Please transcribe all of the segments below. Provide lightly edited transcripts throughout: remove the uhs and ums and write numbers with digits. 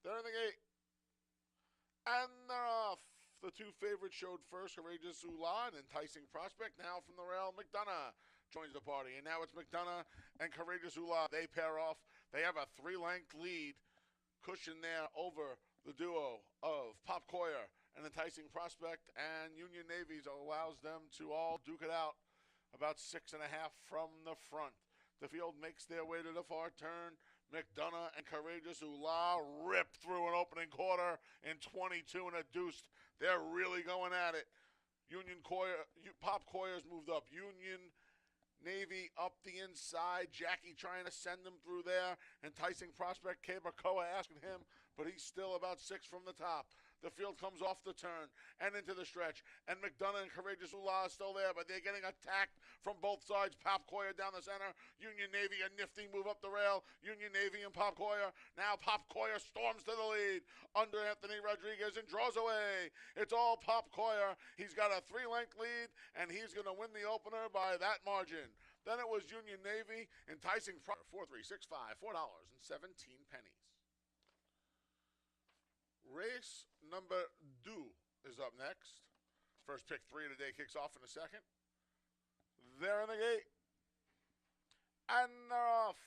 They're in the gate. And they're off. The two favorites showed first, Courageous Ula and Enticing Prospect. Now from the rail, McDonough joins the party. And now it's McDonough and Courageous Ula. They pair off. They have a 3-length lead cushion there over the duo of Pop Coyer and Enticing Prospect. And Union Navies allows them to all duke it out about 6.5 from the front. The field makes their way to the far turn. McDonough and Courageous Ula rip through an opening quarter in 22 and a deuce. They're really going at it. Pop Coyer's moved up. Union Navy up the inside. Jackie trying to send them through there. Enticing Prospect. Kabakoa asking him, but he's still about 6 from the top. The field comes off the turn and into the stretch. And McDonough and Courageous Ula are still there, but they're getting attacked from both sides. Pop Coyer down the center. Union Navy, a nifty move up the rail. Union Navy and Pop Coyer. Now Pop Coyer storms to the lead under Anthony Rodriguez and draws away. It's all Pop Coyer. He's got a 3-length lead, and he's going to win the opener by that margin. Then it was Union Navy, Enticing 4365, $4.17. Race number 2 is up next. First pick 3 of the day kicks off in a second. They're in the gate. And they're off.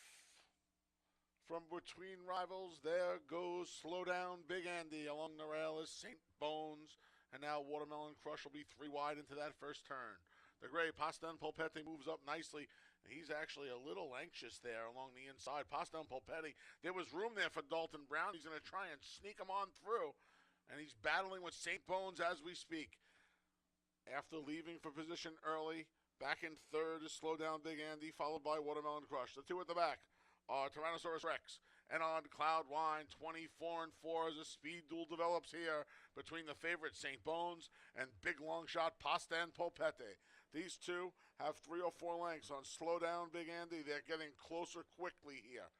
From between rivals, there goes Slow Down Big Andy. Along the rail is St. Bones. And now Watermelon Crush will be 3 wide into that first turn. The gray Pastan Polpetti moves up nicely. He's actually a little anxious there along the inside. Pastan Polpetti, there was room there for Dalton Brown. He's going to try and sneak him on through. And he's battling with St. Bones as we speak. After leaving for position early, back in third is Slow Down Big Andy, followed by Watermelon Crush. The two at the back are Tyrannosaurus Rex and on Cloud Wine. 24-4 as a speed duel develops here between the favorite St. Bones and big long shot Pastan Polpette. These two have 3 or 4 lengths on Slow Down Big Andy. They're getting closer quickly here.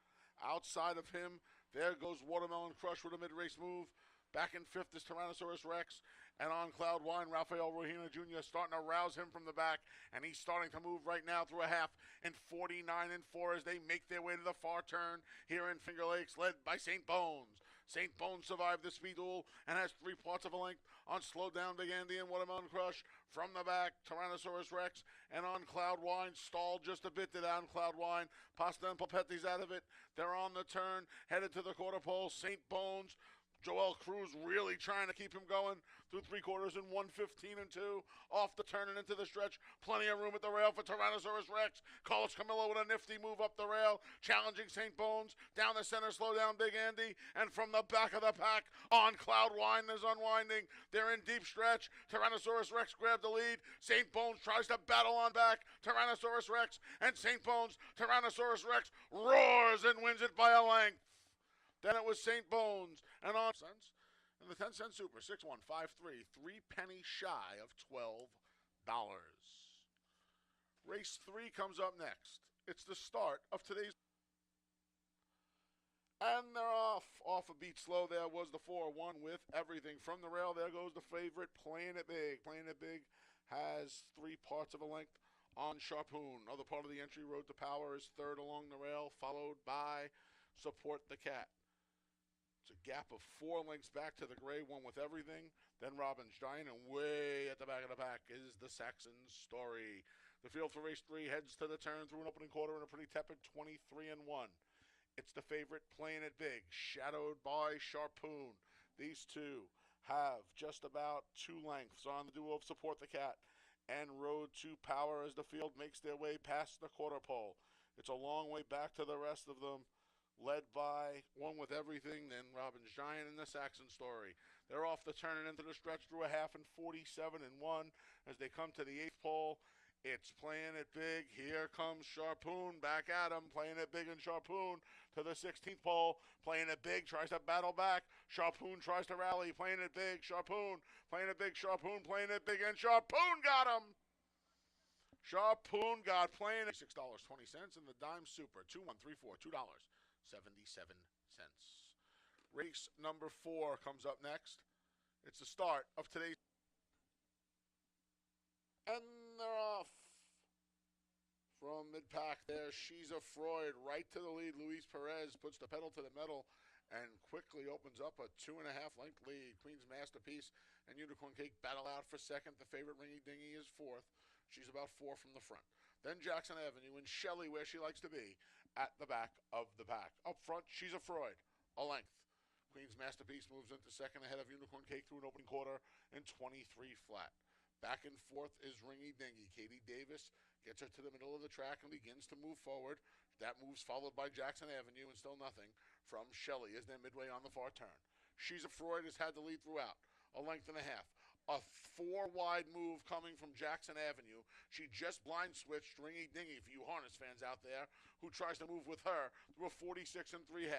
Outside of him, there goes Watermelon Crush with a mid-race move. Back in fifth is Tyrannosaurus Rex. And on Cloud Wine, Rafael Rohina Jr. starting to rouse him from the back. And he's starting to move right now through a half in 49-4 as they make their way to the far turn here in Finger Lakes, led by St. Bones. St. Bones survived the speed duel and has 3 parts of a length on Slow Down Big Andy and Watermelon Crush. From the back, Tyrannosaurus Rex. And on Cloud Wine, stalled just a bit to down Cloud Wine. Pasta and Polpetti's out of it. They're on the turn, headed to the quarter pole. St. Bones, Joel Cruz really trying to keep him going through 3 quarters in 1:15-2. Off the turn and into the stretch. Plenty of room at the rail for Tyrannosaurus Rex. Carlos Camillo with a nifty move up the rail. Challenging St. Bones. Down the center, Slow Down Big Andy. And from the back of the pack, on Cloud Wine, there's unwinding. They're in deep stretch. Tyrannosaurus Rex grabbed the lead. St. Bones tries to battle on back. Tyrannosaurus Rex and St. Bones. Tyrannosaurus Rex roars and wins it by a length. Then it was St. Bones and on cents. And the 10-cent super, 6153, 3 pennies shy of $12. Race 3 comes up next. It's the start of today's. And they're off. Off a beat slow there was the 4-1 with everything. From the rail, there goes the favorite, Playing It Big. Playing It Big has 3 parts of a length on Sharpoon. Other part of the entry, Road to Power, is third along the rail, followed by Support the Cat. It's a gap of 4 lengths back to the gray one with everything. Then Robin's Giant, and way at the back of the pack is the Saxon Story. The field for race 3 heads to the turn through an opening quarter in a pretty tepid 23-1. It's the favorite, Playing It Big, shadowed by Sharpoon. These two have just about 2 lengths on the duo of Support the Cat and Road to Power as the field makes their way past the quarter pole. It's a long way back to the rest of them, led by One with Everything, then Robin's Giant and the Saxon Story. They're off the turn and into the stretch through a half in 47-1 as they come to the 8th pole. It's Playing It Big. Here comes Sharpoon back at him. Playing It Big and Sharpoon to the 16th pole. Playing It Big tries to battle back. Sharpoon tries to rally. Playing It Big. Sharpoon. Playing It Big. Sharpoon. Playing It Big. And Sharpoon got him. Sharpoon got Playing It. $6.20 in the dime super. 2134. $2.77. Race number 4 comes up next. It's the start of today's. And they're off. From mid-pack there, She's a Freud right to the lead. Luis Perez puts the pedal to the metal and quickly opens up a 2.5 length lead. Queen's Masterpiece and Unicorn Cake battle out for second. The favorite Ringy Dingy is fourth. She's about 4 from the front. Then Jackson Avenue and Shelley, where she likes to be, at the back of the pack. Up front, she's a Freud, a length. Queen's Masterpiece moves into second ahead of Unicorn Cake through an opening quarter in 23 flat. Back and forth is Ringy Dingy. Katie Davis gets her to the middle of the track and begins to move forward. That move's followed by Jackson Avenue and still nothing from Shelley as they're midway on the far turn. She's a Freud has had the lead throughout, a length and a half. A 4-wide move coming from Jackson Avenue. She just blind switched Ringy Dingy for you harness fans out there who tries to move with her through a 46 and 3/2.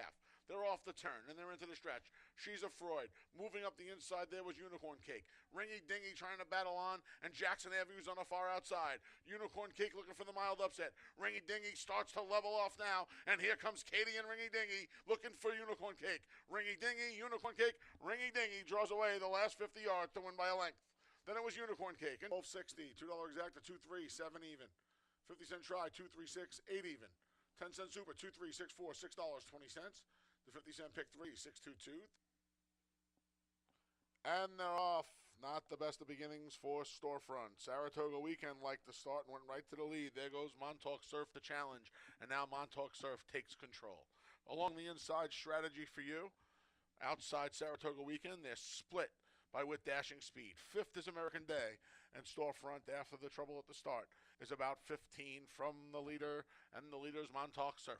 They're off the turn, and they're into the stretch. She's a Freud. Moving up the inside there was Unicorn Cake. Ringy Dingy trying to battle on, and Jackson Avenue's on the far outside. Unicorn Cake looking for the mild upset. Ringy Dingy starts to level off now, and here comes Katie and Ringy Dingy looking for Unicorn Cake. Ringy Dingy, Unicorn Cake, Ringy Dingy draws away the last 50 yards to win by a length. Then it was Unicorn Cake, and $12.60, $2 exact to 2-3, 7 even. 50-cent try, 2-3-6, 8 even. 10-cent super, 2-3-6-4, $6.20. The 50-cent pick 3, 6-2-2. And they're off. Not the best of beginnings for Storefront. Saratoga Weekend liked the start and went right to the lead. There goes Montauk Surf to challenge, and now Montauk Surf takes control. Along the inside, strategy for you. Outside Saratoga Weekend, they're split by With Dashing Speed. Fifth is American Day, and Storefront, after the trouble at the start, is about 15 from the leader, and the leader's Montauk Surf.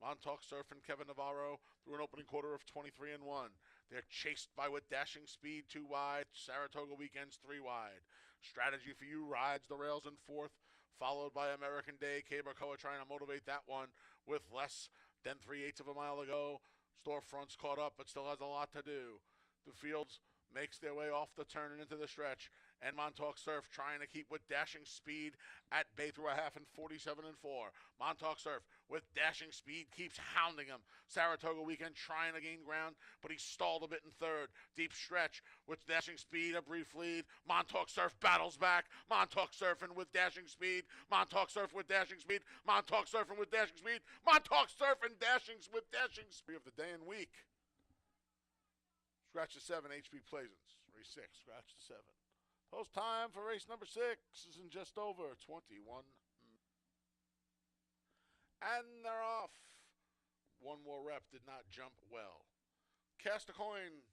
Montauk Surf and Kevin Navarro through an opening quarter of 23 and 1. They're chased by With Dashing Speed 2 wide. Saratoga Weekends 3 wide. Strategy for you rides the rails in fourth, followed by American Day. Cabercoa trying to motivate that one with less than 3/8 of a mile to go. Storefront's caught up, but still has a lot to do. The fields makes their way off the turn and into the stretch, and Montauk Surf trying to keep With Dashing Speed at bay through a half in 47 and 4. Montauk Surf with Dashing Speed keeps hounding him. Saratoga Weekend trying to gain ground, but he stalled a bit in third. Deep stretch with Dashing Speed, a brief lead. Montauk Surf battles back. Montauk Surfing with Dashing Speed. Montauk Surf with Dashing Speed. Montauk Surfing with Dashing Speed. Montauk Surfing Dashing with Dashing Speed of the day and week. Scratch the 7, HP Plaisance. Race 6, scratch the 7. Post time for race number 6 is in just over 21. And they're off. One more rep did not jump well. Cast a Coin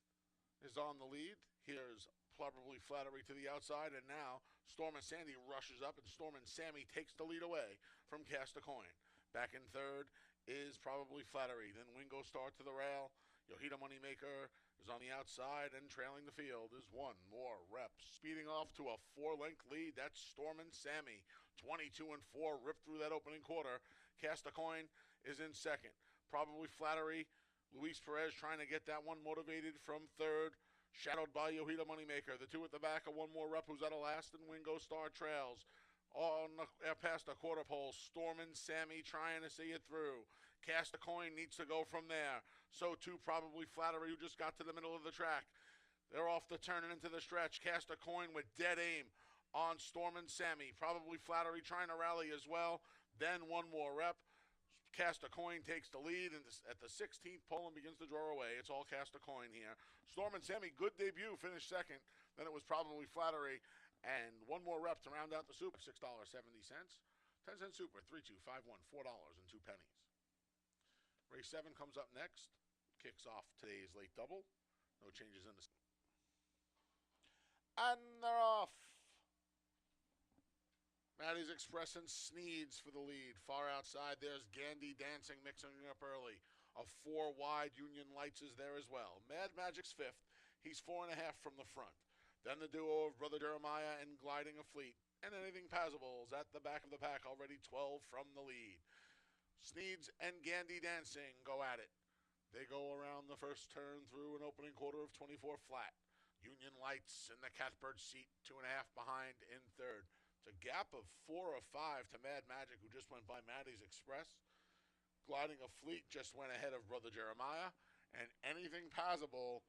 is on the lead. Here's Probably Flattery to the outside, and now Storm and Sandy rushes up, and Storm and Sammy takes the lead away from Cast a Coin. Back in third is Probably Flattery. Then Wingo Star to the rail. Yohida Moneymaker is on the outside, and trailing the field is one more rep. Speeding off to a 4-length lead, that's Storm and Sammy. 22 and 4, ripped through that opening quarter. Cast a Coin is in second. Probably Flattery. Luis Perez trying to get that one motivated from third, shadowed by Yohida Moneymaker. The two at the back are one more rep who's at a last, and Wingo Star trails. Past the quarter pole, Storm and Sammy trying to see it through. Cast a Coin needs to go from there. So too Probably Flattery, who just got to the middle of the track. They're off the turn and into the stretch. Cast a Coin with dead aim on Storm and Sammy. Probably Flattery trying to rally as well. Then one more rep. Cast a Coin takes the lead and at the 16th pole and begins to draw away. It's all Cast a Coin here. Storm and Sammy, good debut, finished second. Then it was Probably Flattery. And one more rep to round out the super, $6.70. 10-cent super, 3-2-5-1, $4.02. Race 7 comes up next. Kicks off today's late double. No changes in the... And they're off. Maddie's Express and Sneeds for the lead. Far outside, there's Gandy Dancing mixing up early. A 4-wide Union Lights is there as well. Mad Magic's fifth. He's 4.5 from the front. Then the duo of Brother Jeremiah and Gliding a Fleet. And Anything Passable is at the back of the pack, already 12 from the lead. Sneeds and Gandy Dancing go at it. They go around the first turn through an opening quarter of 24 flat. Union Lights in the catbird seat, 2.5 behind in third. It's a gap of 4 or 5 to Mad Magic, who just went by Maddie's Express. Gliding a Fleet just went ahead of Brother Jeremiah. And Anything Passable,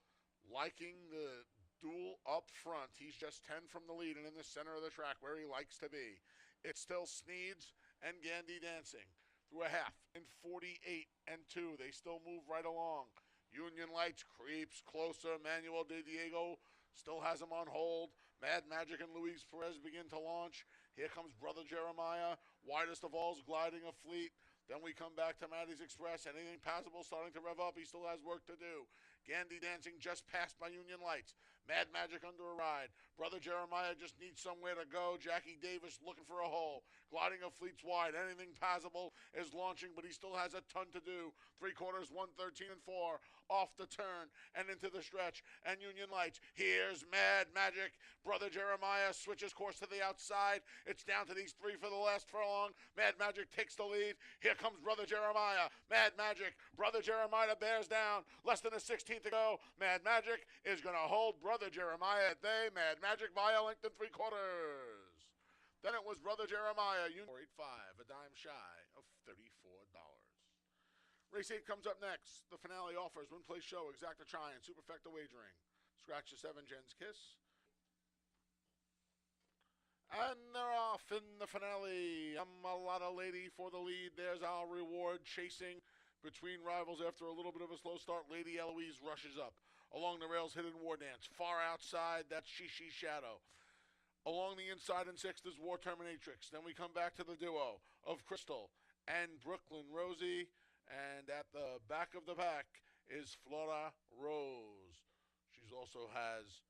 liking the duel up front. He's just 10 from the lead and in the center of the track where he likes to be. It's still Sneeds and Gandy Dancing through a half in 48 and 2. They still move right along. Union Lights creeps closer. Manuel de Diego still has him on hold. Mad Magic and Luis Perez begin to launch. Here comes Brother Jeremiah. Widest of alls, gliding a fleet. Then we come back to Matty's Express. Anything passable starting to rev up. He still has work to do. Gandy Dancing just passed by Union Lights. Mad Magic under a ride. Brother Jeremiah just needs somewhere to go. Jackie Davis looking for a hole. Gliding of fleets wide. Anything passable is launching, but he still has a ton to do. 3/4, 113 and 4. Off the turn and into the stretch. And Union Lights. Here's Mad Magic. Brother Jeremiah switches course to the outside. It's down to these three for the last furlong. Mad Magic takes the lead. Here comes Brother Jeremiah. Mad Magic. Brother Jeremiah bears down. Less than a 16th to go. Mad Magic is going to hold Brother Jeremiah at bay. Mad Magic by a length and 3/4. Then it was Brother Jeremiah. 485, a dime shy of $34. Race 8 comes up next. The finale offers win, play, show, exacta try, and superfecta wagering. Scratch the 7, Jen's Kiss. And they're off in the finale. I'm a lot of lady for the lead. There's our reward chasing between rivals after a little bit of a slow start. Lady Eloise rushes up. Along the rails, Hidden War Dance. Far outside, that's Shishi Shadow. Along the inside in 6th is War Terminatrix. Then we come back to the duo of Crystal and Brooklyn Rosie. And at the back of the pack is Flora Rose. She also has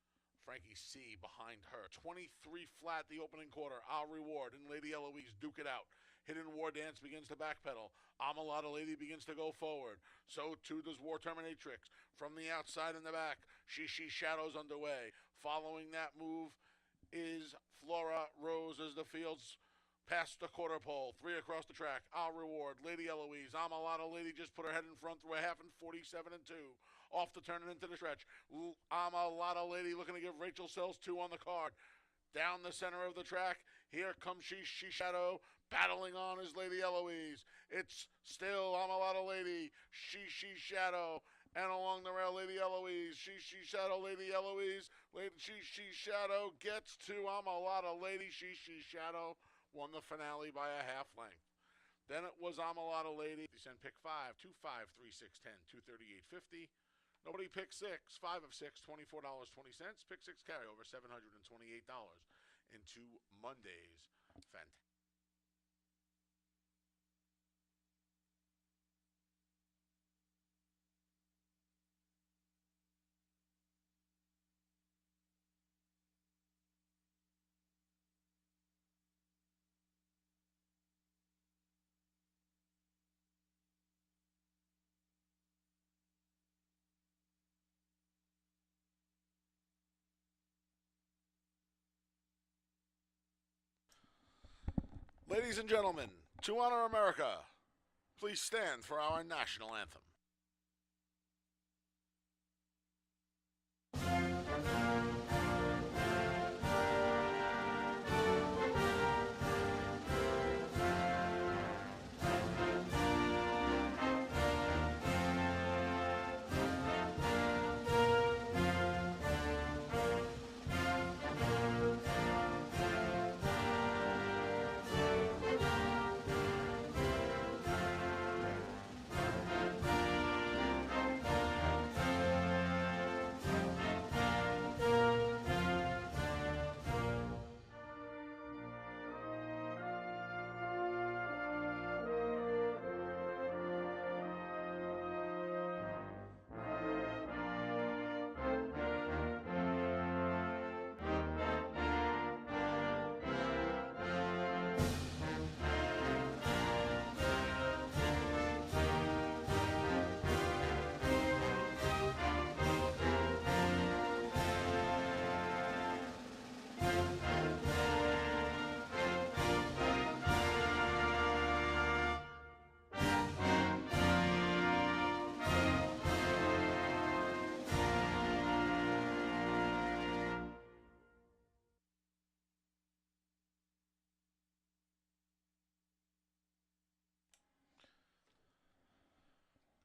Frankie C behind her. 23 flat the opening quarter. Our reward and Lady Eloise duke it out. Hidden War Dance begins to backpedal. Amalada Lady begins to go forward. So too does War Terminatrix. From the outside in the back, Shishi Shadow's underway. Following that move is Flora Rose as the fields past the quarter pole. 3 across the track. Our reward, Lady Eloise. Amalada Lady just put her head in front through a half in 47 and 2. Off the turn and into the stretch. Amalada Lady looking to give Rachel Sells 2 on the card. Down the center of the track, here comes She Shadow. Battling on is Lady Eloise. It's still Amalada Lady, She Shadow. And along the rail, Lady Eloise, She Shadow, Lady Eloise. She Shadow gets to Amalada Lady, She Shadow. Won the finale by a half length. Then it was Amalada Lady. They sent pick 5, 2, 5, 3, 6, 10, 238.50. Nobody picked 6, 5 of 6, $24.20. Pick 6 carryover, $728 into Monday's fantastic. Ladies and gentlemen, to honor America, please stand for our national anthem.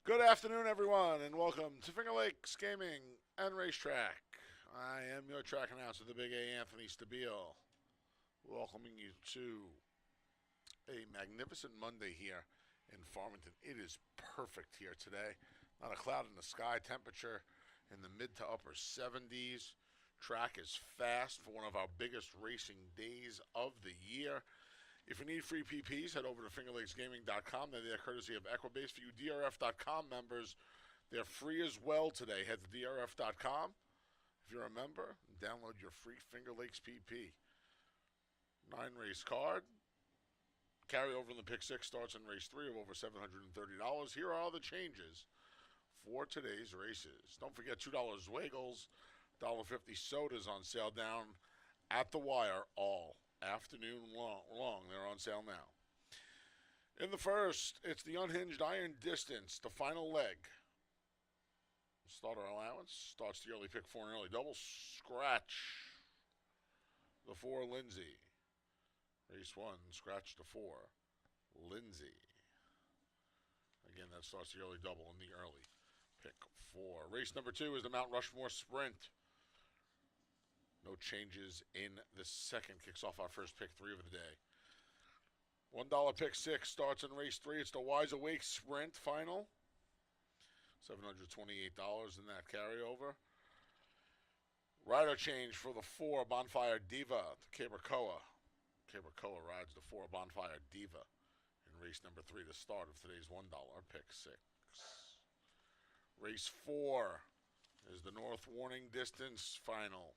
Good afternoon, everyone, and welcome to Finger Lakes Gaming and Racetrack. I am your track announcer, the Big A, Anthony Stabile, welcoming you to a magnificent Monday here in Farmington. It is perfect here today. Not a cloud in the sky. Temperature in the mid to upper 70s. Track is fast for one of our biggest racing days of the year. If you need free PPs, head over to fingerlakesgaming.com. They're there courtesy of Equibase. For you DRF.com members, they're free as well today. Head to DRF.com. If you're a member, download your free Finger Lakes PP. 9-race card. Carryover in the pick 6 starts in race 3 of over $730. Here are all the changes for today's races. Don't forget $2 Wiggles, $1.50 sodas on sale down at the wire all afternoon long. They're on sale now. In the first, it's the Unhinged Iron Distance, the final leg. Starter allowance starts the early pick 4 and early double. Scratch the 4, Lindsay. Race 1, scratch the 4, Lindsay. Again, that starts the early double in the early pick 4. Race number 2 is the Mount Rushmore Sprint. No changes in the second. Kicks off our first pick 3 of the day. $1 pick 6 starts in race 3. It's the Wise Awake Sprint final. $728 in that carryover. Rider change for the 4, Bonfire Diva to Cabracoa. Cabracoa rides the 4, Bonfire Diva in race number 3, the start of today's $1 pick 6. Race 4 is the North Warning Distance final.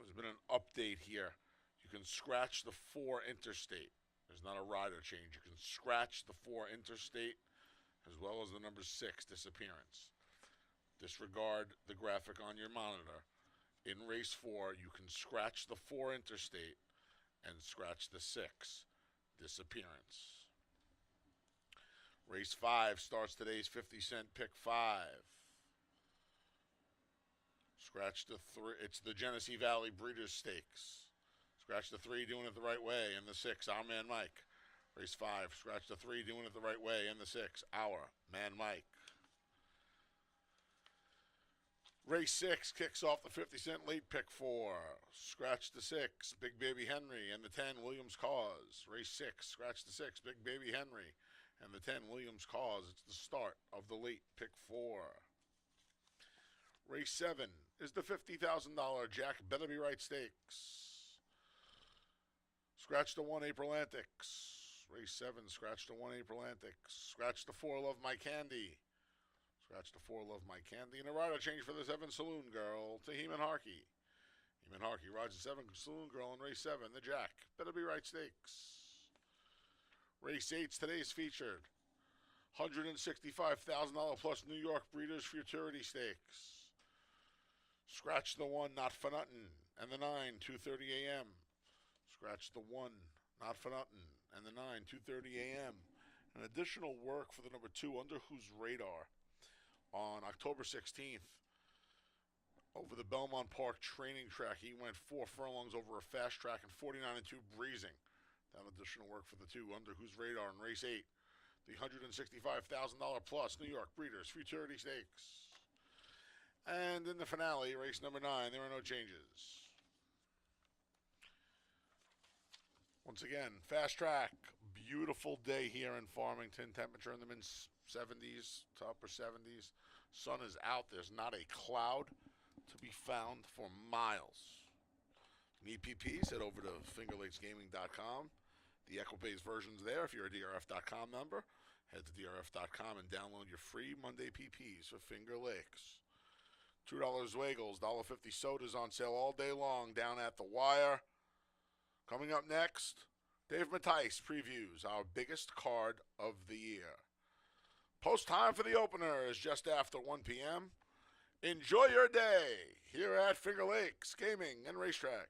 There's been an update here. You can scratch the 4 Interstate. There's not a rider change. You can scratch the 4 Interstate as well as the number 6 Disappearance. Disregard the graphic on your monitor. In race 4, you can scratch the 4 Interstate and scratch the 6 Disappearance. Race 5 starts today's 50-cent pick 5. Scratch the 3. It's the Genesee Valley Breeders' Stakes. Scratch the 3, doing it the right way, and the 6, Our Man Mike. Race 5, scratch the 3, doing it the right way, and the 6, Our Man Mike. Race 6 kicks off the 50-cent late pick 4. Scratch the 6, Big Baby Henry, and the 10, Williams Cause. Race 6, scratch the 6, Big Baby Henry, and the 10, Williams Cause. It's the start of the late pick 4. Race 7 is the $50,000 Jack Better Be Right Stakes. Scratch the 1, April Antics. Race 7, scratch the 1, April Antics. Scratch the 4, Love My Candy. Scratch the 4, Love My Candy. And a rider change for the 7, Saloon Girl to Heeman Harkey. Heeman Harkey rides the 7, Saloon Girl in race 7, the Jack Better Be Right Stakes. Race 8's today's featured. $165,000 plus New York Breeders Futurity Stakes. Scratch the 1, Not For Nothing, and the 9, 2:30 a.m. Scratch the 1, Not For Nothing, and the 9, 2:30 a.m. An additional work for the number 2, Under Whose Radar, on October 16th. Over the Belmont Park training track, he went 4 furlongs over a fast track and 49-2 breezing. That additional work for the 2, Under Whose Radar, in race 8. The $165,000 plus New York Breeders Futurity Stakes. And in the finale, race number 9, there are no changes. Once again, fast track, beautiful day here in Farmington. Temperature in the mid-70s to upper 70s. Sun is out. There's not a cloud to be found for miles. Need PPs? Head over to fingerlakesgaming.com. The Equibase version's there. If you're a DRF.com member, head to DRF.com and download your free Monday PPs for Finger Lakes. $2 Wiggles, $1.50 sodas on sale all day long down at the wire. Coming up next, Dave Mattice previews our biggest card of the year. Post time for the opener is just after 1 p.m. Enjoy your day here at Finger Lakes Gaming and Racetrack.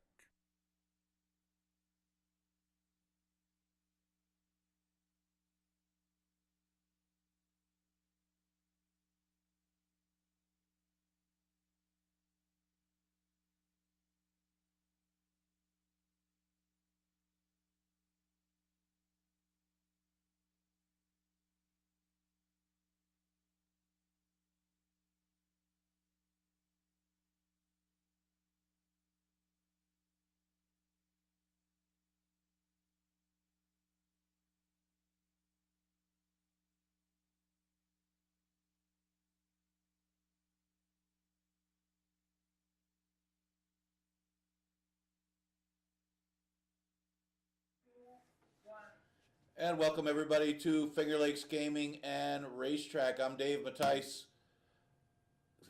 And welcome everybody to Finger Lakes Gaming and Racetrack. I'm Dave Mattice.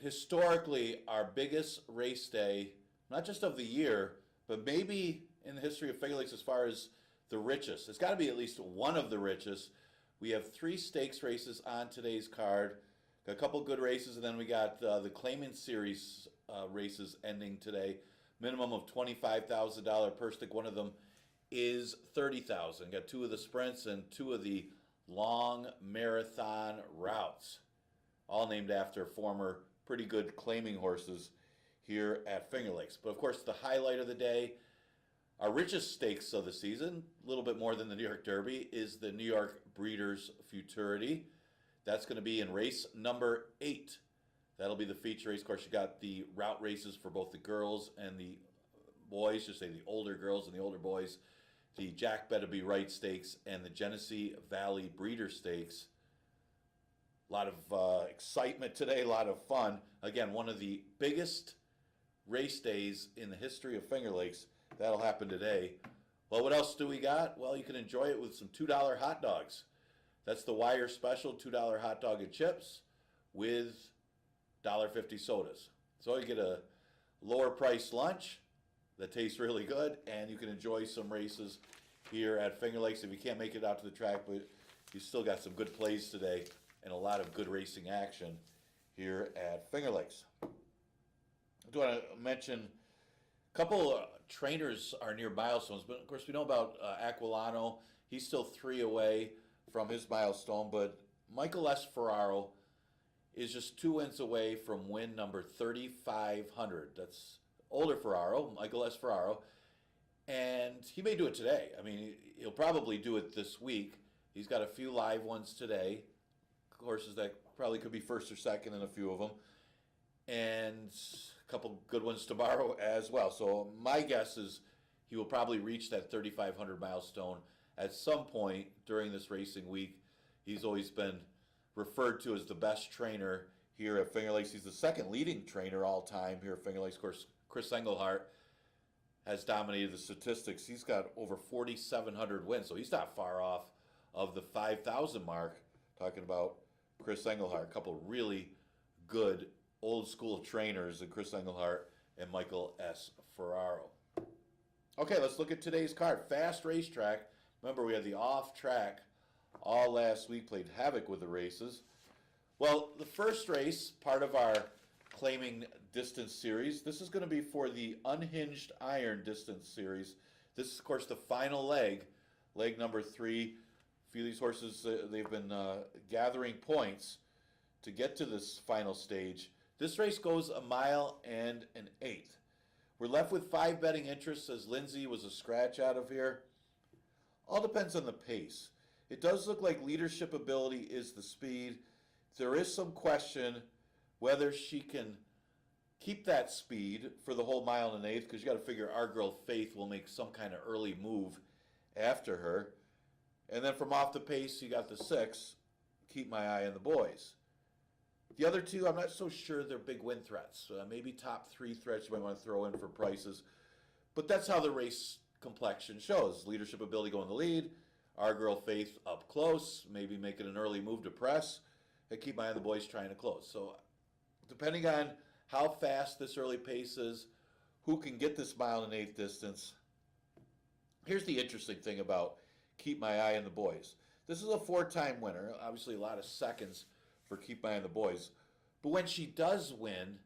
Historically, our biggest race day, not just of the year, but maybe in the history of Finger Lakes as far as the richest. It's got to be at least one of the richest. We have 3 stakes races on today's card. Got a couple good races, and then we got the Claimant Series races ending today. Minimum of $25,000 per stick. One of them is $30,000. Got 2 of the sprints and 2 of the long marathon routes, all named after former pretty good claiming horses here at Finger Lakes. But of course, the highlight of the day, our richest stakes of the season, a little bit more than the New York Derby, is the New York Breeders' Futurity. That's going to be in race number 8. That'll be the feature race. Of course, you got the route races for both the girls and the boys, just say the older girls and the older boys. The Jack Better Be Right Stakes and the Genesee Valley Breeder Stakes. A lot of excitement today, a lot of fun. Again, one of the biggest race days in the history of Finger Lakes. That'll happen today. Well, what else do we got? Well, you can enjoy it with some $2 hot dogs. That's the Wire Special, $2 hot dog and chips with $1.50 sodas. So you get a lower price lunch that tastes really good, and you can enjoy some races here at Finger Lakes. If you can't make it out to the track, but you still got some good plays today and a lot of good racing action here at Finger Lakes. I do want to mention a couple trainers are near milestones, but of course we know about Aquilano. He's still 3 away from his milestone, but Michael S. Ferraro is just 2 wins away from win number 3,500. That's older Ferraro, Michael S. Ferraro, and he may do it today. I mean, he'll probably do it this week. He's got a few live ones today, horses that probably could be first or second in a few of them, and a couple good ones tomorrow as well. So my guess is he will probably reach that 3,500 milestone at some point during this racing week. He's always been referred to as the best trainer here at Finger Lakes. He's the second leading trainer all time here at Finger Lakes. Of course, Chris Engelhart has dominated the statistics. He's got over 4,700 wins, so he's not far off of the 5,000 mark. Talking about Chris Engelhart, a couple really good old school trainers in Chris Engelhart and Michael S. Ferraro. Okay, let's look at today's card. Fast racetrack. Remember, we had the off track all last week, played havoc with the races. Well, the first race, part of our claiming distance series, this is going to be for the Unhinged Iron distance series. This is, of course, the final leg number 3. A few of these horses, they've been gathering points to get to this final stage. This race goes 1 mile and an 1/8. We're left with 5 betting interests, as Lindsay was a scratch out of here. All depends on the pace. It does look like leadership ability is the speed. There is some question whether she can keep that speed for the whole 1 mile and an 1/8, because you got to figure Our Girl Faith will make some kind of early move after her. And then from off the pace, you got the 6, Keep My Eye on the Boys. The other 2, I'm not so sure they're big win threats. Maybe top 3 threats you might want to throw in for prices. But that's how the race complexion shows. Leadership ability going the lead. Our Girl Faith up close, maybe making an early move to press. And Keep My Eye on the Boys trying to close. So depending on how fast this early pace is, who can get this 1 mile and 1/8 distance. Here's the interesting thing about Keep My Eye on the Boys. This is a 4-time winner. Obviously a lot of seconds for Keep My Eye on the Boys. But when she does win,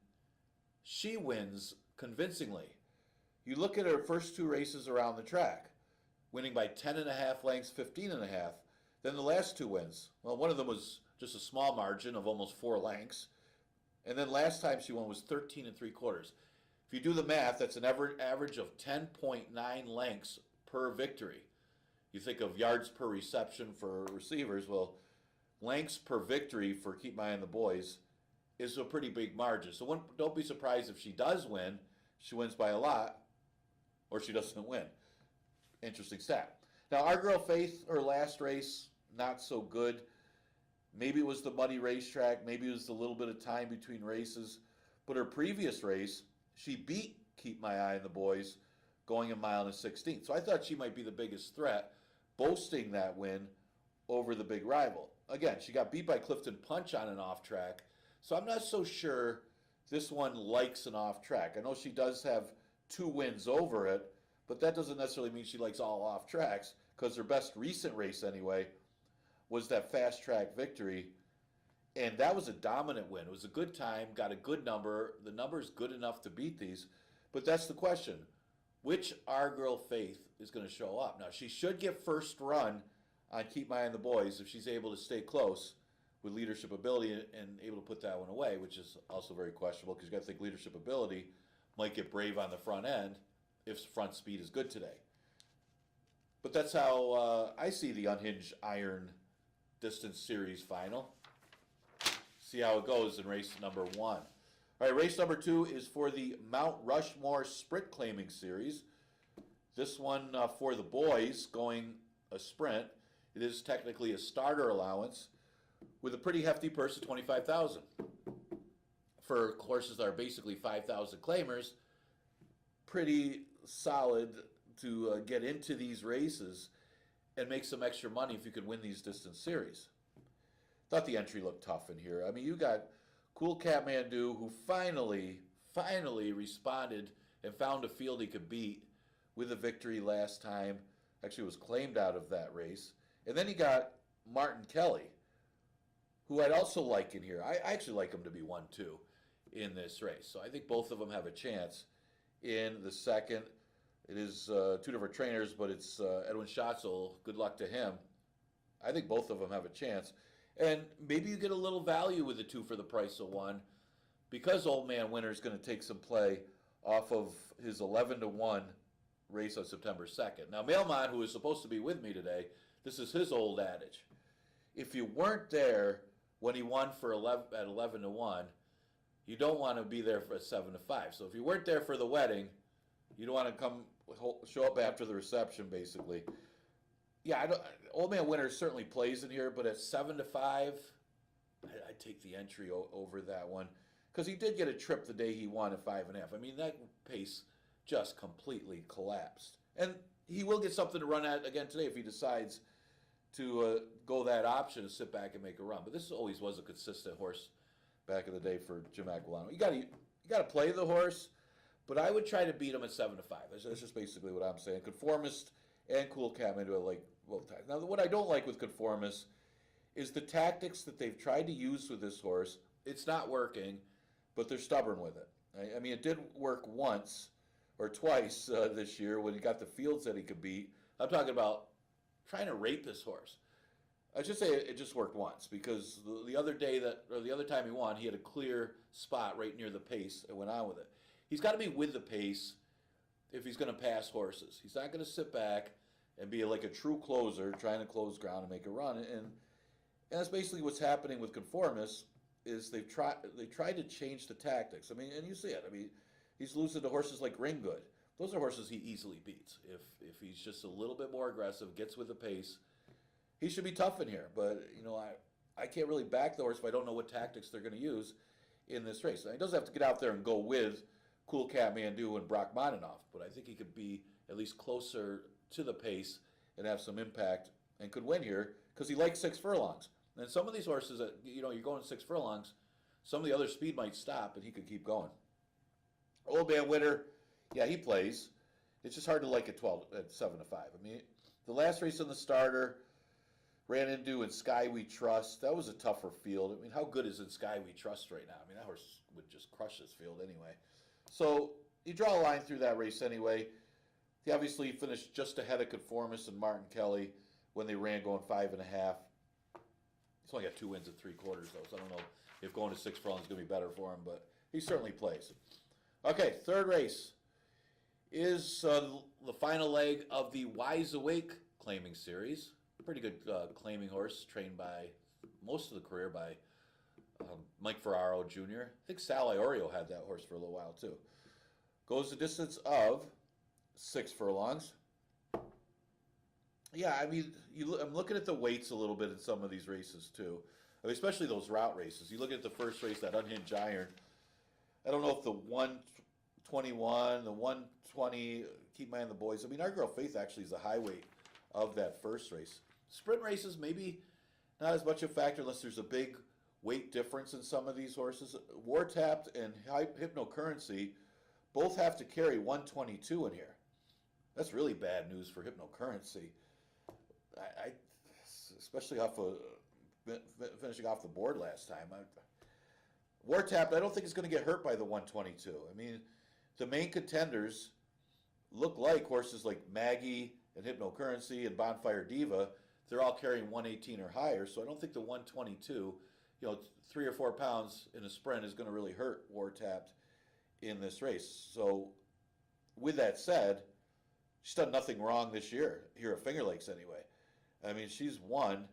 she wins convincingly. You look at her first 2 races around the track, winning by 10.5 lengths, 15.5. Then the last 2 wins. Well, one of them was just a small margin of almost 4 lengths. And then last time she won was 13 3/4. If you do the math, that's an average of 10.9 lengths per victory. You think of yards per reception for receivers. Well, lengths per victory for Keep My Eye on the Boys is a pretty big margin. So don't be surprised if she does win. She wins by a lot, or she doesn't win. Interesting stat. Now, Our Girl Faith, her last race, not so good. Maybe it was the muddy racetrack. Maybe it was the little bit of time between races. But her previous race, she beat Keep My Eye on the Boys, going 1 mile and 16. So I thought she might be the biggest threat. boasting that win over the big rival. Again, she got beat by Clifton Punch on an off track, so I'm not so sure this one likes an off track. I know she does have 2 wins over it, but that doesn't necessarily mean she likes all off tracks, because her best recent race anyway was that fast track victory, and that was a dominant win. It was a good time, got a good number. The number is good enough to beat these, but that's the question. Which Our Girl Faith is going to show up? Now, she should get first run on Keep My Eye on the Boys if she's able to stay close with leadership ability and able to put that one away, which is also very questionable because you got to think leadership ability might get brave on the front end if front speed is good today. But that's how I see the Unhinged Iron Distance Series final. See how it goes in race number 1. All right, race number 2 is for the Mount Rushmore Sprint Claiming Series. This one for the boys going a sprint. It is technically a starter allowance with a pretty hefty purse of $25,000. For horses that are basically 5,000 claimers, pretty solid to get into these races and make some extra money if you could win these distance series. Thought the entry looked tough in here. I mean, you got Cool Kathmandu, who finally responded and found a field he could beat with a victory last time. Actually was claimed out of that race. And then you got Martin Kelly, who I'd also like in here. I actually like him to be 1-2 in this race. So I think both of them have a chance in the second. It is 2 different trainers, but it's Edwin Schatzel. Good luck to him. I think both of them have a chance. And maybe you get a little value with the 2 for the price of 1, because Old Man Winter is going to take some play off of his 11-1 race on September 2nd. Now, Mailmont, who is supposed to be with me today, this is his old adage. If you weren't there when he won for 11 at 11-1, you don't want to be there for 7-5. So if you weren't there for the wedding, you don't want to come show up after the reception, basically. Yeah, Old Man Winter certainly plays in here, but at 7-5, I'd take the entry over that one, because he did get a trip the day he won at 5.5. I mean, that pace just completely collapsed, and he will get something to run at again today if he decides to go that option and sit back and make a run. But this always was a consistent horse back in the day for Jim Aquilano. You got to play the horse, but I would try to beat him at 7-5. That's just basically what I'm saying. Conformist and Cool Kathmandu, I like both times. Now, what I don't like with Conformist is the tactics that they've tried to use with this horse. It's not working, but they're stubborn with it. I mean, it did work once or twice this year when he got the fields that he could beat. I'm talking about trying to rape this horse. I should say it just worked once, because the other time he won, he had a clear spot right near the pace and went on with it. He's got to be with the pace if he's going to pass horses. He's not going to sit back and be like a true closer trying to close ground and make a run. And that's basically what's happening with Conformists, is they tried to change the tactics. I mean, and you see it. I mean, he's losing to horses like Ring Good. Those are horses he easily beats. If he's just a little bit more aggressive, gets with the pace, he should be tough in here. But, you know, I can't really back the horse if I don't know what tactics they're going to use in this race. Now, he doesn't have to get out there and go with Cool Kathmandu and Brock Moninoff, but I think he could be at least closer to the pace and have some impact and could win here, because he likes 6 furlongs. And some of these horses that, you know, you're going 6 furlongs, some of the other speed might stop and he could keep going. Old Man Winter, yeah, he plays. It's just hard to like at 7-5. I mean, the last race in the starter ran into in Sky We Trust. That was a tougher field. I mean, how good is in Sky We Trust right now? I mean, that horse would just crush this field anyway. So you draw a line through that race anyway. He obviously finished just ahead of Conformist and Martin Kelly when they ran going 5.5. He's only got 2 wins and 3/4 though, so I don't know if going to 6 furlongs is going to be better for him, but he certainly plays. Okay, third race is the final leg of the Wise Awake claiming series. Pretty good claiming horse, trained by most of the career by Mike Ferraro Jr. I think Sal Iorio had that horse for a little while too. Goes the distance of 6 furlongs. Yeah, I mean, I'm looking at the weights a little bit in some of these races too. I mean, especially those route races. You look at the first race, that Unhinged Iron. I don't know if the 121, the 120, Keep My Eye on the Boys. I mean, Our Girl Faith actually is a high weight of that first race. Sprint races, maybe not as much a factor unless there's a big weight difference in some of these horses. War Tapped and Hypnocurrency both have to carry 122 in here. That's really bad news for Hypnocurrency. I especially off of finishing off the board last time. War Tapped, I don't think is going to get hurt by the 122. I mean, the main contenders look like horses like Maggie and Hypnocurrency and Bonfire Diva. They're all carrying 118 or higher, so I don't think the 122, 3 or 4 pounds in a sprint is going to really hurt War Tapped in this race. So, with that said, she's done nothing wrong this year, here at Finger Lakes anyway. I mean, she's won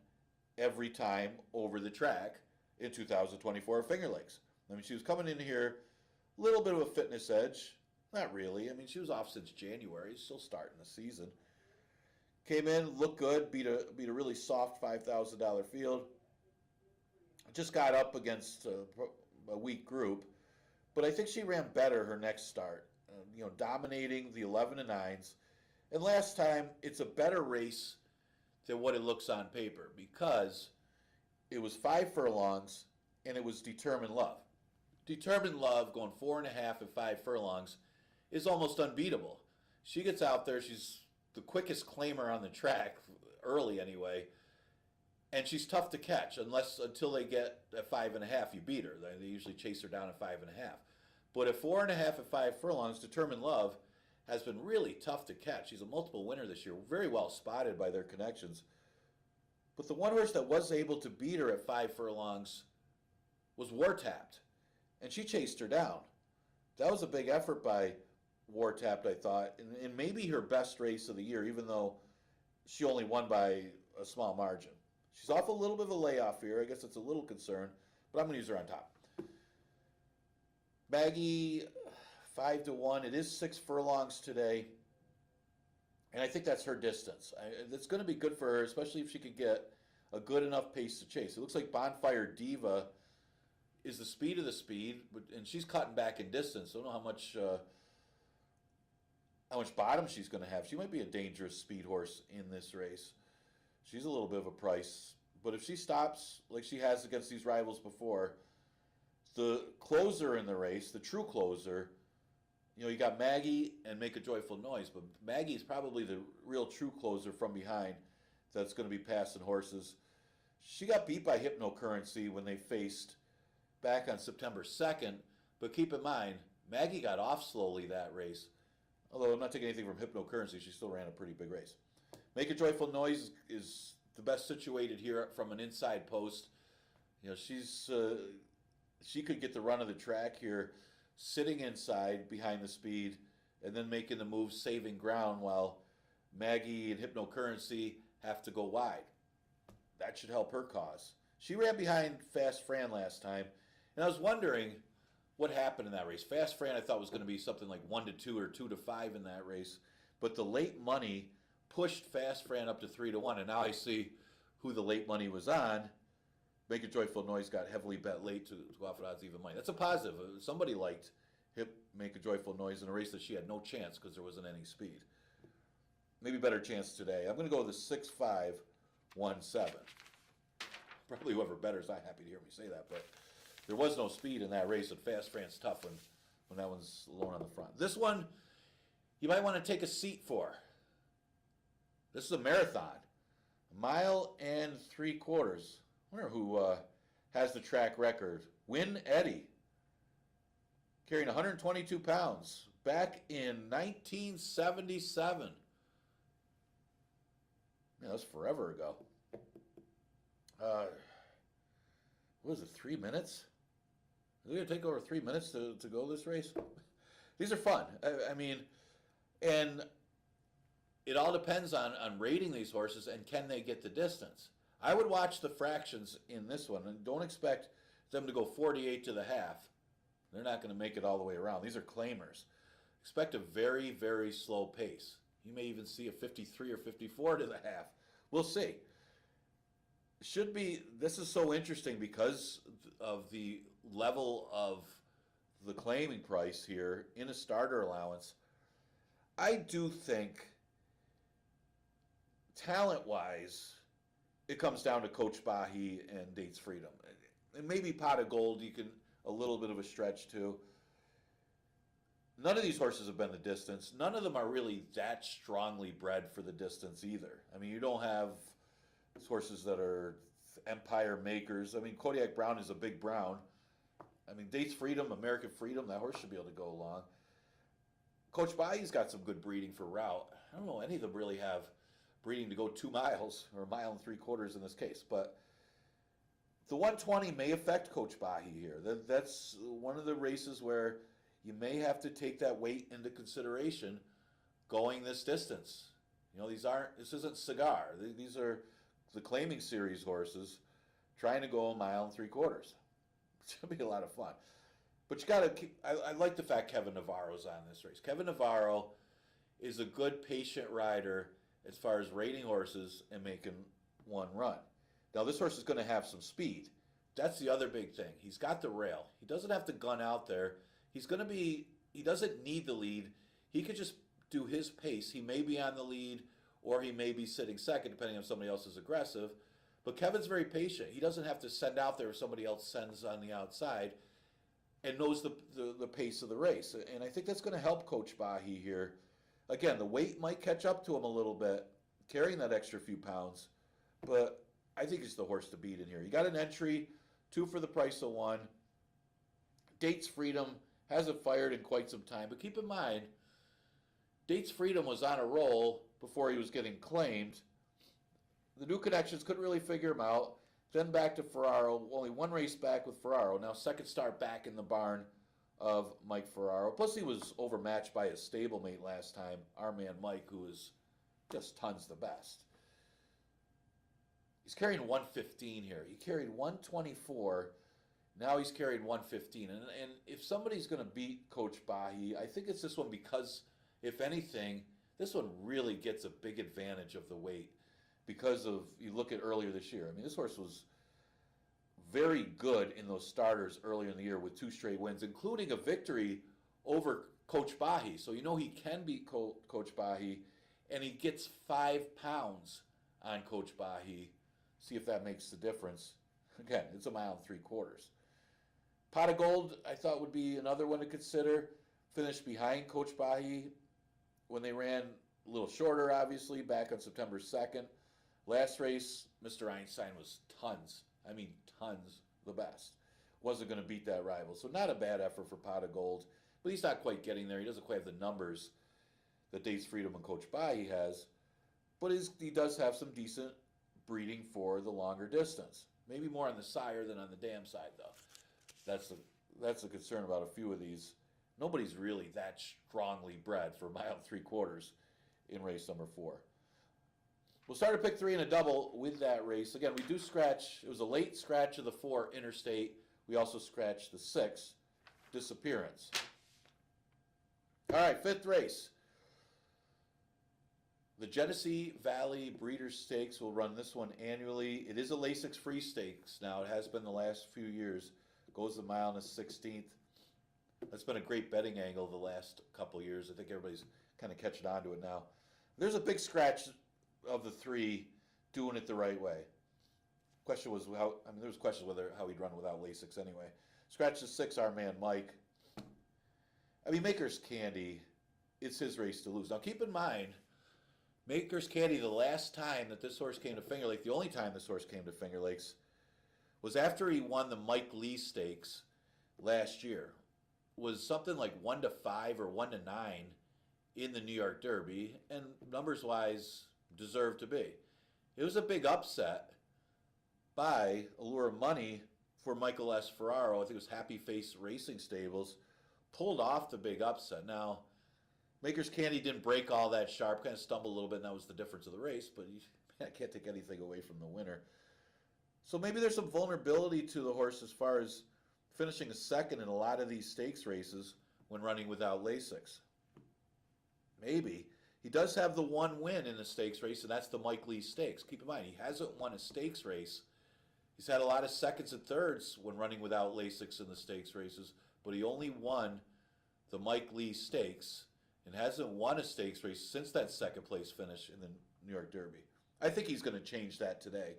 every time over the track in 2024 at Finger Lakes. I mean, she was coming in here, a little bit of a fitness edge. Not really. I mean, she was off since January, still starting the season. Came in, looked good, beat a really soft $5,000 field. Just got up against a weak group, but I think she ran better her next start. Dominating the 11 and 9s. And last time, it's a better race than what it looks on paper because it was 5 furlongs and it was Determined Love. Determined Love going 4.5 and 5 furlongs is almost unbeatable. She gets out there, she's the quickest claimer on the track, early anyway, and she's tough to catch until they get at 5.5, you beat her. They usually chase her down at 5.5. But at 4.5 and 5 furlongs, Determined Love has been really tough to catch. She's a multiple winner this year, very well spotted by their connections. But the one horse that was able to beat her at 5 furlongs was War Tapped, and she chased her down. That was a big effort by War Tapped, I thought, and maybe her best race of the year, even though she only won by a small margin. She's off a little bit of a layoff here. I guess it's a little concern, but I'm going to use her on top. Maggie, 5-1. It is 6 furlongs today, and I think that's her distance. It's going to be good for her, especially if she could get a good enough pace to chase. It looks like Bonfire Diva is the speed of the speed, and she's cutting back in distance. I don't know how much bottom she's going to have. She might be a dangerous speed horse in this race. She's a little bit of a price, but if she stops like she has against these rivals before, the closer in the race, the true closer, you got Maggie and Make a Joyful Noise, but Maggie's probably the real true closer from behind that's going to be passing horses. She got beat by Hypnocurrency when they faced back on September 2nd, but keep in mind, Maggie got off slowly that race. Although I'm not taking anything from Hypnocurrency, she still ran a pretty big race. Make a Joyful Noise is the best situated here from an inside post. She could get the run of the track here, sitting inside behind the speed, and then making the move, saving ground, while Maggie and Hypnocurrency have to go wide. That should help her cause. She ran behind Fast Fran last time, and I was wondering what happened in that race. Fast Fran I thought was going to be something like 1-2 or 2-5 in that race, but the late money pushed Fast Fran up to 3-1, and now I see who the late money was on. Make a Joyful Noise got heavily bet late to go off at odds even money. That's a positive. Somebody liked Make a Joyful Noise in a race that she had no chance because there wasn't any speed. Maybe better chance today. I'm going to go with the 6-5-1-7. Probably whoever betters not happy to hear me say that, but there was no speed in that race, and Fast Fran's tough when that one's alone on the front. This one, you might want to take a seat for. This is a marathon. 1.75 miles. I wonder who has the track record. Win Eddie, carrying 122 pounds, back in 1977. Yeah, that's forever ago. What was it, 3 minutes? Is it going to take over 3 minutes to go this race? These are fun. I mean, and it all depends on rating these horses and can they get the distance. I would watch the fractions in this one and don't expect them to go 48 to the half. They're not going to make it all the way around. These are claimers. Expect a very, very slow pace. You may even see a 53 or 54 to the half. We'll see. This is so interesting because of the level of the claiming price here in a starter allowance. I do think talent-wise, it comes down to Coach Bahi and Dates Freedom. And maybe Pot of Gold, you can, a little bit of a stretch too. None of these horses have been the distance. None of them are really that strongly bred for the distance either. I mean, you don't have horses that are empire makers. I mean, Kodiak Brown is a big brown. I mean, Dates Freedom, American Freedom, that horse should be able to go along. Coach Bahi's got some good breeding for route. I don't know any of them really have breeding to go 2 miles or 1.75 miles in this case, but the 120 may affect Coach Bahi here. That's one of the races where you may have to take that weight into consideration going this distance. You know, this isn't Cigar. These are the claiming series horses trying to go 1.75 miles. It's going to be a lot of fun. But you got to, I like the fact Kevin Navarro's on this race. Kevin Navarro is a good patient rider as far as rating horses and making one run. Now, this horse is going to have some speed. That's the other big thing. He's got the rail. He doesn't have to gun out there. He doesn't need the lead. He could just do his pace. He may be on the lead or he may be sitting second, depending on if somebody else is aggressive. But Kevin's very patient. He doesn't have to send out there if somebody else sends on the outside and knows the pace of the race. And I think that's going to help Coach Bahi here. Again, the weight might catch up to him a little bit, carrying that extra few pounds. But I think he's the horse to beat in here. You got an entry, 2 for the price of 1. Dates Freedom hasn't fired in quite some time. But keep in mind, Dates Freedom was on a roll before he was getting claimed. The new connections couldn't really figure him out. Then back to Ferraro. Only 1 race back with Ferraro. Now second start back in the barn of Mike Ferraro. Plus he was overmatched by his stablemate last time, our man Mike, who is just tons the best. He's carrying 115 here. He carried 124. Now he's carried 115. And if somebody's going to beat Coach Bahi, I think it's this one because, if anything, this one really gets a big advantage of the weight. Because of, you look at earlier this year, I mean, this horse was very good in those starters earlier in the year with 2 straight wins, including a victory over Coach Bahi. So you know he can beat Coach Bahi, and he gets 5 pounds on Coach Bahi. See if that makes the difference. Again, it's 1.75 miles. Pot of Gold, I thought, would be another one to consider. Finished behind Coach Bahi when they ran a little shorter, obviously, back on September 2nd. Last race, Mr. Einstein was tons. I mean, tons the best. Wasn't going to beat that rival. So not a bad effort for Pot of Gold. But he's not quite getting there. He doesn't quite have the numbers that Dates Freedom and Coach Bahi has. But he does have some decent breeding for the longer distance. Maybe more on the sire than on the dam side, though. That's the concern about a few of these. Nobody's really that strongly bred for 1.75 miles in race number 4. We'll start at pick 3 in a double with that race. Again, we do scratch. It was a late scratch of the 4 Interstate. We also scratched the 6 Disappearance. All right, 5th race. The Genesee Valley Breeders' Stakes will run this one annually. It is a Lasix-free stakes now. It has been the last few years. Goes the mile and a 16th. That's been a great betting angle the last couple of years. I think everybody's kind of catching on to it now. There's a big scratch of the 3 doing it the right way. Question was how, I mean, there was questions whether how he'd run without Lasix anyway. Scratch the 6, our man Mike. I mean, Maker's Candy, it's his race to lose. Now keep in mind, Maker's Candy, the last time that this horse came to Finger Lakes, the only time this horse came to Finger Lakes, was after he won the Mike Lee Stakes last year. Was something like 1-5 or 1-9 in the New York Derby, and numbers-wise, deserved to be. It was a big upset by Allure Money for Michael S. Ferraro. I think it was Happy Face Racing Stables. Pulled off the big upset. Now, Maker's Candy didn't break all that sharp, kind of stumbled a little bit, and that was the difference of the race, but I can't take anything away from the winner. So maybe there's some vulnerability to the horse as far as finishing a second in a lot of these stakes races when running without Lasix. Maybe. He does have the 1 win in the stakes race, and that's the Mike Lee Stakes. Keep in mind, he hasn't won a stakes race. He's had a lot of seconds and thirds when running without Lasix in the stakes races, but he only won the Mike Lee Stakes and hasn't won a stakes race since that second place finish in the New York Derby. I think he's going to change that today.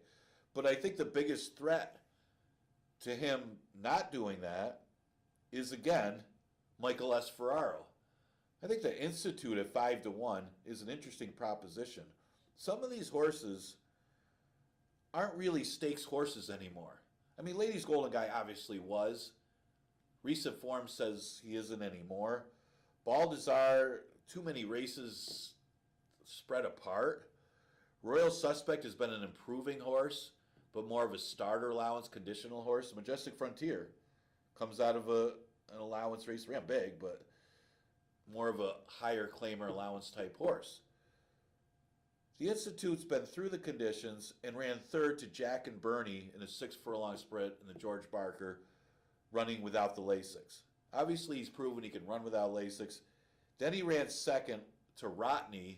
But I think the biggest threat to him not doing that is, again, Michael S. Ferraro. I think the Institute at 5-1 is an interesting proposition. Some of these horses aren't really stakes horses anymore. I mean, Ladies Golden Guy obviously was. Recent form says he isn't anymore. Baldassar, too many races spread apart. Royal Suspect has been an improving horse, but more of a starter allowance conditional horse. Majestic Frontier comes out of an allowance race, ran big, but more of a higher claimer allowance type horse. The Institute's been through the conditions and ran third to Jack and Bernie in a 6 furlong sprint in the George Barker, running without the Lasix. Obviously, he's proven he can run without Lasix. Then he ran second to Rotney,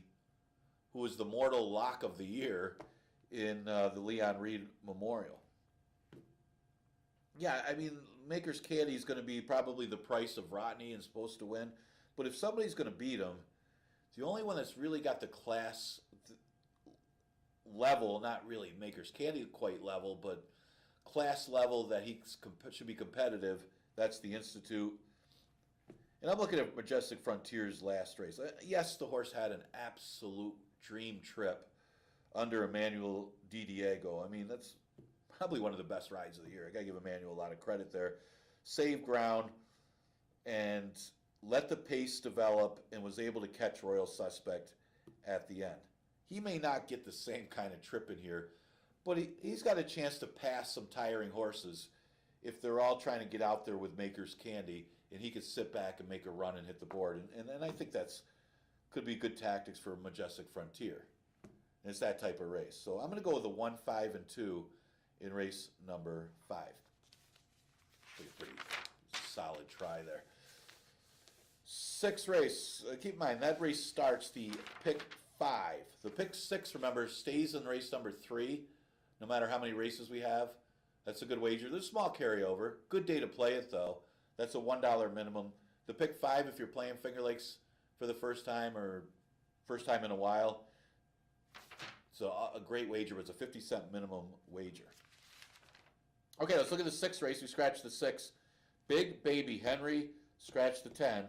who was the mortal lock of the year in the Leon Reed Memorial. Yeah, I mean, Maker's Candy is going to be probably the price of Rotney and supposed to win. But if somebody's going to beat him, the only one that's really got the class level, not really Maker's Candy quite level, but class level that he should be competitive, that's the Institute. And I'm looking at Majestic Frontier's last race. Yes, the horse had an absolute dream trip under Emmanuel Di Diego. I mean, that's probably one of the best rides of the year. I got to give Emmanuel a lot of credit there. Saved ground and let the pace develop and was able to catch Royal Suspect at the end. He may not get the same kind of trip in here, but he's got a chance to pass some tiring horses if they're all trying to get out there with Maker's Candy, and he could sit back and make a run and hit the board. And I think that's could be good tactics for Majestic Frontier. And it's that type of race. So I'm going to go with the 1, 5, and 2 in race number 5. Pretty solid try there. 6th race. Keep in mind, that race starts the pick 5. The pick 6, remember, stays in race number 3, no matter how many races we have. That's a good wager. There's a small carryover. Good day to play it, though. That's a $1 minimum. The pick 5, if you're playing Finger Lakes for the first time or first time in a while, so a great wager. It's a 50-cent minimum wager. Okay, let's look at the 6th race. We scratched the 6. Big Baby Henry, scratch the 10.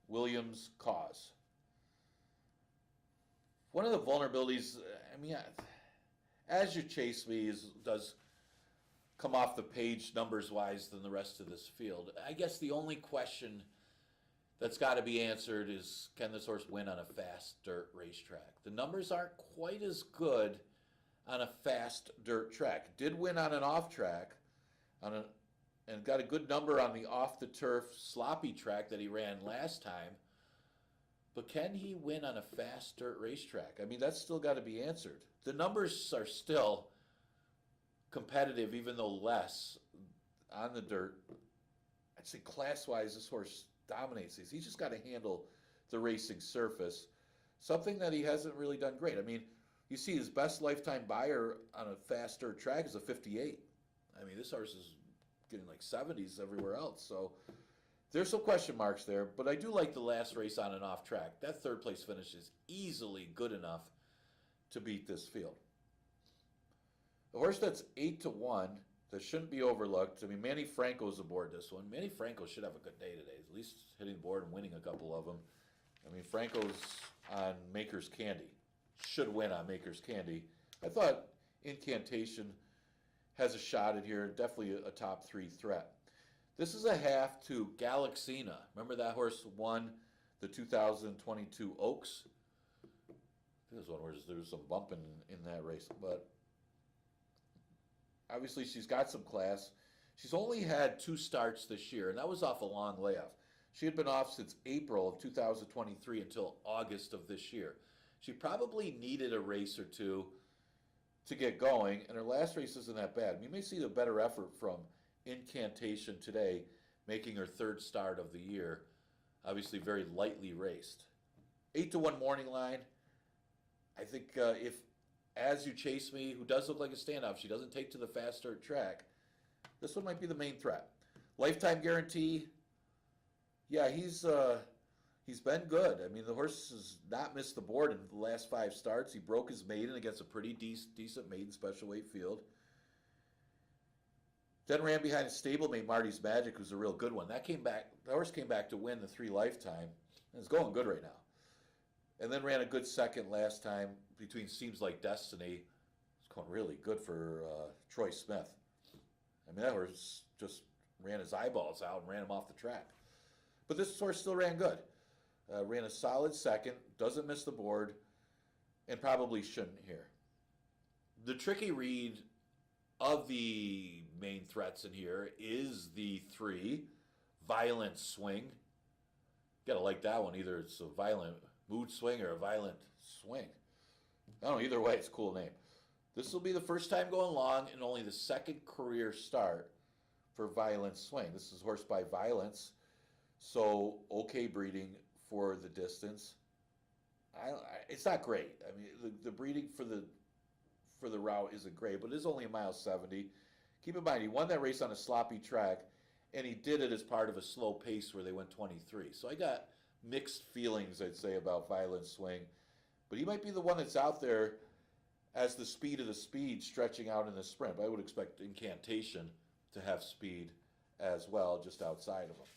Williams Cause. One of the vulnerabilities, I mean, as you chase me, does come off the page numbers-wise than the rest of this field. I guess the only question that's got to be answered is, can this horse win on a fast dirt racetrack? The numbers aren't quite as good on a fast dirt track. Did win on an off track, and got a good number on the off-the-turf sloppy track that he ran last time. But can he win on a fast dirt racetrack? I mean, that's still got to be answered. The numbers are still competitive, even though less on the dirt. I'd say class-wise, this horse dominates these. He's just got to handle the racing surface, something that he hasn't really done great. I mean, you see his best lifetime buyer on a fast dirt track is a 58. I mean, this horse is getting like 70s everywhere else. So there's some question marks there, but I do like the last race on and off track. That 3rd place finish is easily good enough to beat this field. The horse that's 8-1 that shouldn't be overlooked. I mean, Manny Franco's aboard this one. Manny Franco should have a good day today, at least hitting the board and winning a couple of them. I mean, Franco's on Maker's Candy. Should win on Maker's Candy. I thought Incantation has a shot at here. Definitely a top 3 threat. This is a half to Galaxina. Remember that horse won the 2022 Oaks? This one where there was some bumping in that race, but obviously she's got some class. She's only had 2 starts this year, and that was off a long layoff. She had been off since April of 2023 until August of this year. She probably needed a race or two to get going, and her last race isn't that bad. You may see the better effort from Incantation today, making her 3rd start of the year. Obviously very lightly raced. 8-1 morning line. I think if As You Chase Me, who does look like a standoff, she doesn't take to the fast dirt track, this one might be the main threat. Lifetime guarantee. Yeah, he's He's been good. I mean, the horse has not missed the board in the last 5 starts. He broke his maiden against a pretty decent maiden special weight field. Then ran behind a stablemate, Marty's Magic, who's a real good one. The horse came back to win the 3 Lifetime, and it's going good right now. And then ran a good second last time between Seems Like Destiny. It's going really good for Troy Smith. I mean, that horse just ran his eyeballs out and ran him off the track. But this horse still ran good. Ran a solid second, doesn't miss the board, and probably shouldn't here. The tricky read of the main threats in here is the 3, Violent Swing. You gotta like that one. Either it's a violent mood swing or a violent swing. I don't know, either way, it's a cool name. This will be the first time going long and only the 2nd career start for Violent Swing. This is horse by Violence, so okay breeding for the distance. It's not great. I mean, the breeding for the route isn't great, but it is only a mile 70. Keep in mind, he won that race on a sloppy track, and he did it as part of a slow pace where they went 23. So I got mixed feelings, I'd say, about Violent Swing. But he might be the one that's out there as the speed of the speed stretching out in the sprint. But I would expect Incantation to have speed as well, just outside of him.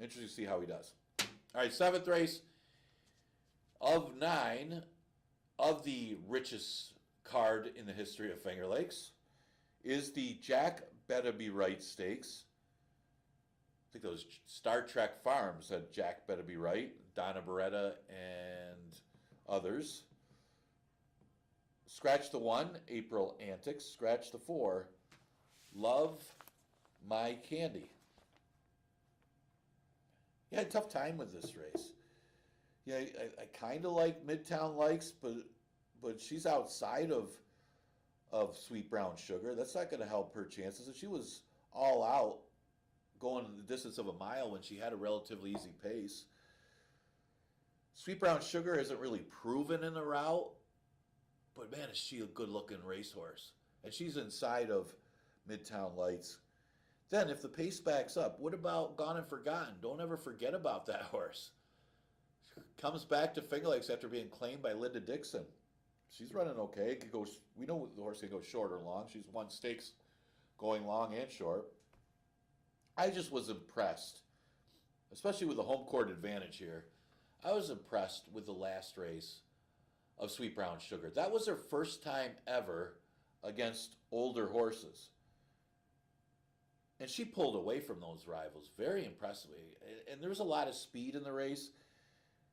Interesting to see how he does. All right, 7th race of 9 of the richest card in the history of Finger Lakes is the Jack Better Be Right Stakes. I think those Star Trek Farms had Jack Better Be Right, Donna Beretta, and others. Scratch the 1, April Antics. Scratch the 4, Love My Candy. Yeah, I had a tough time with this race. Yeah, I kind of like Midtown Likes, but she's outside of Sweet Brown Sugar. That's not going to help her chances. And she was all out going the distance of a mile when she had a relatively easy pace. Sweet Brown Sugar isn't really proven in the route, but man, is she a good-looking racehorse. And she's inside of Midtown Lights. Then, if the pace backs up, what about Gone and Forgotten? Don't ever forget about that horse. Comes back to Finger Lakes after being claimed by Linda Dixon. She's running okay. It could go. We know the horse can go short or long. She's won stakes going long and short. I just was impressed, especially with the home court advantage here. I was impressed with the last race of Sweet Brown Sugar. That was her first time ever against older horses. And she pulled away from those rivals very impressively. And there was a lot of speed in the race.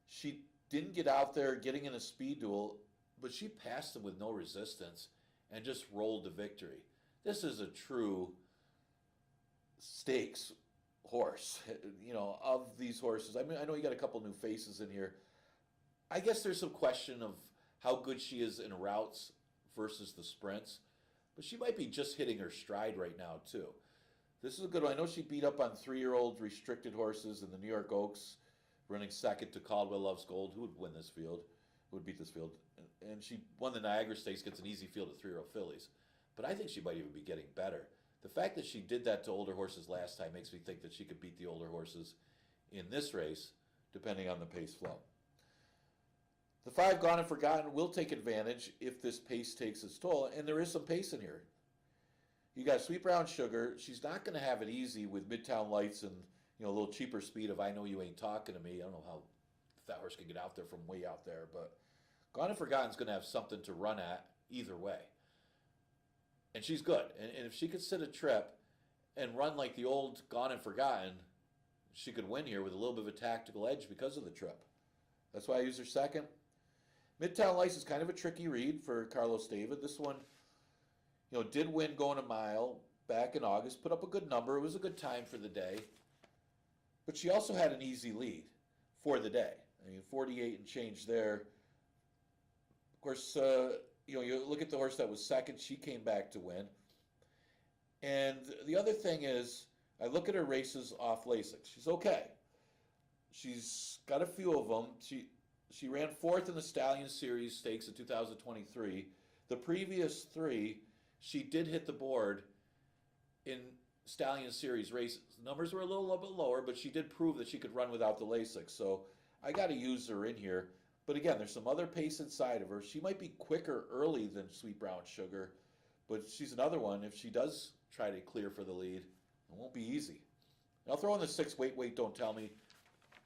She didn't get out there getting in a speed duel, but she passed them with no resistance and just rolled to victory. This is a true stakes horse, of these horses. I mean, I know you got a couple new faces in here. I guess there's some question of how good she is in routes versus the sprints, but she might be just hitting her stride right now, too. This is a good one. I know she beat up on 3-year-old restricted horses in the New York Oaks, running second to Caldwell Loves Gold. Who would win this field? Who would beat this field? And she won the Niagara Stakes, gets an easy field of 3-year-old fillies. But I think she might even be getting better. The fact that she did that to older horses last time makes me think that she could beat the older horses in this race, depending on the pace flow. The 5 Gone and Forgotten will take advantage if this pace takes its toll, and there is some pace in here. You got Sweet Brown Sugar. She's not going to have it easy with Midtown Lights and a little cheaper speed of I Know You Ain't Talking to Me. I don't know how that horse can get out there from way out there, but Gone and Forgotten's going to have something to run at either way. And she's good. And if she could sit a trip and run like the old Gone and Forgotten, she could win here with a little bit of a tactical edge because of the trip. That's why I use her second. Midtown Lights is kind of a tricky read for Carlos David. This one, did win going a mile back in August, put up a good number. It was a good time for the day. But she also had an easy lead for the day. I mean, 48 and change there. Of course, you look at the horse that was second. She came back to win. And the other thing is, I look at her races off Lasix. She's okay. She's got a few of them. She ran 4th in the Stallion Series Stakes in 2023. The previous 3, she did hit the board in Stallion Series races. Numbers were a little bit lower, but she did prove that she could run without the Lasix. So I got to use her in here. But again, there's some other pace inside of her. She might be quicker early than Sweet Brown Sugar, but she's another one. If she does try to clear for the lead, it won't be easy. And I'll throw in the 6 wait, don't tell me,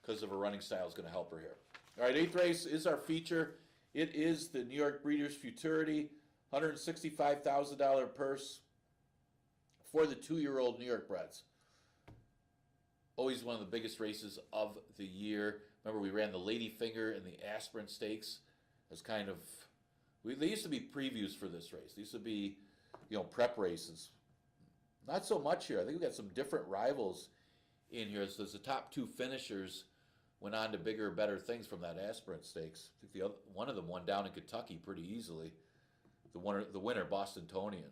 because of her running style is going to help her here. All right, 8th race is our feature. It is the New York Breeders' Futurity, $165,000 purse for the 2-year-old New York breds. Always one of the biggest races of the year. Remember, we ran the Lady Finger and the Aspirin Stakes as kind of, they used to be previews for this race. They used to be, prep races. Not so much here. I think we got some different rivals in here. So the top 2 finishers went on to bigger, better things from that Aspirin Stakes. I think one of them won down in Kentucky pretty easily. The winner, Bostonian.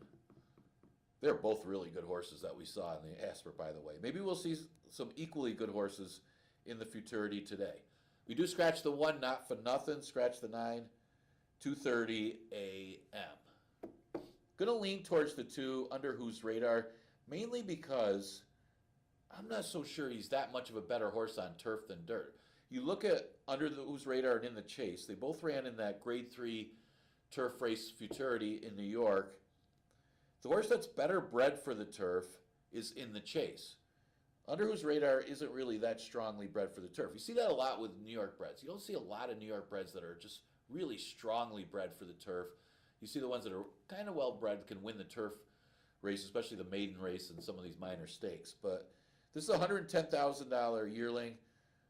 They're both really good horses that we saw in the Aspirin, by the way. Maybe we'll see some equally good horses in the Futurity today. We do scratch the 1, not for nothing. Scratch the 9, 2:30 a.m. Going to lean towards the 2, Under Whose Radar, mainly because I'm not so sure he's that much of a better horse on turf than dirt. You look at Under Whose Radar and In the Chase. They both ran in that Grade 3 turf race Futurity in New York. The horse that's better bred for the turf is In the Chase. Under Whose Radar isn't really that strongly bred for the turf. You see that a lot with New York breds. You don't see a lot of New York breds that are just really strongly bred for the turf. You see the ones that are kind of well bred can win the turf race, especially the maiden race and some of these minor stakes. But this is a $110,000 yearling.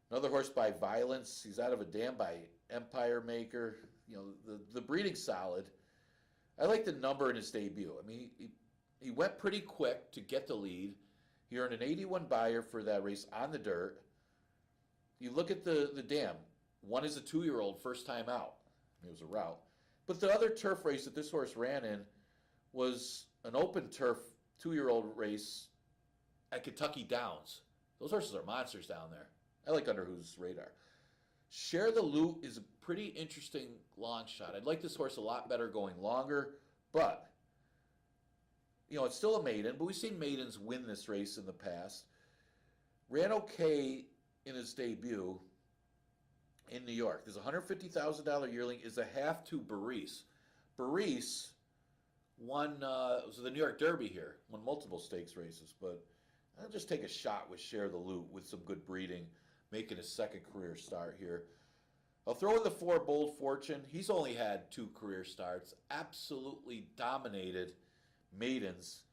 Another horse by Violence. He's out of a dam by Empire Maker. The breeding's solid. I like the number in his debut. I mean, he went pretty quick to get the lead. He earned an 81 buyer for that race on the dirt. You look at the dam. One is a 2-year-old first time out. It was a route. But the other turf race that this horse ran in was an open turf 2-year-old race at Kentucky Downs. Those horses are monsters down there. I like Under Whose Radar. Share the Loot is a pretty interesting long shot. I'd like this horse a lot better going longer, but it's still a maiden, but we've seen maidens win this race in the past. Ran okay in his debut in New York. There's a $150,000 yearling, is a half to Baris. Baris won, was the New York Derby here, won multiple stakes races, but I'll just take a shot with Share the Loot with some good breeding, making his second career start here. I'll throw in the 4 Bold Fortune. He's only had 2 career starts, absolutely dominated maidens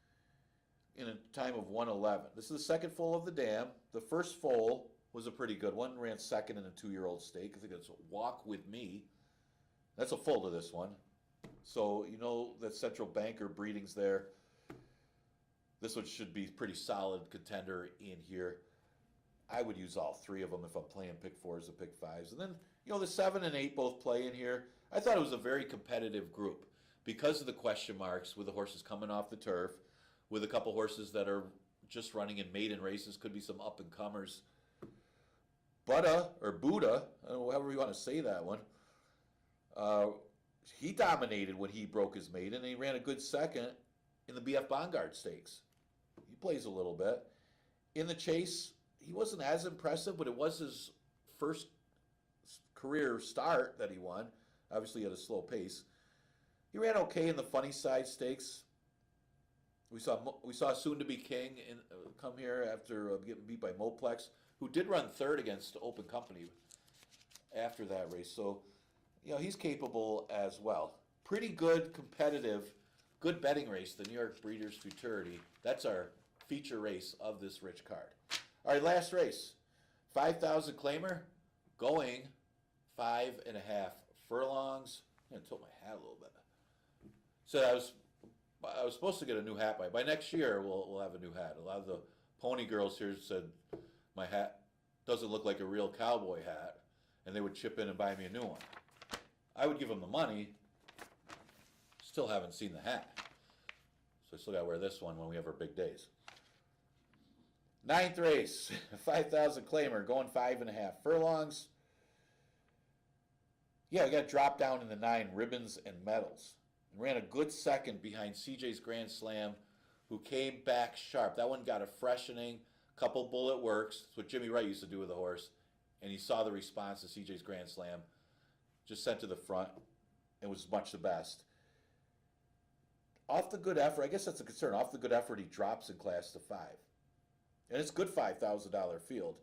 in a time of 1:11. This is the second foal of the dam. The first foal was a pretty good one. Ran second in a 2-year-old stake. I think it's Walk With Me. That's a foal to this one. So that Central Banker breeding's there. This one should be pretty solid contender in here. I would use all 3 of them if I'm playing pick 4s and pick 5s. And then, the 7 and 8 both play in here. I thought it was a very competitive group because of the question marks with the horses coming off the turf, with a couple horses that are just running in maiden races, could be some up-and-comers. Buddha, or Buddha, I don't know, however you want to say that one, he dominated when he broke his maiden, and he ran a good second in the BF Bongard Stakes. He plays a little bit. In the Chase, he wasn't as impressive, but it was his first career start that he won. Obviously at a slow pace. He ran okay in the Funny Side Stakes. We saw Soon to Be King come here after getting beat by Moplex, who did run third against Open Company after that race. So, he's capable as well. Pretty good, competitive, good betting race, the New York Breeders' Futurity. That's our feature race of this rich card. All right, last race. 5,000 claimer, going 5.5 furlongs. I'm going to tilt my hat a little bit. So I was supposed to get a new hat by next year. We'll have a new hat. A lot of the pony girls here said my hat doesn't look like a real cowboy hat, and they would chip in and buy me a new one. I would give them the money. Still haven't seen the hat, so I still got to wear this one when we have our big days. 9th race, 5,000 claimer, going 5.5 furlongs. Yeah, I got dropped down in the 9 Ribbons and Medals. Ran a good second behind CJ's Grand Slam, who came back sharp. That one got a freshening, couple bullet works. That's what Jimmy Wright used to do with the horse. And he saw the response to CJ's Grand Slam, just sent to the front, and was much the best. Off the good effort, I guess that's a concern. Off the good effort, he drops in class to 5. And it's good $5,000 field.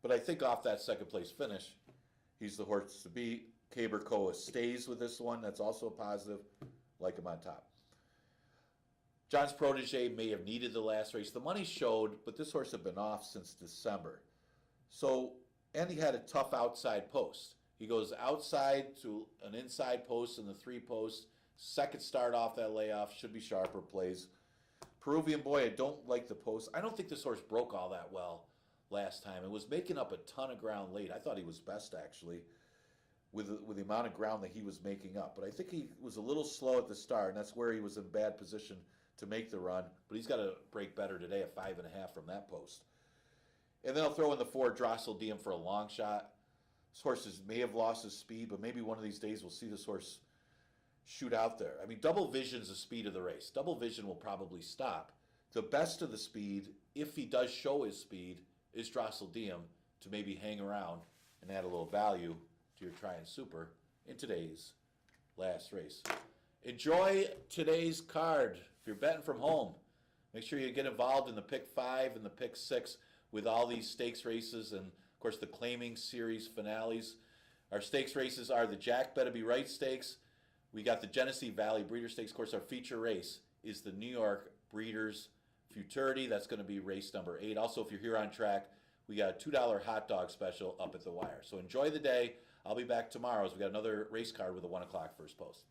But I think off that second place finish, he's the horse to beat. Caber Koa stays with this one. That's also a positive. Like him on top. John's protege may have needed the last race. The money showed, but this horse had been off since December. So, and he had a tough outside post. He goes outside to an inside post in the 3 post. Second start off that layoff. Should be sharper plays. Peruvian Boy, I don't like the post. I don't think this horse broke all that well last time. It was making up a ton of ground late. I thought he was best, actually, with the amount of ground that he was making up. But I think he was a little slow at the start, and that's where he was in bad position to make the run. But he's got to break better today at 5.5 from that post. And then I'll throw in the 4 Drossel Diem for a long shot. This horse may have lost his speed, but maybe one of these days we'll see this horse shoot out there. I mean, Double Vision's the speed of the race. Double Vision will probably stop. The best of the speed, if he does show his speed, is Drossel Diem to maybe hang around and add a little value to your Try and Super in today's last race. Enjoy today's card. If you're betting from home, make sure you get involved in the Pick 5 and the Pick 6 with all these stakes races and, of course, the Claiming Series finales. Our stakes races are the Jack Better Be Right Stakes. We got the Genesee Valley Breeder Stakes. Of course, our feature race is the New York Breeders' Futurity. That's going to be race number 8. Also, if you're here on track, we got a $2 hot dog special up at the wire. So enjoy the day. I'll be back tomorrow as we got another race card with a 1 o'clock first post.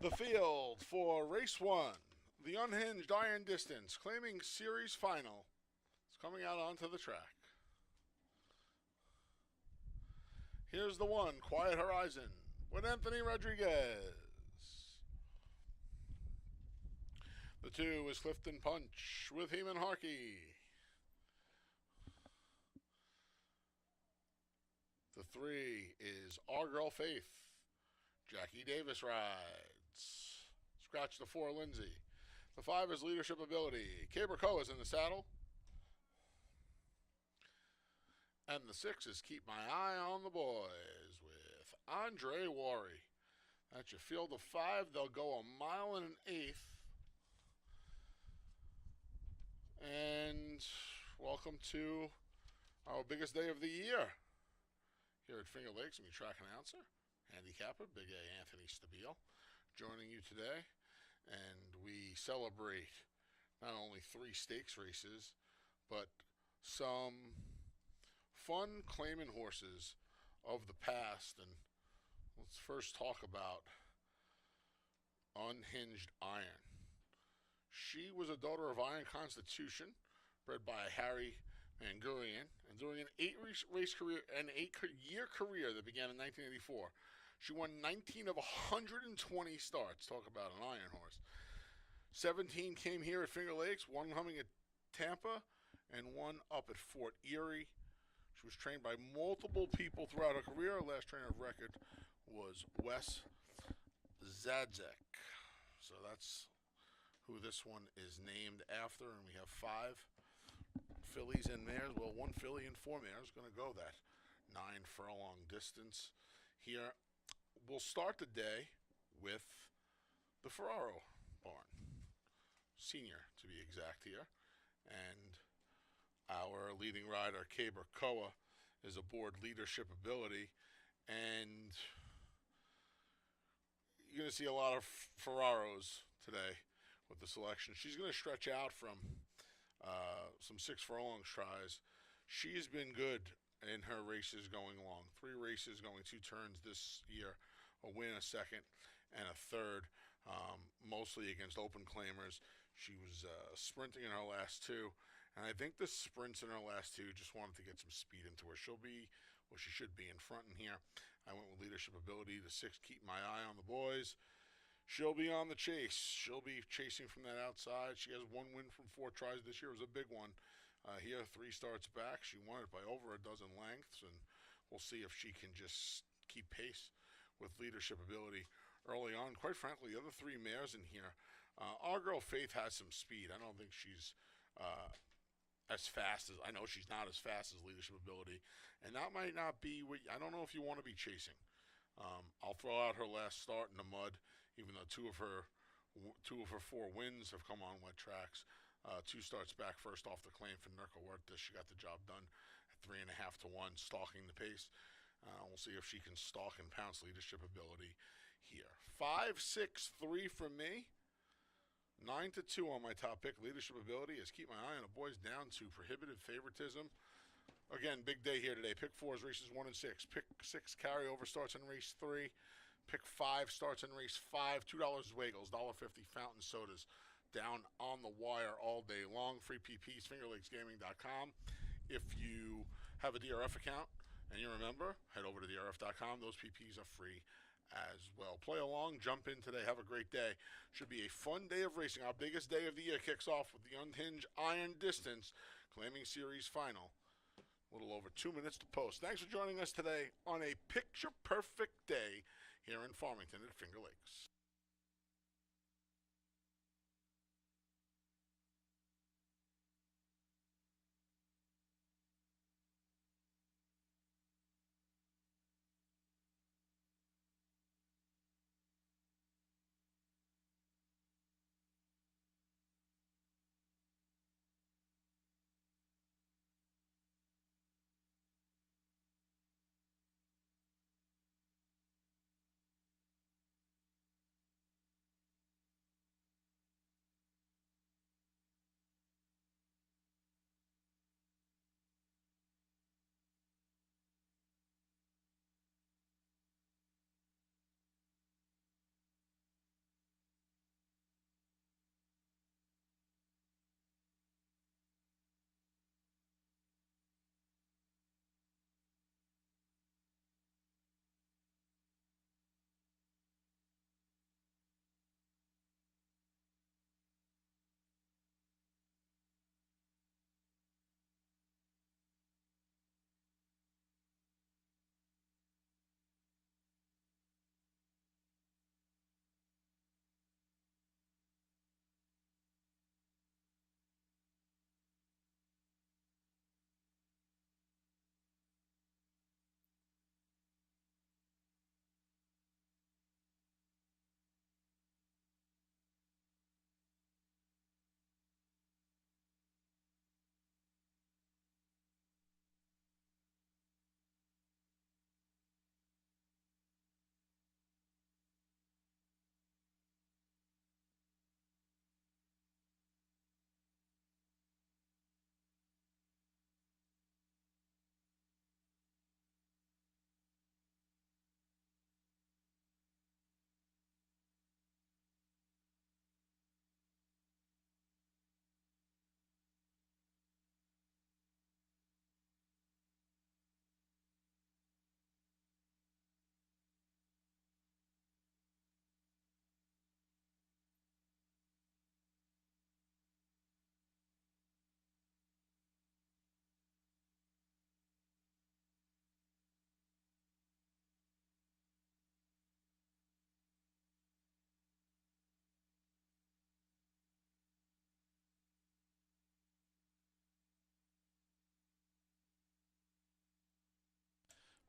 The field for race one, the unhinged iron distance, claiming series final, is coming out onto the track. Here's the one, Quiet Horizon, with Anthony Rodriguez. The two is Clifton Punch with Heeman Harkey. The three is Our Girl Faith. Jackie Davis rides. Scratch the four, Lindsay. The five is Leadership Ability. Caberco is in the saddle. And the six is Keep My Eye on the Boys with Andre Wari. That's your field of five. They'll go a mile and an eighth. And welcome to our biggest day of the year here at Finger Lakes. I'm your track announcer, handicapper, Big A Anthony Stabile, joining you today. And we celebrate not only three stakes races, but some fun claiming horses of the past. And let's first talk about Unhinged Iron. She was a daughter of Iron Constitution, bred by Harry Mangurian, and during an eight-year career that began in 1984, she won 19 of 120 starts. Talk about an iron horse. 17 came here at Finger Lakes, one coming at Tampa, and one up at Fort Erie. She was trained by multiple people throughout her career. Her last trainer of record was Wes Zadzek. So that's who this one is named after, and we have five fillies and mares. Well, one filly and four mares going to go that 9 furlong distance here. We'll start the day with the Ferraro barn, senior to be exact here, and our leading rider, Caber Koa, is aboard Leadership Ability, and you're going to see a lot of Ferraros today with the selection. She's going to stretch out from some 6 furlong tries. She's been good in her races going along. 3 races going 2 turns this year, a win, a second, and a third, mostly against open claimers. She was sprinting in her last 2, and I think the sprints in her last 2 just wanted to get some speed into her. She'll be, well, she should be in front in here. I went with Leadership Ability. The 6, Keep My Eye on the Boys. She'll be on the chase. She'll be chasing from that outside. She has 1 win from 4 tries this year. It was a big one. Here, 3 starts back. She won it by over a dozen lengths, and we'll see if she can just keep pace with Leadership Ability early on. Quite frankly, the other 3 mares in here, Our Girl Faith has some speed. I don't think she's as fast as, I know she's not as fast as Leadership Ability, and that might not be what, I don't know if you want to be chasing. I'll throw out her last start in the mud, even though two of her 4 wins have come on wet tracks. 2 starts back, first off the claim for Nurka Huerta. She got the job done at 3.5 to 1, stalking the pace. We'll see if she can stalk and pounce Leadership Ability here. 5, 6, 3 from me. 9 to 2 on my top pick. Leadership Ability is Keep My Eye on the Boys down to prohibitive favoritism. Again, big day here today. Pick 4 is races 1 and 6. Pick 6 carryover starts in race 3. Pick 5 starts in race 5. $2 Wiggles, $1.50 fountain sodas. Down on the wire all day long. Free PPs, fingerlakesgaming.com. If you have a DRF account and you're a member, head over to drf.com. Those PPs are free as well. Play along, jump in today. Have a great day. Should be a fun day of racing. Our biggest day of the year kicks off with the Unhinged Iron Distance, claiming series final. A little over 2 minutes to post. Thanks for joining us today on a picture-perfect day here in Farmington at Finger Lakes.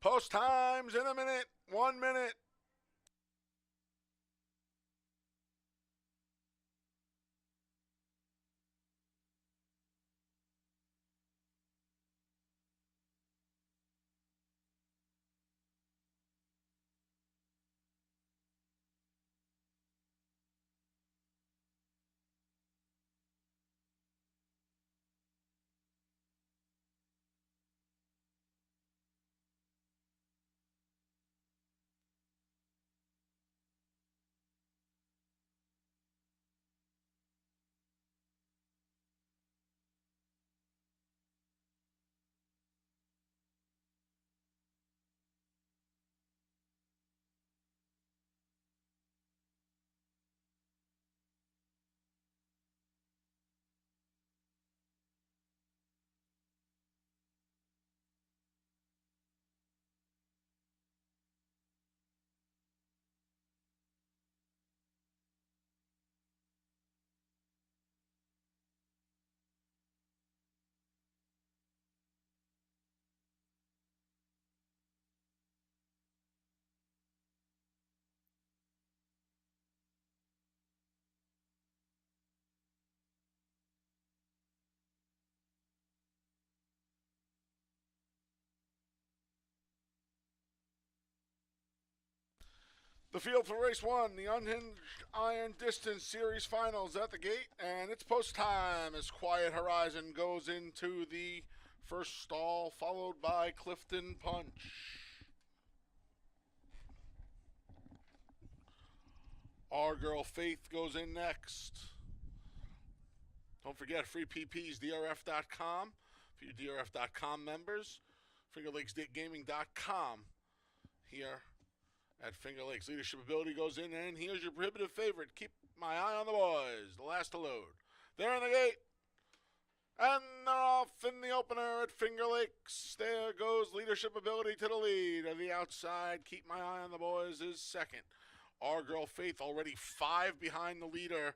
Post times in a minute. 1 minute. The field for race one, the Unhinged Iron Distance Series Finals at the gate, and it's post time as Quiet Horizon goes into the first stall, followed by Clifton Punch. Our Girl Faith goes in next. Don't forget, free PPs, DRF.com for your DRF.com members. FingerLakesGaming.com here at Finger Lakes. Leadership Ability goes in, and here's your prohibitive favorite. Keep my eye on the boys. The last to load. They're in the gate. And they're off in the opener at Finger Lakes. There goes Leadership Ability to the lead. On the outside, Keep My Eye on the Boys is second. Our Girl Faith already 5 behind the leader.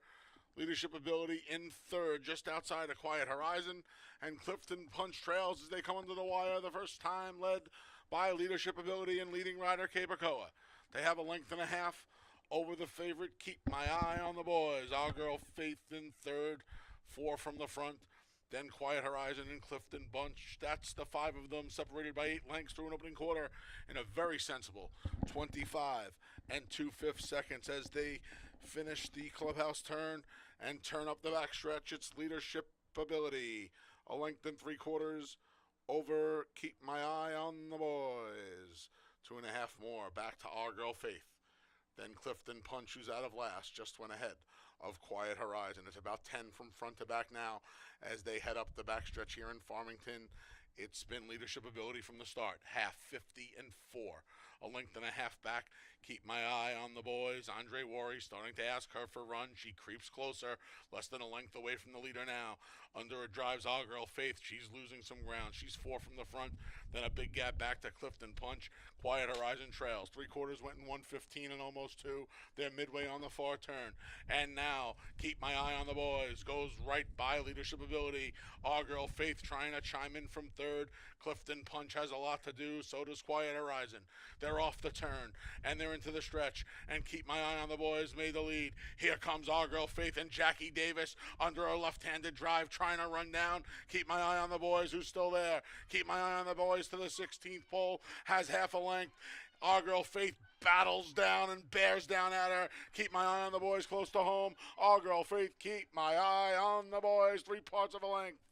Leadership Ability in third, just outside of Quiet Horizon. And Clifton Punch trails as they come under the wire the first time, led by Leadership Ability and leading rider Capricoa. They have a length and a half over the favorite Keep My Eye on the Boys. Our Girl Faith in third, 4 from the front. Then Quiet Horizon and Clifton Bunch. That's the 5 of them separated by 8 lengths through an opening quarter in a very sensible 25 and 2/5 seconds as they finish the clubhouse turn and turn up the backstretch. It's Leadership Ability. A length and 3/4 over Keep My Eye on the Boys. 2.5 more. Back to Our Girl Faith. Then Clifton Punch, who's out of last, just went ahead of Quiet Horizon. It's about 10 from front to back now as they head up the backstretch here in Farmington. It's been Leadership Ability from the start. Half 50 and 4. A length and a half back. Keep My Eye on the Boys. Andre Worry starting to ask her for run. She creeps closer. Less than a length away from the leader now. Under it drives Our Girl Faith. She's losing some ground. She's 4 from the front. Then a big gap back to Clifton Punch. Quiet Horizon trails. 3/4 went in 1:15 and almost 2. They're midway on the far turn. And now, Keep My Eye on the Boys goes right by Leadership Ability. Our Girl Faith trying to chime in from third. Clifton Punch has a lot to do. So does Quiet Horizon. They're off the turn, and they're into the stretch. And Keep My Eye on the Boys made the lead. Here comes Our Girl Faith and Jackie Davis under a left-handed drive trying to run down. Keep My Eye on the Boys, who's still there. Keep My Eye on the Boys to the 16th pole. Has half a length. Our Girl Faith battles down and bears down at her. Keep My Eye on the Boys close to home. Our Girl Faith, Keep My Eye on the Boys. 3/4 of a length.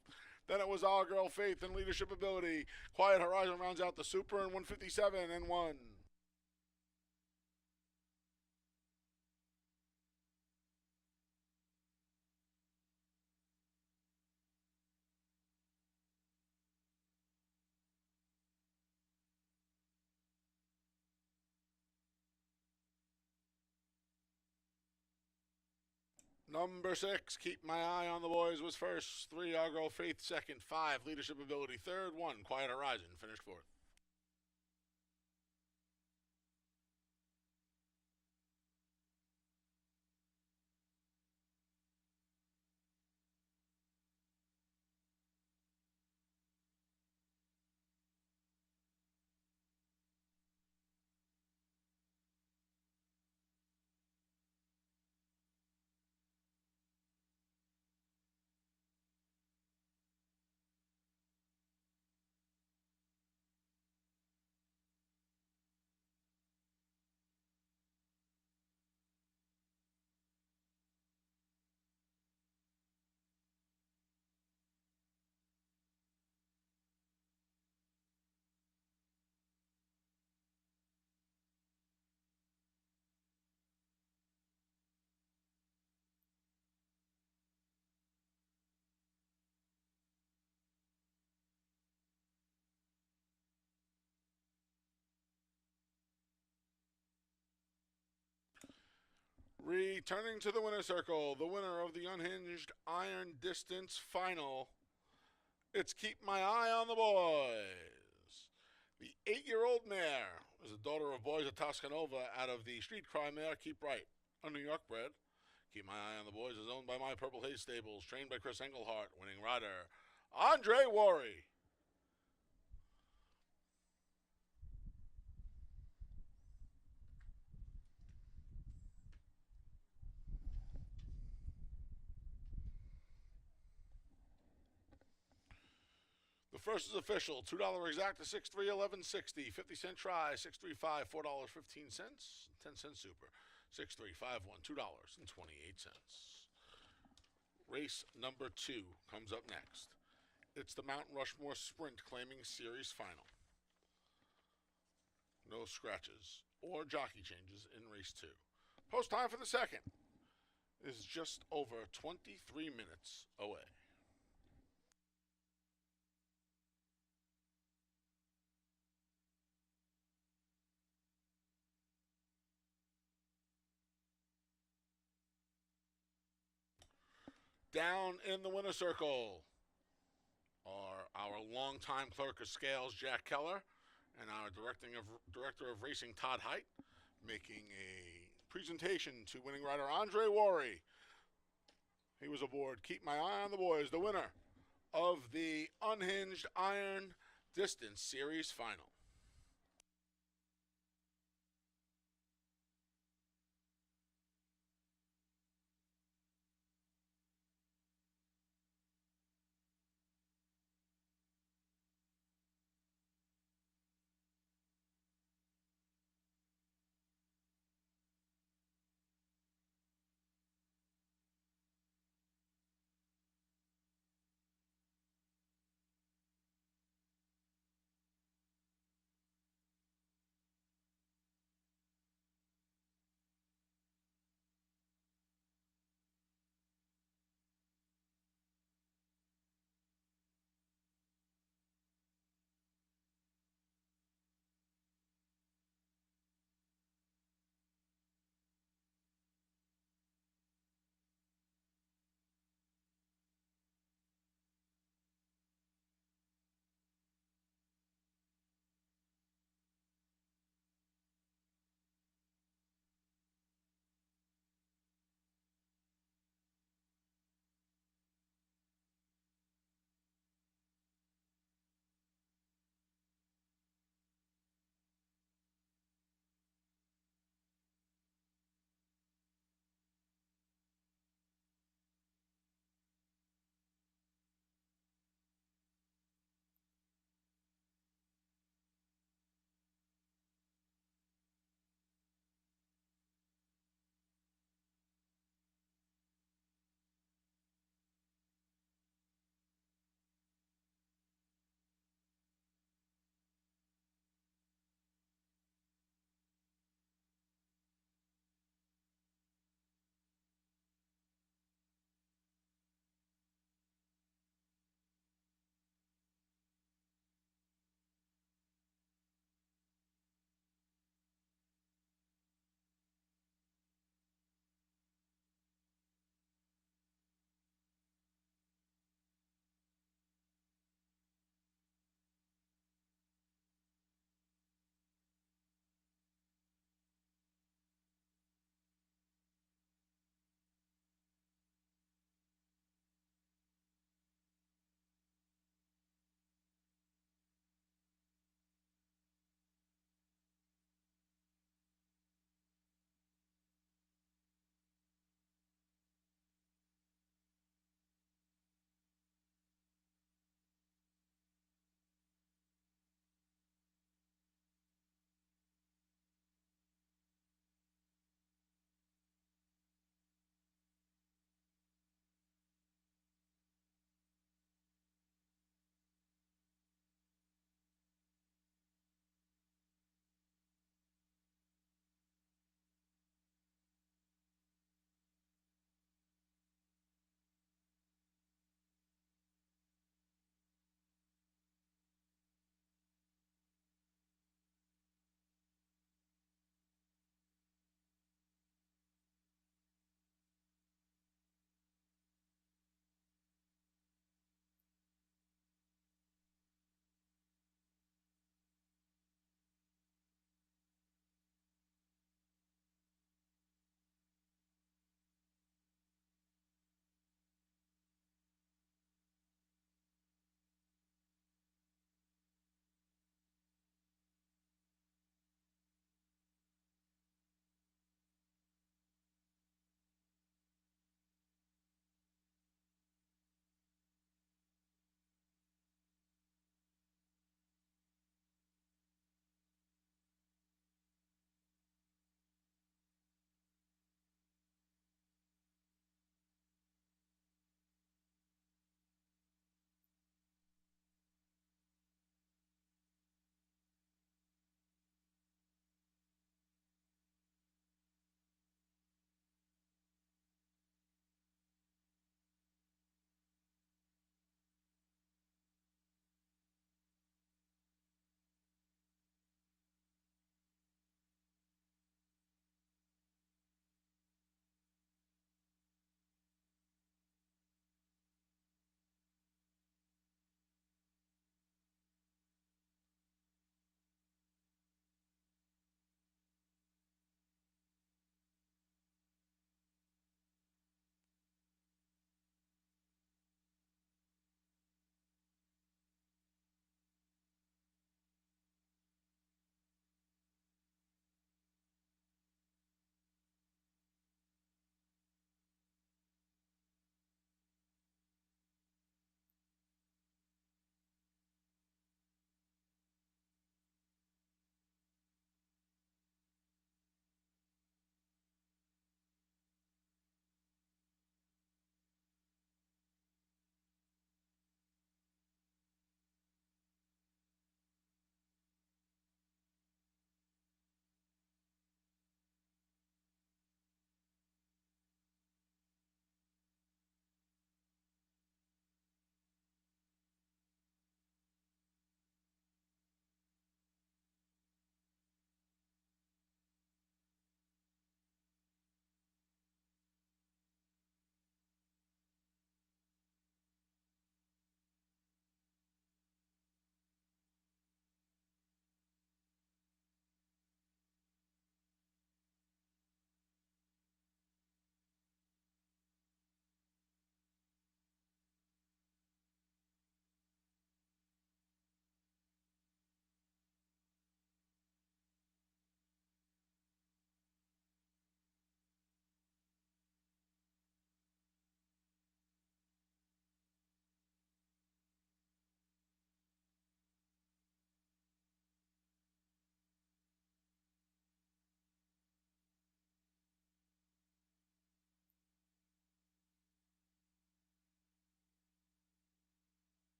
Then it was Our Girl Faith and Leadership Ability. Quiet Horizon rounds out the Super in 157 and 1. Number 6, Keep My Eye on the Boys was first. 3, Our Girl Faith second. 5, Leadership Ability third. 1, Quiet Horizon finished fourth. Returning to the winner's circle, the winner of the unhinged iron distance final. It's Keep My Eye on the Boys. The 8-year-old mare is the daughter of Boys of Toscanova out of the street cry mare Keep Right, a New York bred. Keep My Eye on the Boys is owned by My Purple Haze Stables, trained by Chris Englehart, winning rider Andre Worry. The first is official. $2 exacta, 6'3", 1160. 50-cent try, 635, $4.15. 10-cent super, 6'3", 5'1", $2.28. Race number 2 comes up next. It's the Mount Rushmore Sprint claiming series final. No scratches or jockey changes in race 2. Post time for the second is just over 23 minutes away. Down in the winner's circle are our longtime clerk of scales, Jack Keller, and our director of racing, Todd Height, making a presentation to winning rider Andre Worry. He was aboard Keep My Eye on the Boys, the winner of the Unhinged Iron Distance Series Final.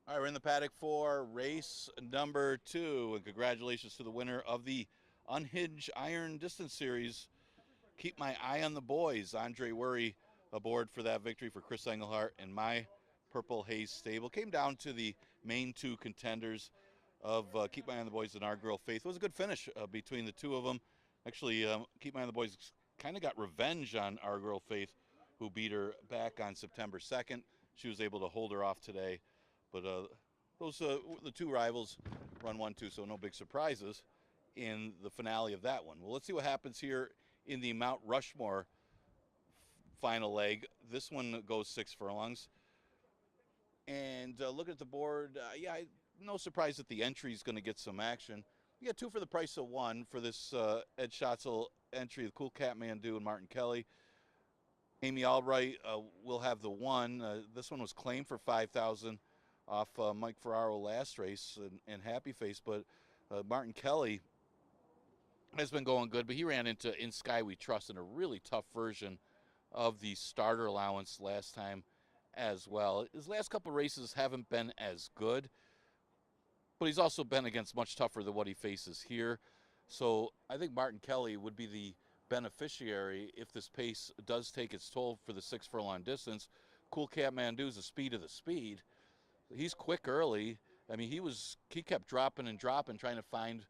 All right, we're in the paddock for race number 2, and congratulations to the winner of the Unhinged Iron Distance Series. Keep my eye on the boys. Andre Worry aboard for that victory for Chris Engelhart and my Purple Haze stable. Came down to the main 2 contenders of Keep My Eye on the Boys and Our Girl Faith. It was a good finish between the 2 of them. Actually, Keep My Eye on the Boys kind of got revenge on Our Girl Faith, who beat her back on September 2nd. She was able to hold her off today. But the 2 rivals run 1-2, so no big surprises in the finale of that one. Well, let's see what happens here in the Mount Rushmore final leg. This one goes 6 furlongs. And looking at the board, no surprise that the entry is going to get some action. You got 2 for the price of 1 for this Ed Schatzel entry, the Cool Cat Mandu and Martin Kelly. Amy Albright will have the 1. This one was claimed for $5,000 off Mike Ferraro last race and Happy Face, but Martin Kelly has been going good, but he ran into In Sky We Trust in a really tough version of the starter allowance last time as well. His last couple races haven't been as good, but he's also been against much tougher than what he faces here. So I think Martin Kelly would be the beneficiary if this pace does take its toll for the 6 furlong distance. Cool Cat Mandu's the speed of the speed. He's quick early. I mean, he kept dropping and dropping, trying to find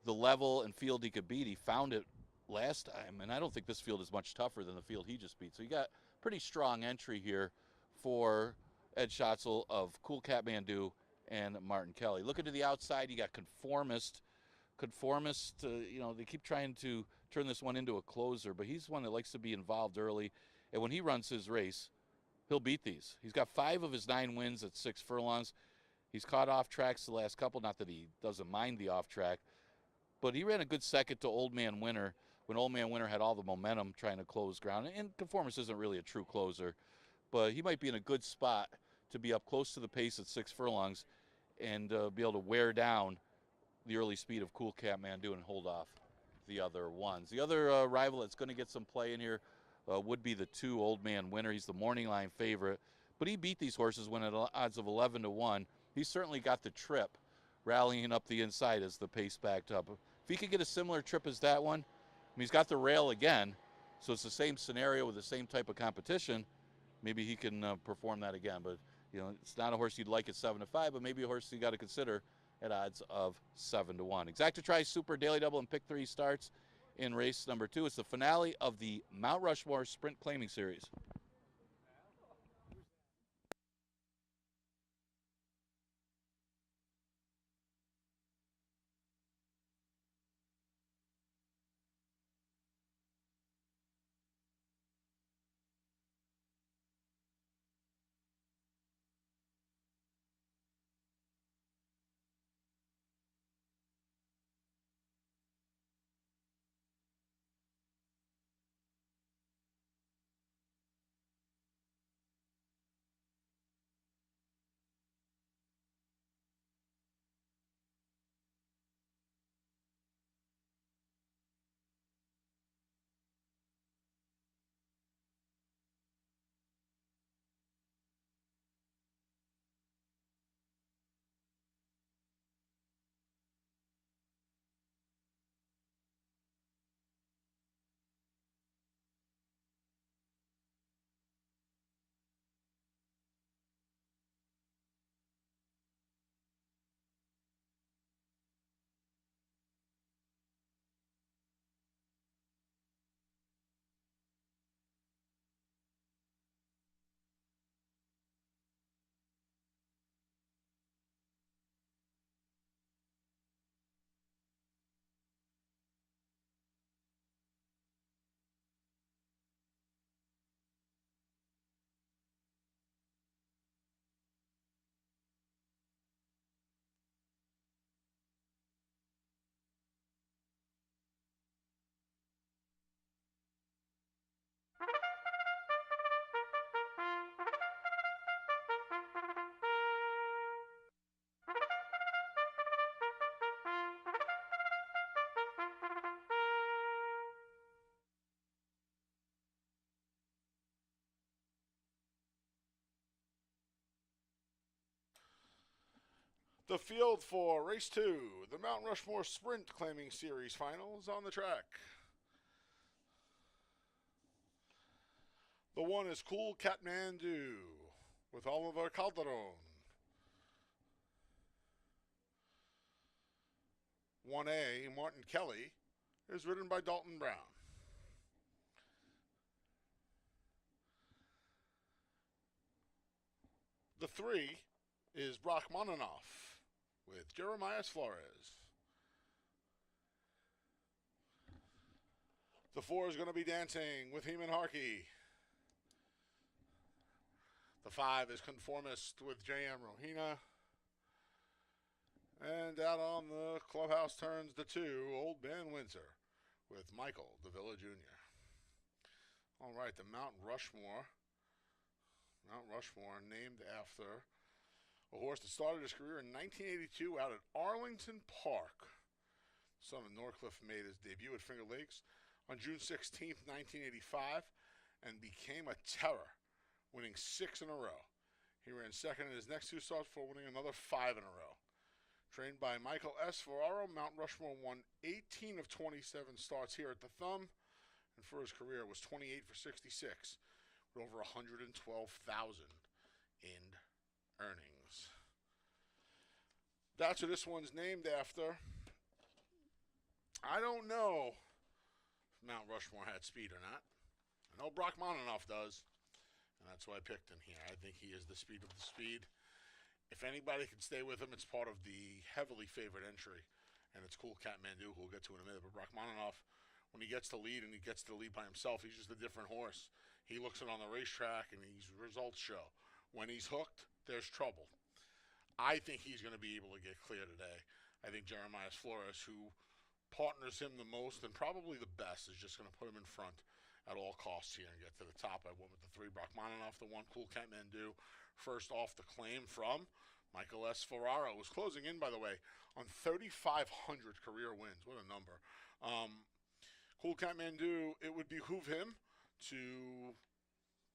the level and field he could beat. He found it last time, and I don't think this field is much tougher than the field he just beat. So you got pretty strong entry here for Ed Schatzel of Cool Cat Mandu and Martin Kelly. Looking to the outside, you got Conformist. They keep trying to turn this one into a closer, but he's one that likes to be involved early. And when he runs his race, he'll beat these. He's got 5 of his 9 wins at 6 furlongs. He's caught off tracks the last couple, not that he doesn't mind the off track, but he ran a good second to Old Man Winter when Old Man Winter had all the momentum trying to close ground. And Conformist isn't really a true closer, but he might be in a good spot to be up close to the pace at 6 furlongs and be able to wear down the early speed of Cool Cat Mandu and hold off the other ones. The other rival that's going to get some play in here would be the 2 Old Man Winter. He's the morning line favorite, but he beat these horses when at odds of 11-1. He certainly got the trip, rallying up the inside as the pace backed up. If he could get a similar trip as that one, he's got the rail again, so it's the same scenario with the same type of competition. Maybe he can perform that again, but it's not a horse you'd like at 7-5, but maybe a horse you got to consider at odds of 7-1. Exacta Tri Super Daily Double and Pick 3 starts in race number 2. It's the finale of the Mount Rushmore Sprint Claiming Series. The field for race 2, the Mount Rushmore Sprint Claiming Series Finals on the track. The 1 is Cool Kathmandu with Oliver Calderon. 1A, Martin Kelly, is ridden by Dalton Brown. The 3 is Rachmaninoff with Jeremiah Flores. The 4 is going to be Dancing with Heeman Harkey. The 5 is Conformist with J.M. Rohina. And out on the clubhouse turns the 2, Old Man Windsor with Michael DeVilla Jr. All right, the Mount Rushmore. Mount Rushmore named after a horse that started his career in 1982 out at Arlington Park. Son of Norcliffe made his debut at Finger Lakes on June 16, 1985, and became a terror, winning 6 in a row. He ran second in his next 2 starts before winning another 5 in a row. Trained by Michael S. Ferraro, Mount Rushmore won 18 of 27 starts here at the Thumb, and for his career was 28 for 66, with over $112,000 in earnings. That's what this one's named after. I don't know if Mount Rushmore had speed or not. I know Rachmaninoff does, and that's why I picked him here. I think he is the speed of the speed. If anybody can stay with him, it's part of the heavily favored entry, and it's Cool Kathmandu, who we'll get to in a minute. But Rachmaninoff, when he gets to lead and he gets to lead by himself, he's just a different horse. He looks it on the racetrack, and his results show. When he's hooked, there's trouble. I think he's going to be able to get clear today. I think Jeremiah Flores, who partners him the most and probably the best, is just going to put him in front at all costs here and get to the top. I went with the 3, Rachmaninoff, the 1, Cool Kathmandu. First off the claim from Michael S. Ferraro, was closing in, by the way, on 3,500 career wins. What a number. Cool Kathmandu, it would behoove him to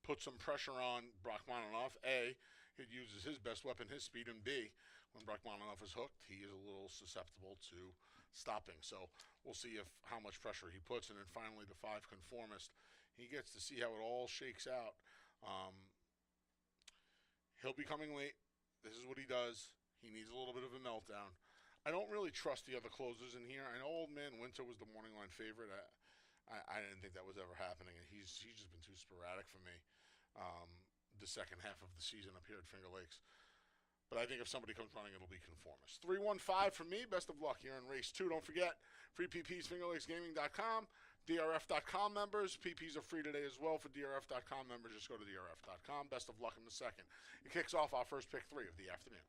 put some pressure on Rachmaninoff. A, he uses his best weapon, his speed, and B, when Rachmaninoff is hooked, he is a little susceptible to stopping. So we'll see how much pressure he puts. And then finally, the 5, Conformist. He gets to see how it all shakes out. He'll be coming late. This is what he does. He needs a little bit of a meltdown. I don't really trust the other closers in here. I know Old Man Winter was the morning line favorite. I didn't think that was ever happening, and he's just been too sporadic for me the second half of the season up here at Finger Lakes. But I think if somebody comes running, it'll be Conformist. 315 from me. Best of luck here in race 2. Don't forget, free PPs, fingerlakesgaming.com. DRF.com members. PPs are free today as well for DRF.com members. Just go to DRF.com. Best of luck in the second. It kicks off our first pick 3 of the afternoon.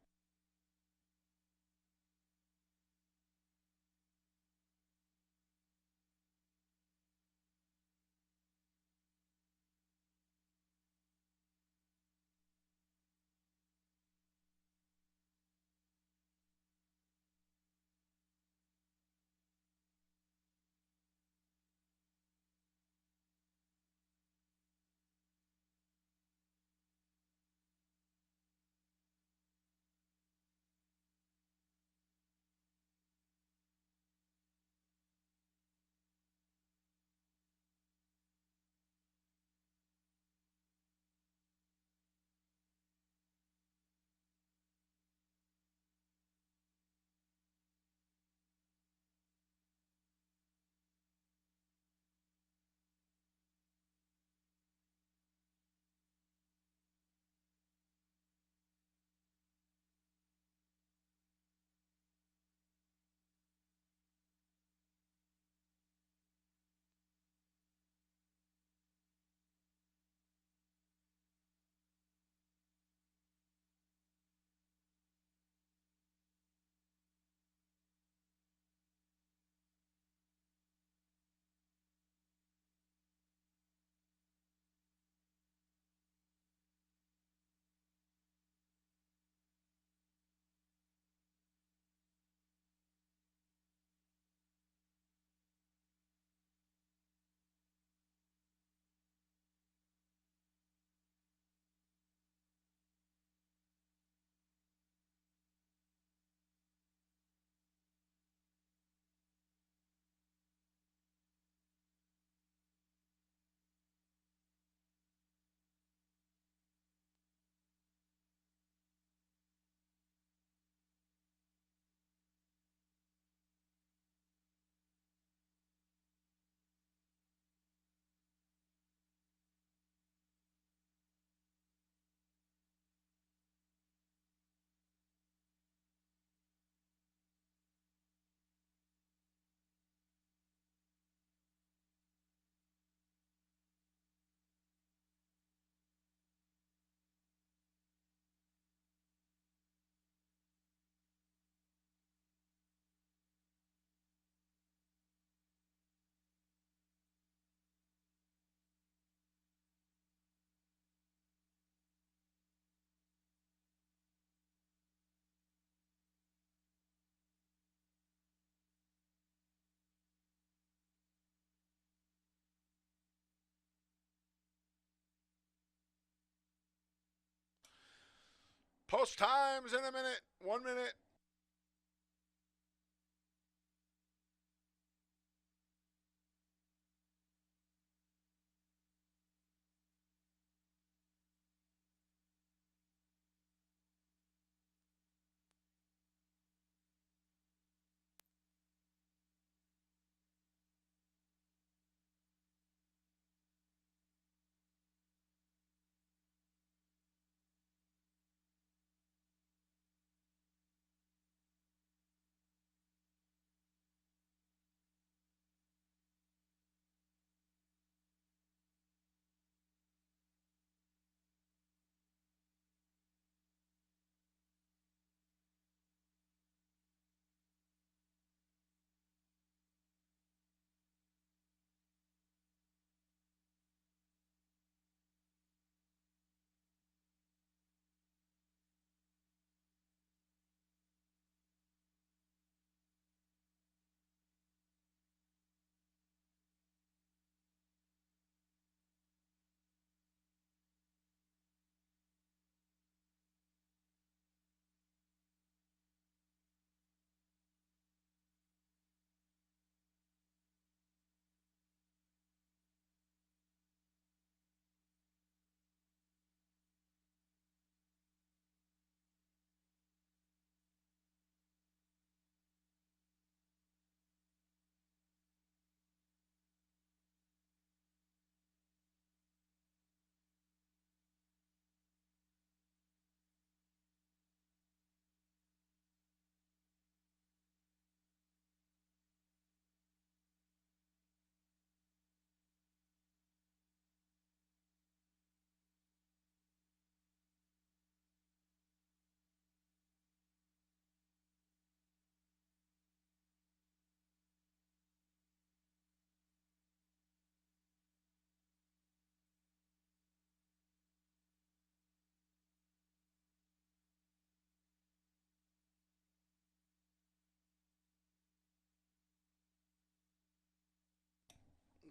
Post times in a minute. 1 minute.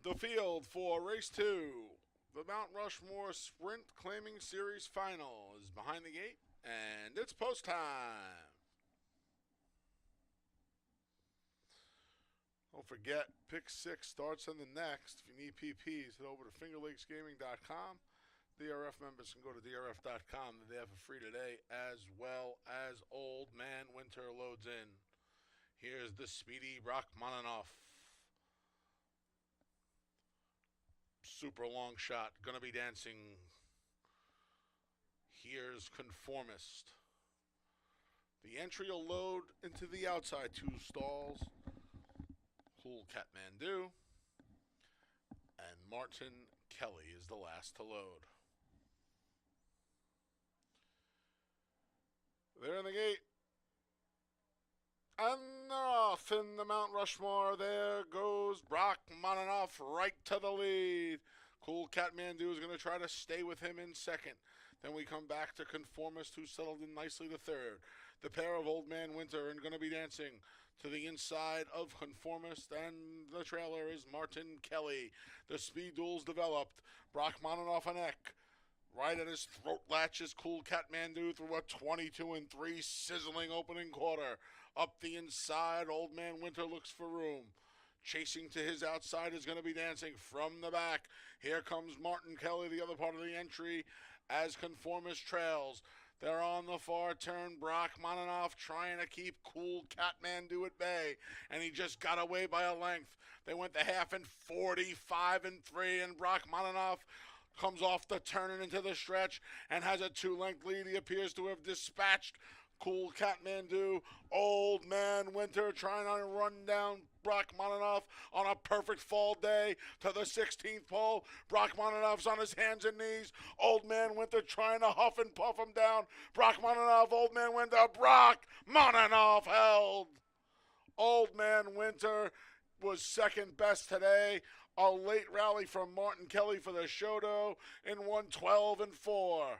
The field for race 2. The Mount Rushmore Sprint Claiming Series Final is behind the gate, and it's post time. Don't forget, Pick 6 starts in the next. If you need PPs, head over to fingerlakesgaming.com. DRF members can go to drf.com. They're there for free today, as well as Old Man Winter loads in. Here's the speedy Rachmaninoff. Super long shot. Gonna be dancing. Here's Conformist. The entry will load into the outside 2 stalls. Cool Kathmandu. And Martin Kelly is the last to load. They're in the gate. And off in the Mount Rushmore. There goes Rachmaninoff right to the lead. Cool Kathmandu is going to try to stay with him in second. Then we come back to Conformist, who settled in nicely to third. The pair of Old Man Winter are going to be dancing to the inside of Conformist, and the trailer is Martin Kelly. The speed duel's developed. Rachmaninoff a neck. Right at his throat latch is Cool Kathmandu through a 22-3 sizzling opening quarter. Up the inside, Old Man Winter looks for room. Chasing to his outside is going to be dancing from the back. Here comes Martin Kelly, the other part of the entry, as Conformist trails. They're on the far turn. Rachmaninoff trying to keep Cool Kathmandu at bay, and he just got away by a length. They went the half in 45-3, and Rachmaninoff comes off the turn and into the stretch and has a 2-length lead. He appears to have dispatched Cool Kathmandu. Old Man Winter trying to run down Rachmaninoff on a perfect fall day to the 16th pole. Rachmaninoff's on his hands and knees. Old Man Winter trying to huff and puff him down. Rachmaninoff, Old Man Winter, Rachmaninoff held. Old Man Winter was second best today. A late rally from Martin Kelly for the Shodo in 1:12-4.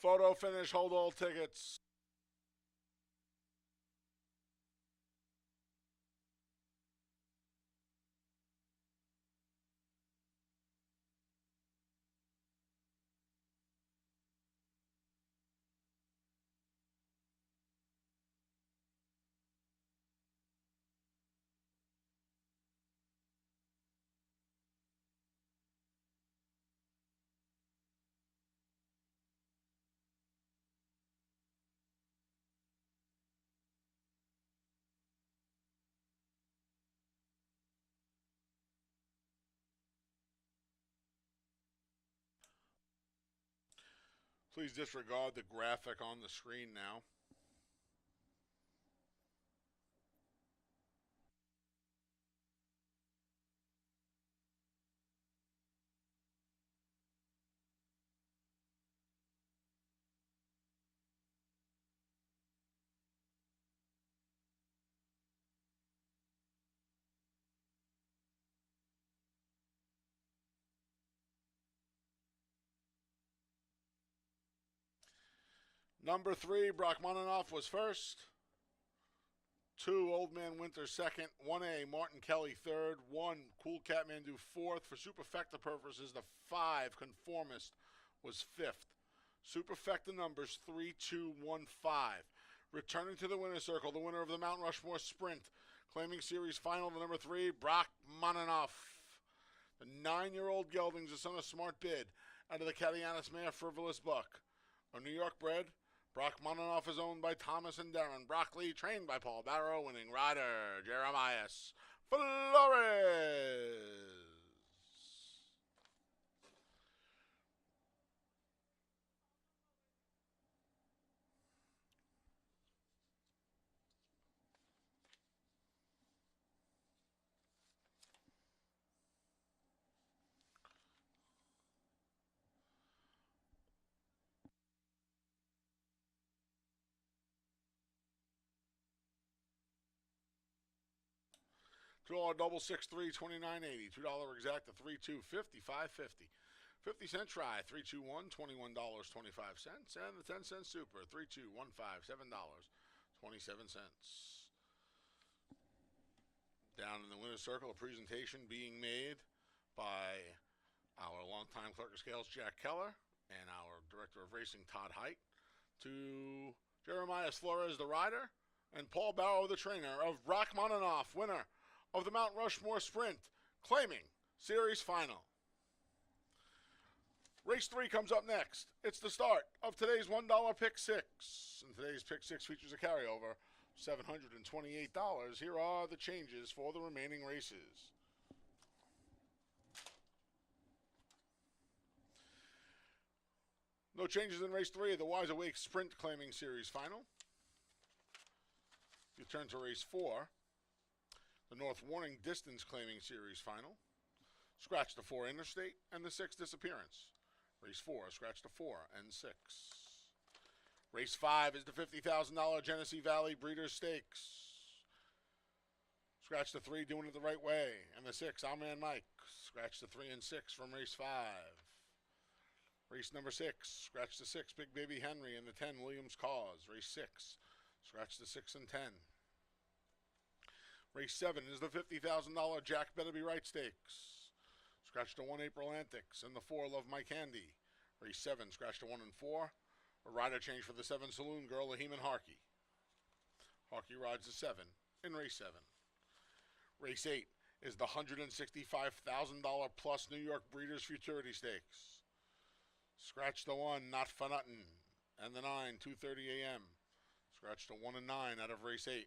Photo finish, hold all tickets. Please disregard the graphic on the screen now. Number 3, Brockmaninoff was first. 2, Old Man Winter second. 1A, Martin Kelly third. 1, Cool Catmandu fourth. For superfecta purposes, the 5, Conformist, was fifth. Superfecta numbers 3, 2, 1, 5. Returning to the winner's circle, the winner of the Mount Rushmore Sprint, claiming series final, the number 3, Brockmaninoff. The 9-year-old gelding's the son of Smart Bid, out of the Cadianis mare Frivolous Buck. A New York bred, Brockmaninoff is owned by Thomas and Darren Broccoli, trained by Paul Barrow, winning rider Jeremias Flores. $2 double 6-3, $29.80. $2 exact to 3-2, $55.50. 50-cent try, 3-2-1, $21.25. And the 10-cent super, 3-2, $1-5, $7.27. Down in the winner's circle, a presentation being made by our longtime clerk of scales, Jack Keller, and our director of racing, Todd Height, to Jeremias Flores, the rider, and Paul Barrow, the trainer, of Brockmaninoff, winner of the Mount Rushmore Sprint, claiming series final. Race 3 comes up next. It's the start of today's $1 Pick 6. And today's Pick 6 features a carryover, $728. Here are the changes for the remaining races. No changes in race 3, the Wise Awake Sprint claiming series final. You turn to race 4. The North Warning Distance claiming series final. Scratch the 4 Interstate and the 6 Disappearance. Race 4, scratch the 4 and 6. Race 5 is the $50,000 Genesee Valley Breeders' Stakes. Scratch the 3, Doing It the Right Way, and the 6, Our Man Mike. Scratch the 3 and 6 from race 5. Race number 6, scratch the 6, Big Baby Henry, and the 10, Williams Cause. Race 6, scratch the 6 and 10. Race 7 is the $50,000 Jack Better Be Right Stakes. Scratch the 1, April Antics, and the 4, Love My Candy. Race 7, scratch the 1 and 4. A rider change for the 7, Saloon Girl, Laheem Harkey. Harkey rides the 7 in race 7. Race 8 is the $165,000 plus New York Breeders' Futurity Stakes. Scratch the 1, Not For Nothing, and the 9, 2:30 a.m. Scratch the 1 and 9 out of race 8.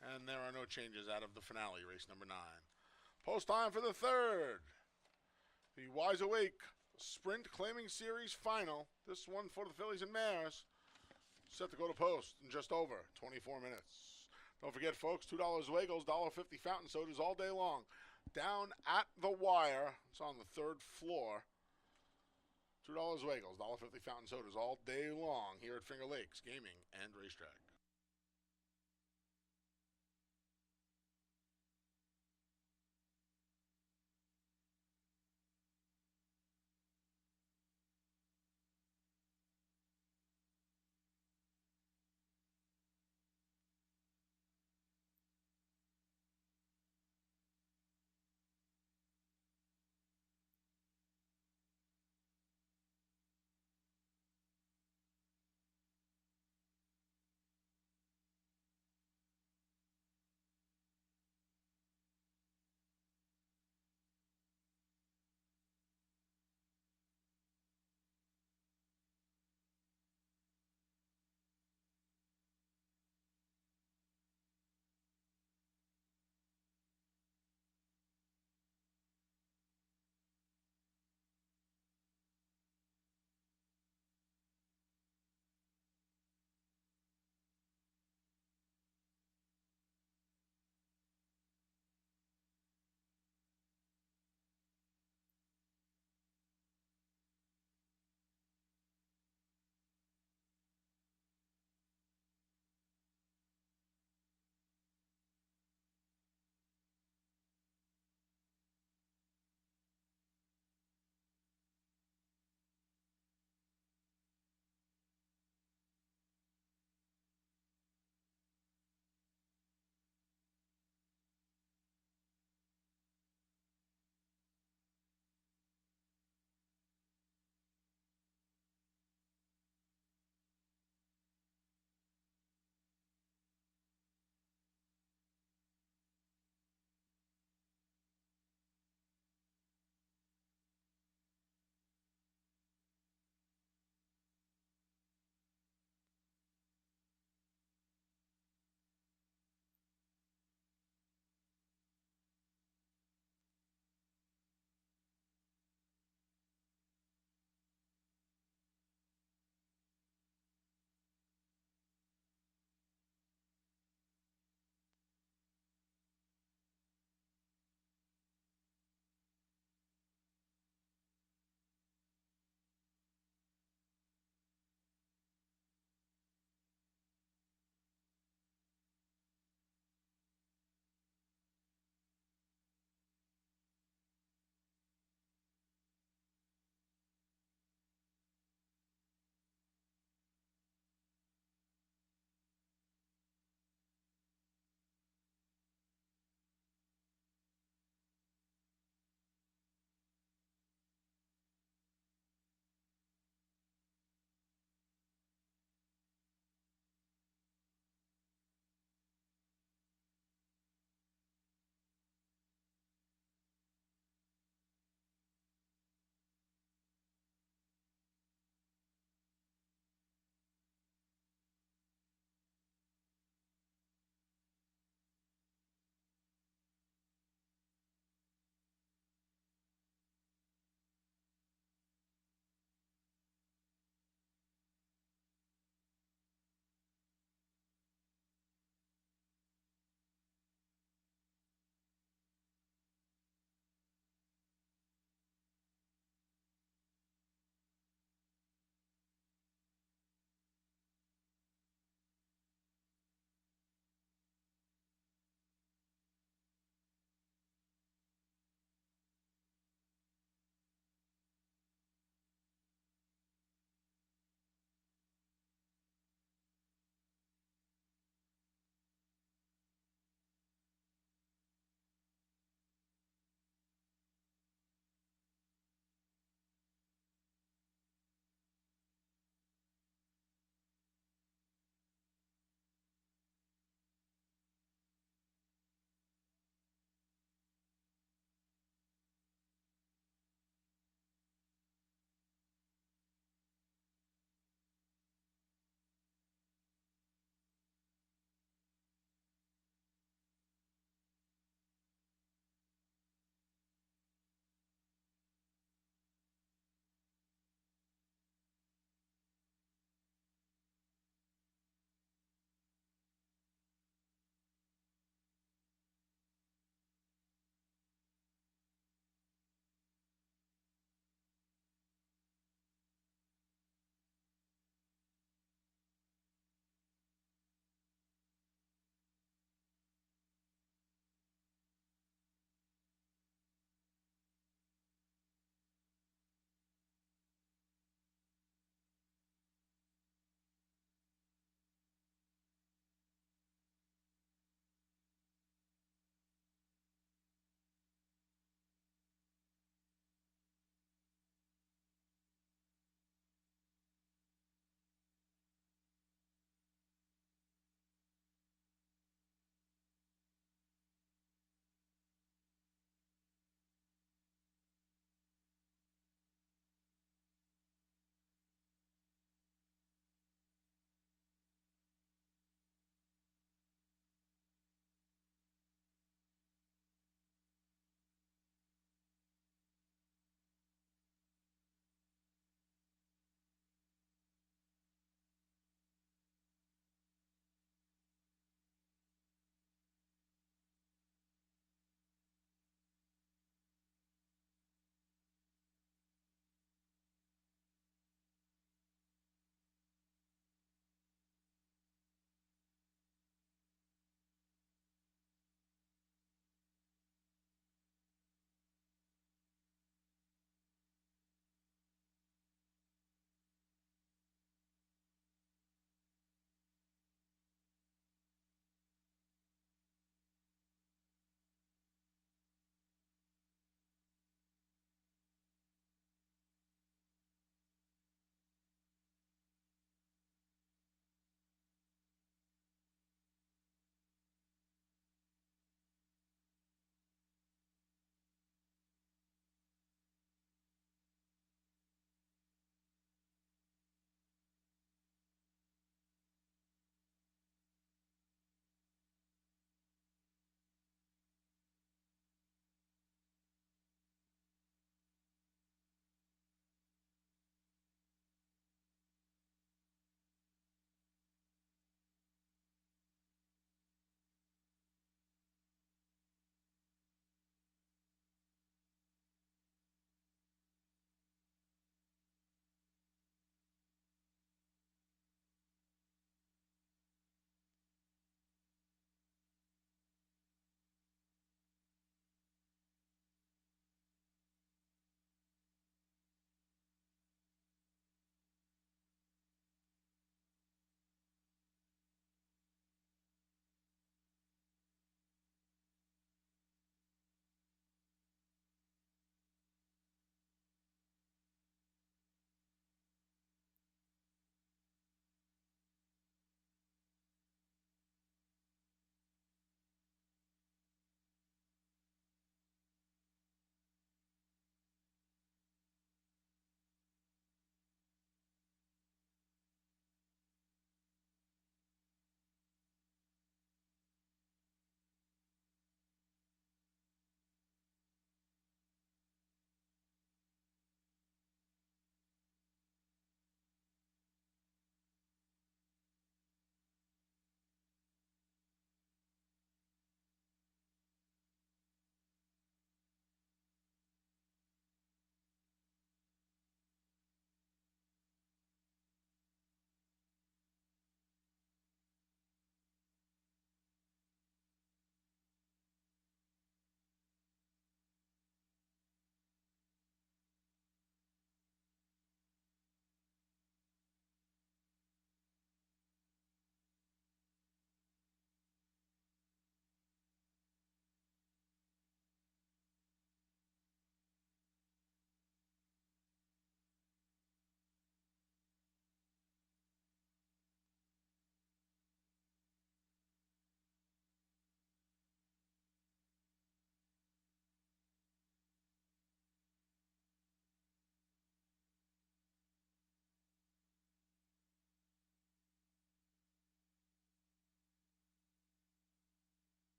And there are no changes out of the finale, race number 9. Post time for the 3rd. The Wise Awake Sprint claiming series final. This one for the fillies and mares. Set to go to post in just over 24 minutes. Don't forget, folks, $2 Wagles, $1.50 fountain sodas all day long. Down at the wire. It's on the 3rd floor. $2 Wagles, $1.50 fountain sodas all day long here at Finger Lakes Gaming and Racetrack.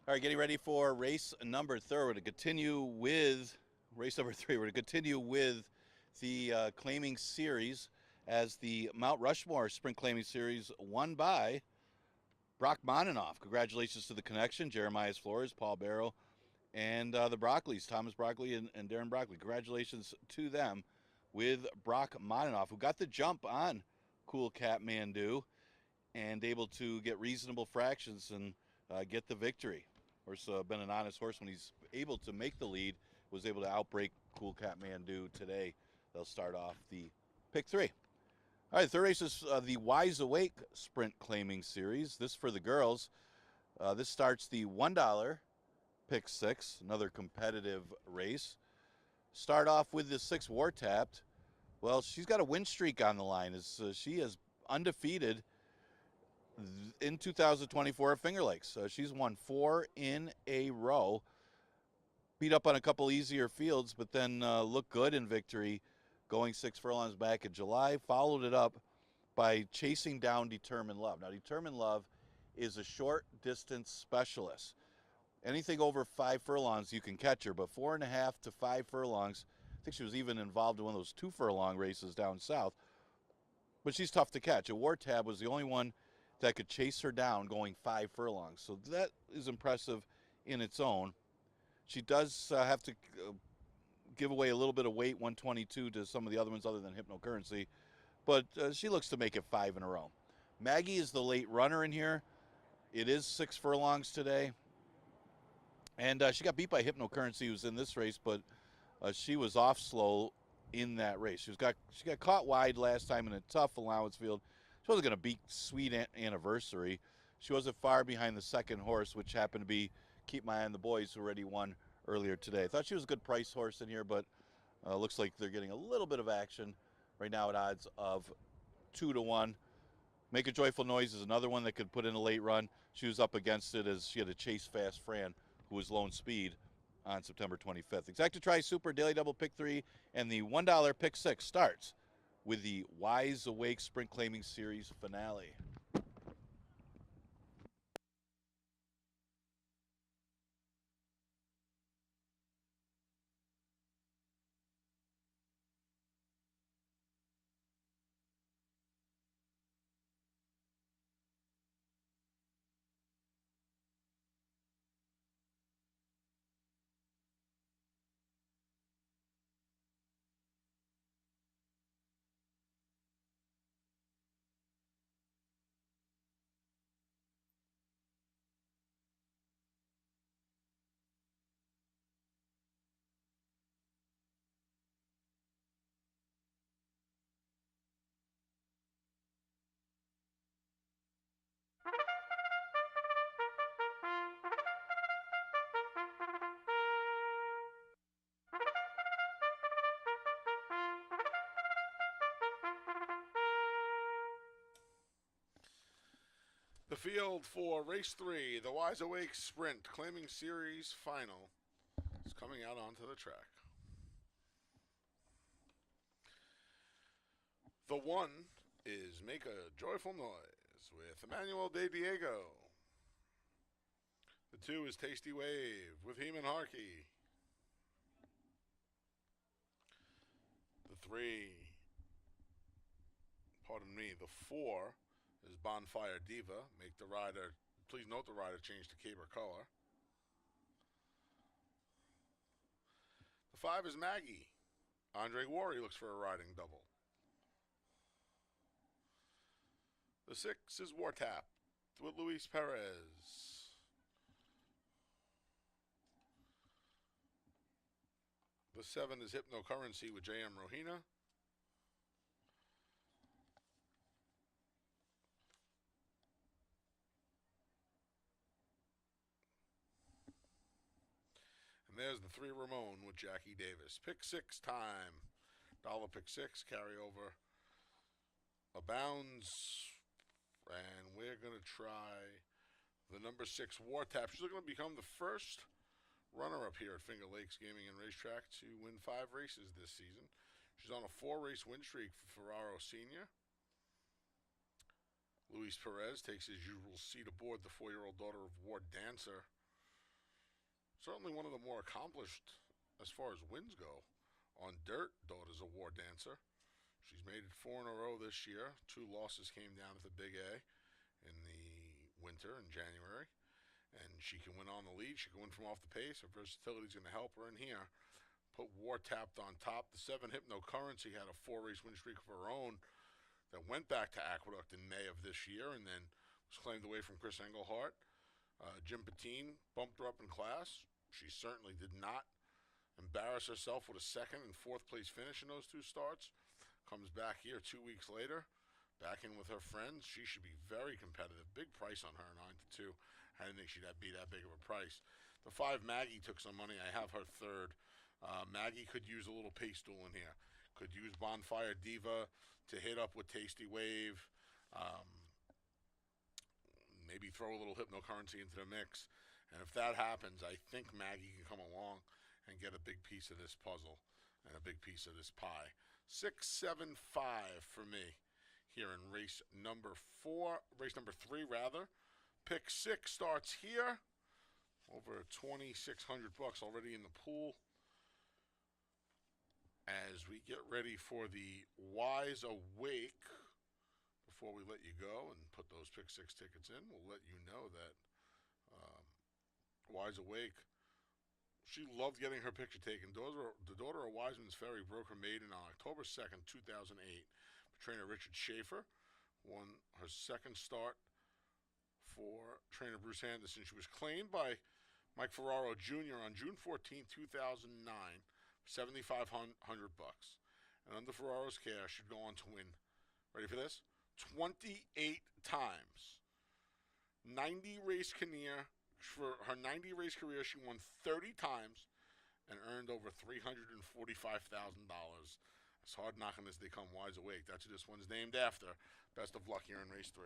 All right, getting ready for race number 3. We're going to continue with race number 3. We're going to continue with the claiming series as the Mount Rushmore Sprint Claiming Series won by Brock Moninoff. Congratulations to the connection, Jeremiah Flores, Paul Barrow, and the Broccoli's, Thomas Broccoli and Darren Broccoli. Congratulations to them with Brock Moninoff, who got the jump on Cool Cat Mandu and able to get reasonable fractions and get the victory. Of course, been an honest horse when he's able to make the lead, was able to outbreak Cool Cat Mandu today. They'll start off the pick 3. All right, third race is the Wise Awake Sprint Claiming Series. This for the girls. This starts the $1 pick 6, another competitive race. Start off with the 6 War Tapped. Well, she's got a win streak on the line. She is undefeated in 2024 at Finger Lakes. She's won 4 in a row. Beat up on a couple easier fields, but then looked good in victory, going 6 furlongs back in July. Followed it up by chasing down Determined Love. Now, Determined Love is a short distance specialist. Anything over 5 furlongs, you can catch her, but 4.5 to 5 furlongs. I think she was even involved in one of those 2 furlong races down south. But she's tough to catch. A War Tab was the only one that could chase her down going 5 furlongs. So that is impressive in its own. She does have to give away a little bit of weight, 122, to some of the other ones other than Hypnocurrency. But she looks to make it 5 in a row. Maggie is the late runner in here. It is 6 furlongs today. And she got beat by Hypnocurrency, who's in this race, but she was off slow in that race. She got caught wide last time in a tough allowance field. She wasn't going to beat Sweet Anniversary. She wasn't far behind the second horse, which happened to be Keep My Eye on the Boys, who already won earlier today. I thought she was a good price horse in here, but looks like they're getting a little bit of action right now at odds of 2 to 1. Make a Joyful Noise is another one that could put in a late run. She was up against it as she had to chase Fast Fran, who was Lone Speed on September 25th. Exacta Tri Super Daily Double Pick 3 and the $1 Pick 6 starts with the Wise Awake Sprint Claiming Series finale. The field for race 3, the Wise Awake Sprint Claiming Series Final, is coming out onto the track. The 1 is Make a Joyful Noise with Emmanuel De Diego. The 2 is Tasty Wave with Heeman Harkey. The 3, the 4 is Bonfire Diva. Please note the rider changed to caber color. The 5 is Maggie. Andre Worry looks for a riding double. The 6 is War Tap with Luis Perez. The 7 is Hypnocurrency with J.M. Rohina. And there's the 3 Ramon with Jackie Davis. Pick 6 time. $1 pick 6, carry over abounds. And we're going to try the number 6 War Tap. She's looking to become the first runner-up here at Finger Lakes Gaming and Racetrack to win 5 races this season. She's on a 4-race win streak for Ferraro Sr. Luis Perez takes his usual seat aboard the 4-year-old daughter of Ward Dancer Certainly one of the more accomplished as far as wins go. On dirt, daughter's a war dancer. She's made it four in a row this year. Two losses came down at the Big A in the winter in January. And she can win on the lead. She can win from off the pace. Her versatility is going to help her in here. Put War tapped on top. The 7 Hypno Currency had a 4-race win streak of her own that went back to Aqueduct in May of this year and then was claimed away from Chris Englehart. Jim Patine bumped her up in class. She certainly did not embarrass herself with a second and fourth place finish in those two starts. Comes back here 2 weeks later, back in with her friends. She should be very competitive. Big price on her, 9-2. I didn't think she'd be that big of a price. The 5 Maggie took some money. I have her third. Maggie could use a little pace duel in here. Could use Bonfire Diva to hit up with Tasty Wave. Maybe throw a little Hypno Currency into the mix. And if that happens, I think Maggie can come along and get a big piece of this puzzle and a big piece of this pie. 6-7-5 for me here in race number 3 rather. Pick 6 starts here. Over $2,600 already in the pool. As we get ready for the Wise Awake, before we let you go and put those pick 6 tickets in, we'll let you know that Wise Awake, she loved getting her picture taken. The daughter of Wiseman's Ferry broke her maiden on October 2nd, 2008. Trainer Richard Schaefer won her second start for trainer Bruce Anderson. She was claimed by Mike Ferraro Jr. on June 14, 2009, $7,500. And under Ferraro's care, she'd go on to win, ready for this, 28 times. 90 race career. For her 90 race career, she won 30 times and earned over $345,000. It's hard knocking as they come Wise Awake. That's who this one's named after. Best of luck here in race 3.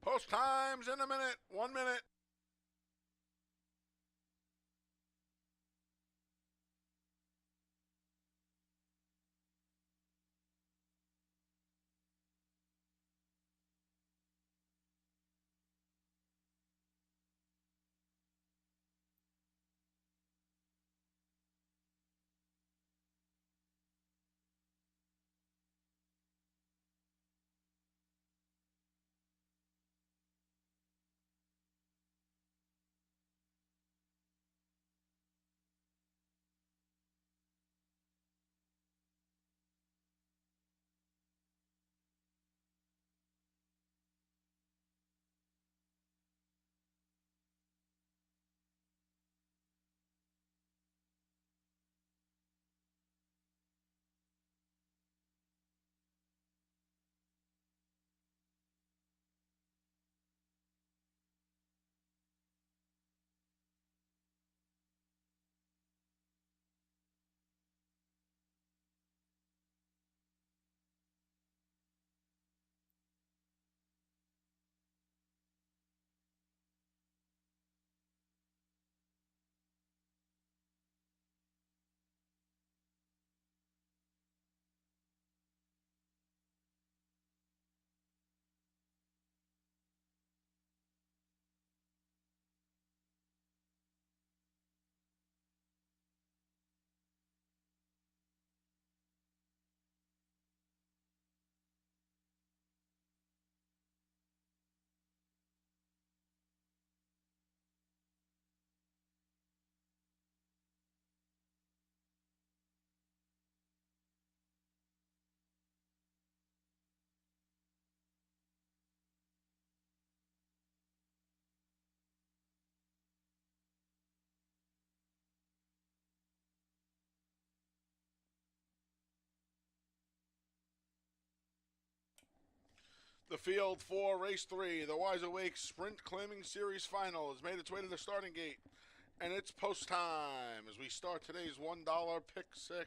Post time's in a minute. 1 minute. The field for race 3, the Wise Awake Sprint Claiming Series Final, has made its way to the starting gate. And it's post time as we start today's $1 pick 6.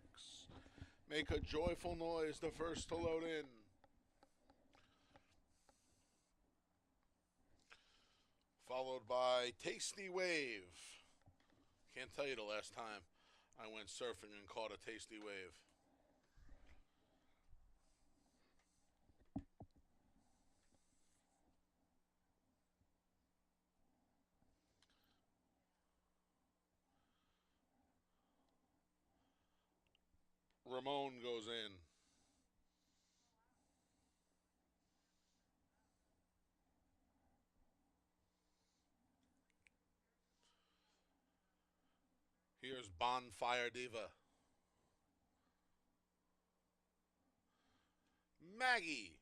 Make a joyful noise, the first to load in. Followed by Tasty Wave. Can't tell you the last time I went surfing and caught a tasty wave. Ramon goes in. Here's Bonfire Diva. Maggie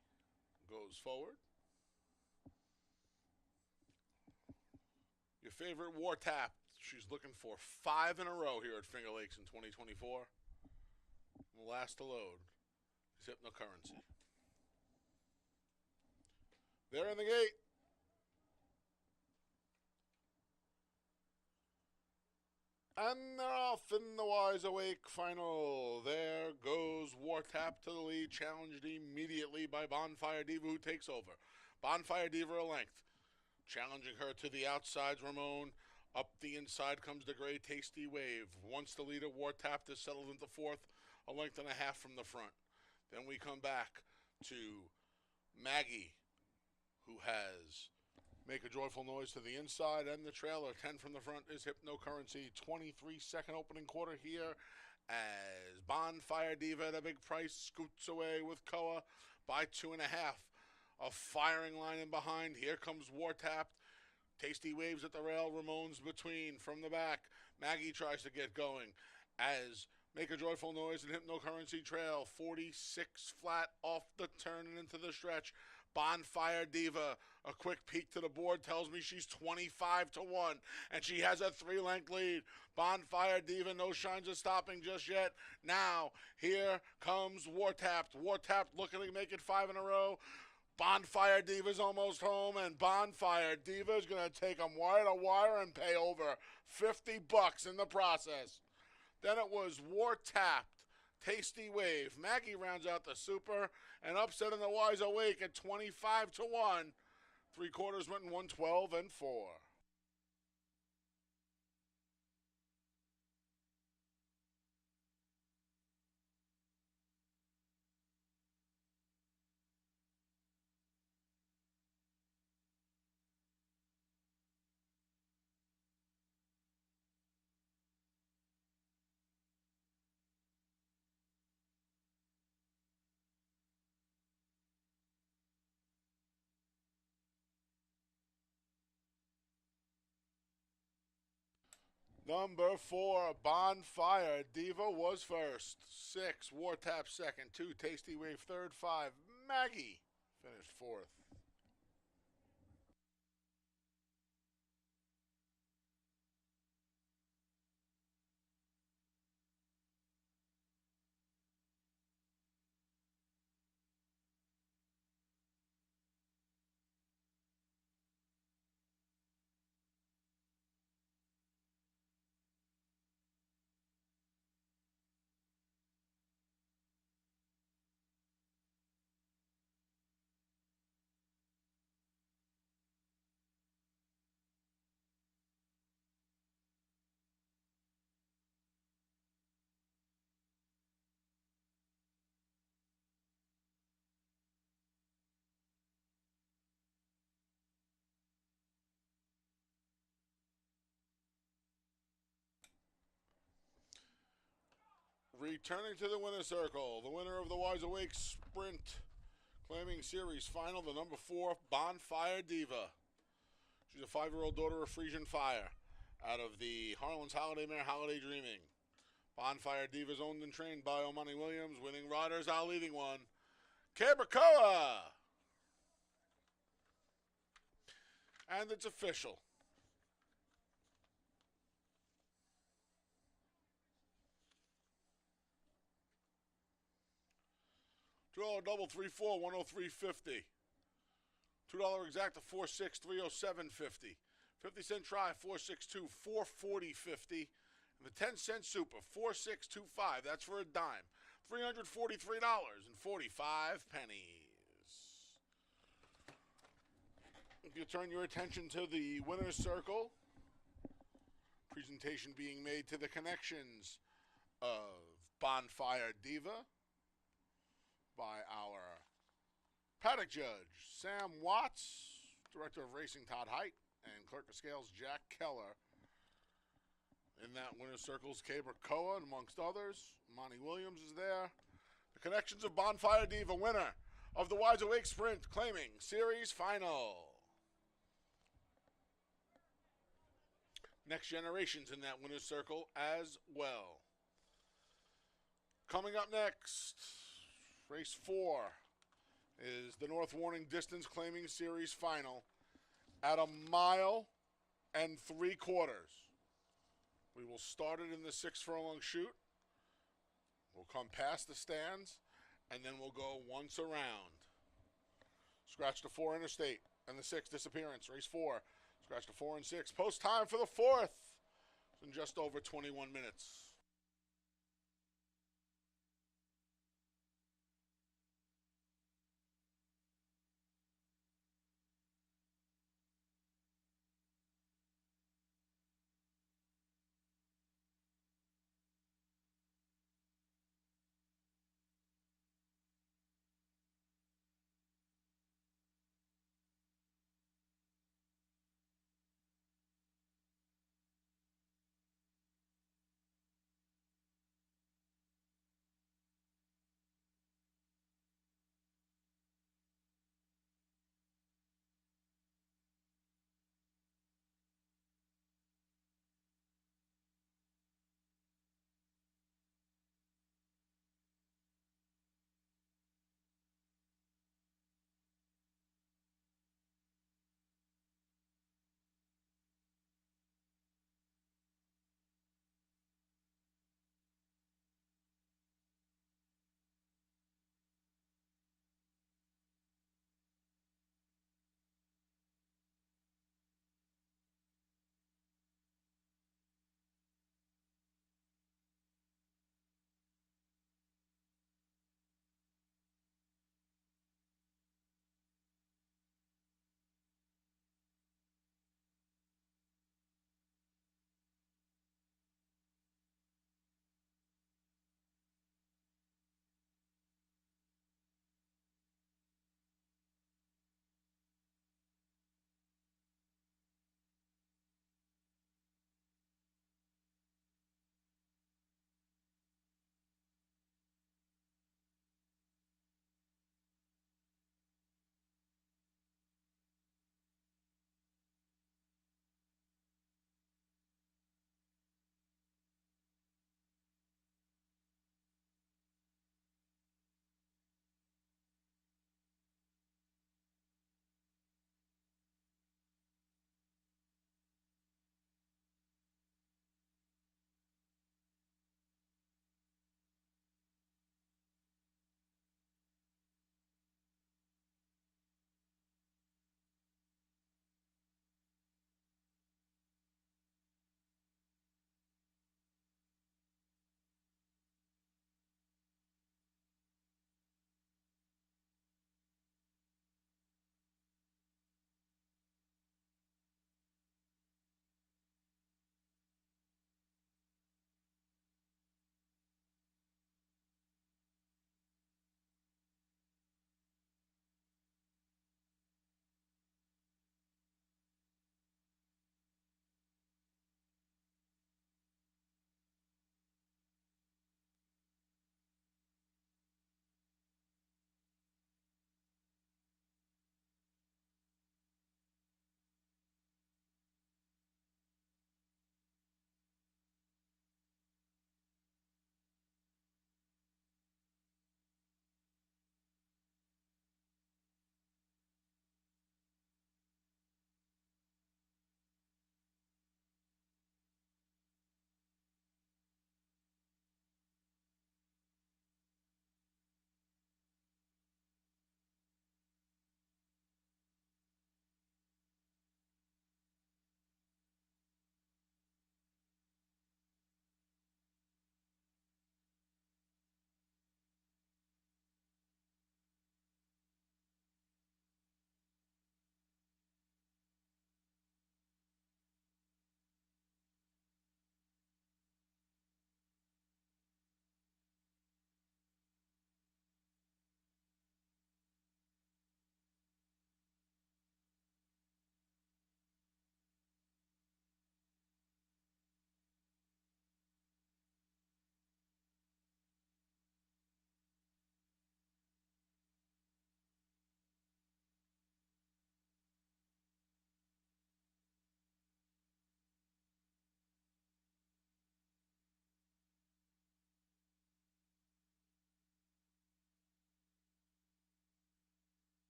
goes forward. Your favorite War Tap. She's looking for 5 in a row here at Finger Lakes in 2024. The last to load is Hypnocurrency. They're in the gate. And they're off in the Wise Awake final. There goes War Tap to the lead, challenged immediately by Bonfire Diva, who takes over. Bonfire Diva a length. Challenging her to the outsides, Ramon. Up the inside comes the Gray Tasty Wave. Once the leader, War Tap, is settled into 4th, a length and a half from the front. Then we come back to Maggie, who has Make a Joyful Noise to the inside, and the trailer. 10 from the front is Hypnocurrency. 23-second opening quarter here as Bonfire Diva at a big price scoots away with Koa by 2.5. A firing line in behind. Here comes War Tap. Tasty Waves at the rail. Ramon's between from the back. Maggie tries to get going as Make a Joyful Noise and Hypnocurrency trail. 46 flat off the turn and into the stretch. Bonfire Diva, a quick peek to the board tells me she's 25 to 1, and she has a 3-length lead. Bonfire Diva, no signs of stopping just yet. Now, here comes War Tap. War Tap looking to make it 5 in a row. Bonfire Diva's almost home, and Bonfire Diva is going to take them wire to wire and pay over $50 in the process. Then it was War Tapped, Tasty Wave. Maggie rounds out the super, and upset in the Wise Awake at 25 to 1. Three quarters went in 112 and 4. Number 4, Bonfire Diva was first. 6, War Tap second. 2, Tasty Wave third. 5, Maggie finished fourth. Returning to the winner's circle, the winner of the Wise Awake Sprint, claiming series final, the number 4, Bonfire Diva. She's a 5-year-old daughter of Frisian Fire, out of the Harlan's Holiday Mare Holiday Dreaming. Bonfire Diva is owned and trained by Omani Williams. Winning riders, our leading one, Cabracoa. And it's official. $2 double 3-4, 103.50. $2 exacta 4-6, 307.50. 50-cent try 4-6-2, 440.50. And the 10-cent super 4-6-2-5. That's for a dime. $343.45. If you turn your attention to the winner's circle, presentation being made to the connections of Bonfire Diva by our paddock judge, Sam Watts, director of racing, Todd Height, and clerk of scales, Jack Keller. In that winner's circle's Cabracoa, amongst others. Monty Williams is there. The connections of Bonfire Diva, winner of the Wise Awake Sprint, claiming series final. Next generations in that winner's circle as well. Coming up next, race 4 is the North Warning Distance claiming series final at 1 mile and 3/4. We will start it in the 6 furlong chute. We'll come past the stands, and then we'll go once around. Scratch the 4 interstate and the 6 disappearance. Race 4. Scratch the 4 and 6. Post time for the 4th. In just over 21 minutes.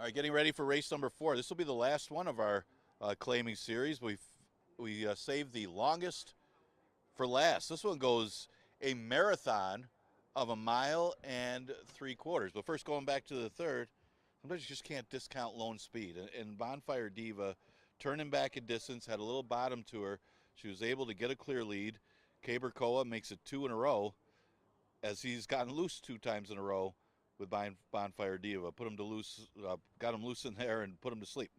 All right, getting ready for race number 4. This will be the last one of our claiming series. We saved the longest for last. This one goes a marathon of 1.75 miles. But first, going back to the third, sometimes you just can't discount lone speed. And Bonfire Diva, turning back in distance, had a little bottom to her. She was able to get a clear lead. Cabercoa makes it 2 in a row, as he's gotten loose 2 times in a row with Bonfire Diva. Got him loose in there and put him to sleep.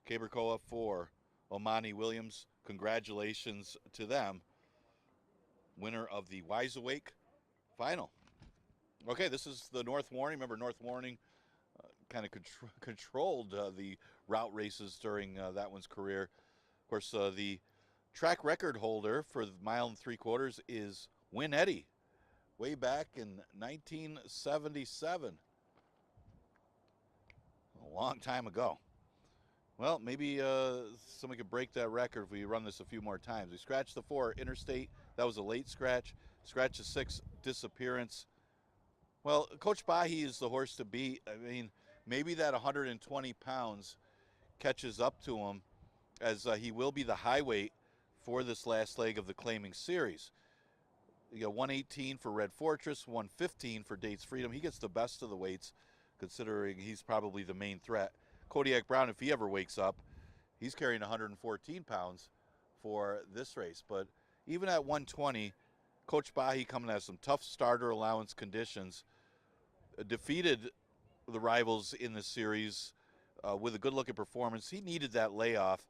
Cabercoa for Omani Williams. Congratulations to them. Winner of the Wise Awake final. Okay, this is the North Warning. Remember, North Warning kind of controlled the route races during that one's career. Of course, the track record holder for the 1.75 miles is Win Eddie, way back in 1977. A long time ago. Well, maybe somebody could break that record if we run this a few more times. We scratched the 4, Interstate. That was a late scratch. Scratch the 6, Disappearance. Well, Coach Bahi is the horse to beat. I mean, maybe that 120 pounds catches up to him, as he will be the high weight for this last leg of the claiming series. You got 118 for Red Fortress, 115 for Dates Freedom. He gets the best of the weights, considering he's probably the main threat. Kodiak Brown, if he ever wakes up, he's carrying 114 pounds for this race. But even at 120, Coach Bahi, coming out of some tough starter allowance conditions, defeated the rivals in the series with a good-looking performance. He needed that layoff,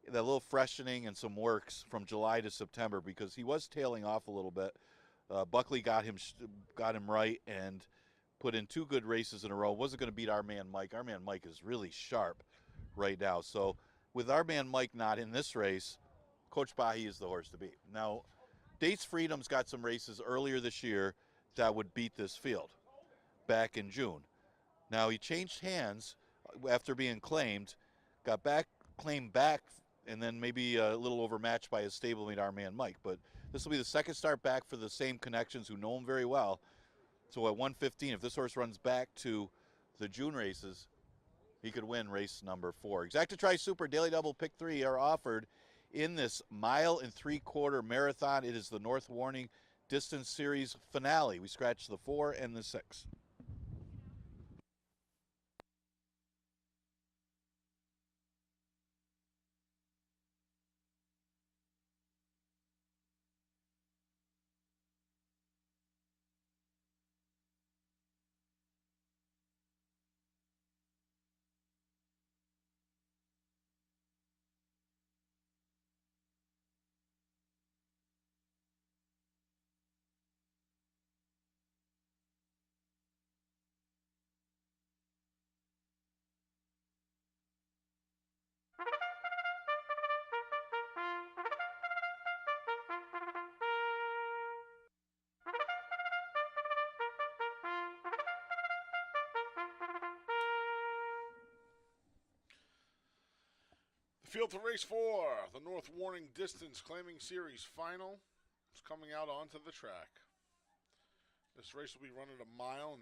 that little freshening and some works from July to September, because he was tailing off a little bit. Buckley got him right and put in 2 good races in a row. Wasn't going to beat our man Mike. Our man Mike is really sharp right now. So with our man Mike not in this race, Coach Bahi is the horse to beat. Now, Dates Freedom's got some races earlier this year that would beat this field back in June. Now, he changed hands after being claimed, claimed back, and then maybe a little overmatched by his stablemate, our man Mike. But this will be the second start back for the same connections who know him very well. So at 115, if this horse runs back to the June races, he could win race number 4. Exacta Super Daily Double Pick 3 are offered in this 1.75 mile marathon. It is the North Warning Distance Series finale. We scratched the 4 and the 6. The field for race 4, the North Warning Distance Claiming Series final, is coming out onto the track. This race will be run at 1.75 miles.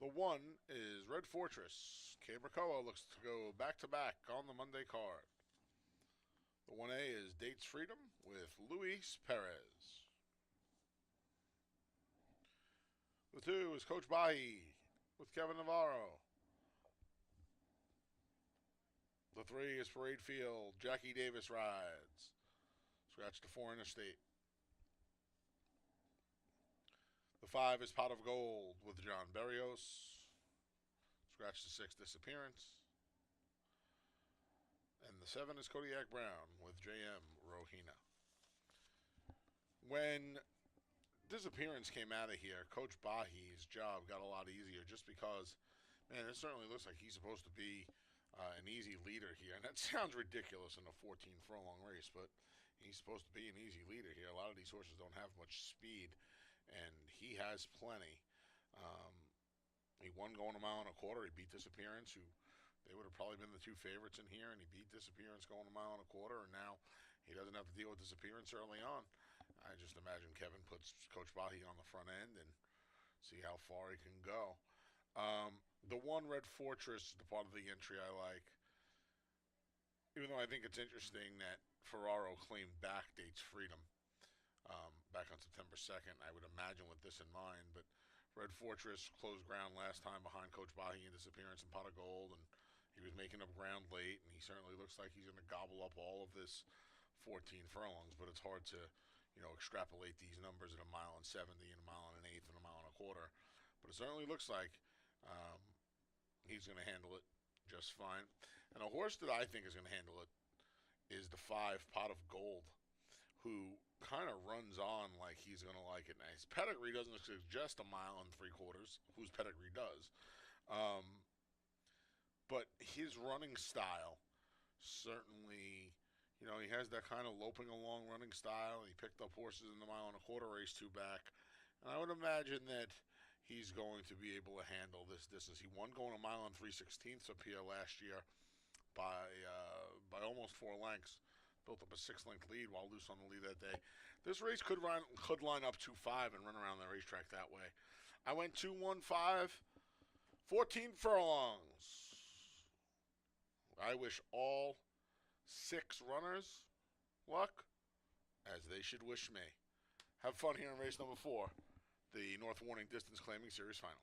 The 1 is Red Fortress. Cabercoa looks to go back-to-back on the Monday card. The 1A is Dates Freedom with Luis Perez. The 2 is Coach Bahi with Kevin Navarro. The 3 is Parade Field. Jackie Davis rides. Scratch the 4 Interstate. The 5 is Pot of Gold with John Berrios. Scratch the 6 Disappearance. And the 7 is Kodiak Brown with J.M. Rohina. When Disappearance came out of here, Coach Bahi's job got a lot easier, just because, man, it certainly looks like he's supposed to be an easy leader here. And that sounds ridiculous in a 14 furlong race, but he's supposed to be an easy leader here. A lot of these horses don't have much speed, and he has plenty. He won going 1.25 miles. He beat Disappearance, who they would have probably been the 2 favorites in here, and he beat Disappearance going 1.25 miles, and now he doesn't have to deal with Disappearance early on. I just imagine Kevin puts Coach Bahi on the front end and See how far he can go. The one Red Fortress is the part of the entry I like. Even though I think it's interesting that Ferraro claimed backdates freedom back on September 2nd. I would imagine with this in mind, but Red Fortress closed ground last time behind Coach Bahi in disappearance in Pot of Gold, and he was making up ground late, and he certainly looks like he's going to gobble up all of this 14 furlongs, but it's hard to, extrapolate these numbers at a mile and 70 and a mile and an eighth and a mile and a quarter. But it certainly looks like um, he's going to handle it just fine. And a horse that I think is going to handle it is the 5 Pot of Gold, who kind of runs on like he's going to like it nice. Pedigree doesn't suggest a mile and three quarters, whose pedigree does. Um, but his running style certainly, he has that kind of loping along running style. He picked up horses in the mile and a quarter race two back. And I would imagine that he's going to be able to handle this distance. He won going a mile and 3/16 up here last year by almost 4 lengths. Built up a 6 length lead while loose on the lead that day. This race could line up 2-5 and run around the racetrack that way. I went 2-1-5, 14 furlongs. I wish all 6 runners luck, as they should wish me. Have fun here in race number 4, the North Warning Distance Claiming Series Final.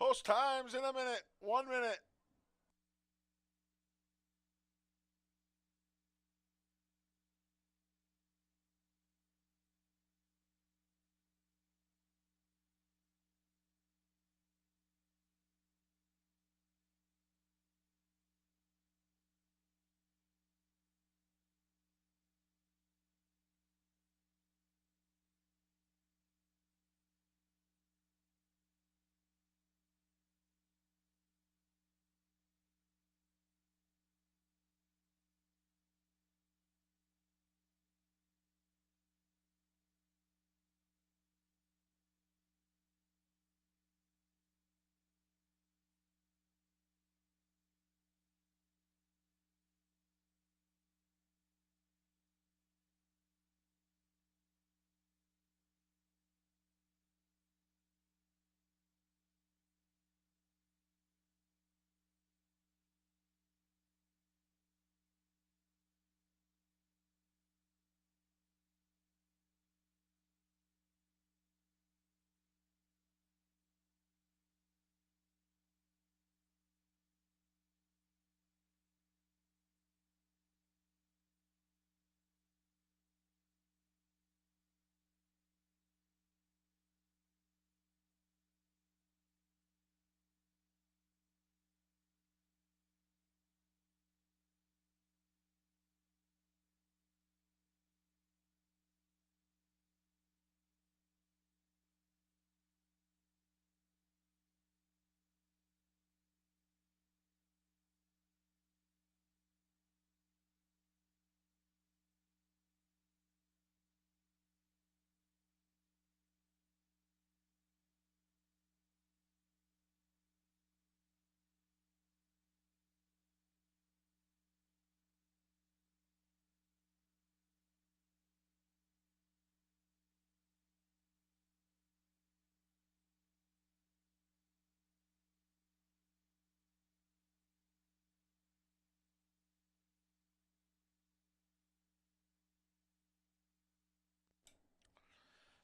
Post times in a minute. 1 minute.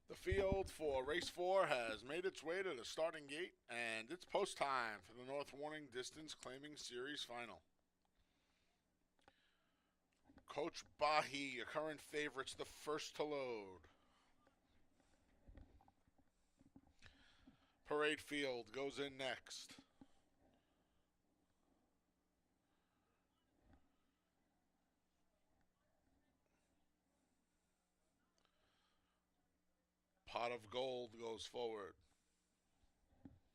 The field for race 4 has made its way to the starting gate, and it's post time for the North Warning Distance Claiming Series final. Coach Bahi, a current favorite's the first to load. Parade Field goes in next. Pot of Gold goes forward.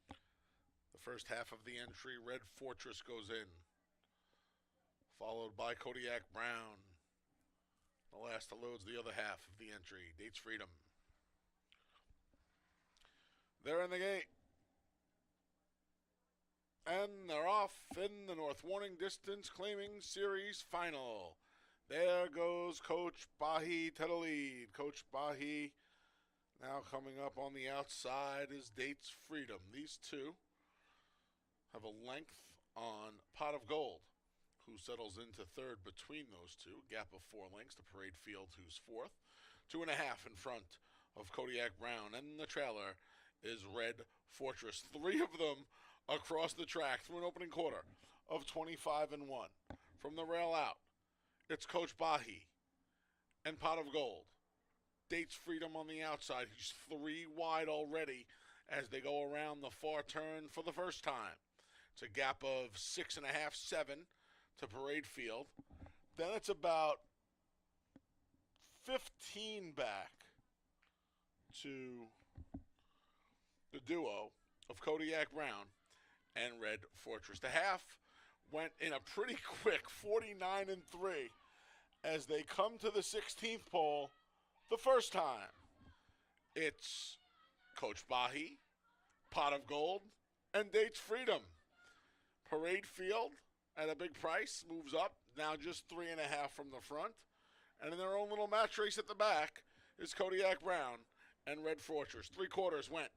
The first half of the entry, Red Fortress goes in, followed by Kodiak Brown. The last that loads the other half of the entry, Dates Freedom. They're in the gate. And they're off in the North Warning Distance Claiming Series final. There goes Coach Bahi to the lead. Coach Bahi now coming up on the outside is Dates Freedom. These two have a length on Pot of Gold, who settles into third between those two. Gap of 4 lengths to Parade Field, who's fourth. 2.5 in front of Kodiak Brown. And the trailer is Red Fortress. 3 of them across the track through an opening quarter of 25 and 1. From the rail out, it's Coach Bahi and Pot of Gold. Dates Freedom on the outside. He's 3 wide already as they go around the far turn for the first time. It's a gap of 6.5, 7 to Parade Field. Then it's about 15 back to the duo of Kodiak Brown and Red Fortress. The half went in a pretty quick 49 and 3 as they come to the 16th pole the first time. It's Coach Bahi, Pot of Gold, and Dates Freedom. Parade Field at a big price moves up, now just 3.5 from the front. And in their own little match race at the back is Kodiak Brown and Red Fortress. 3 quarters went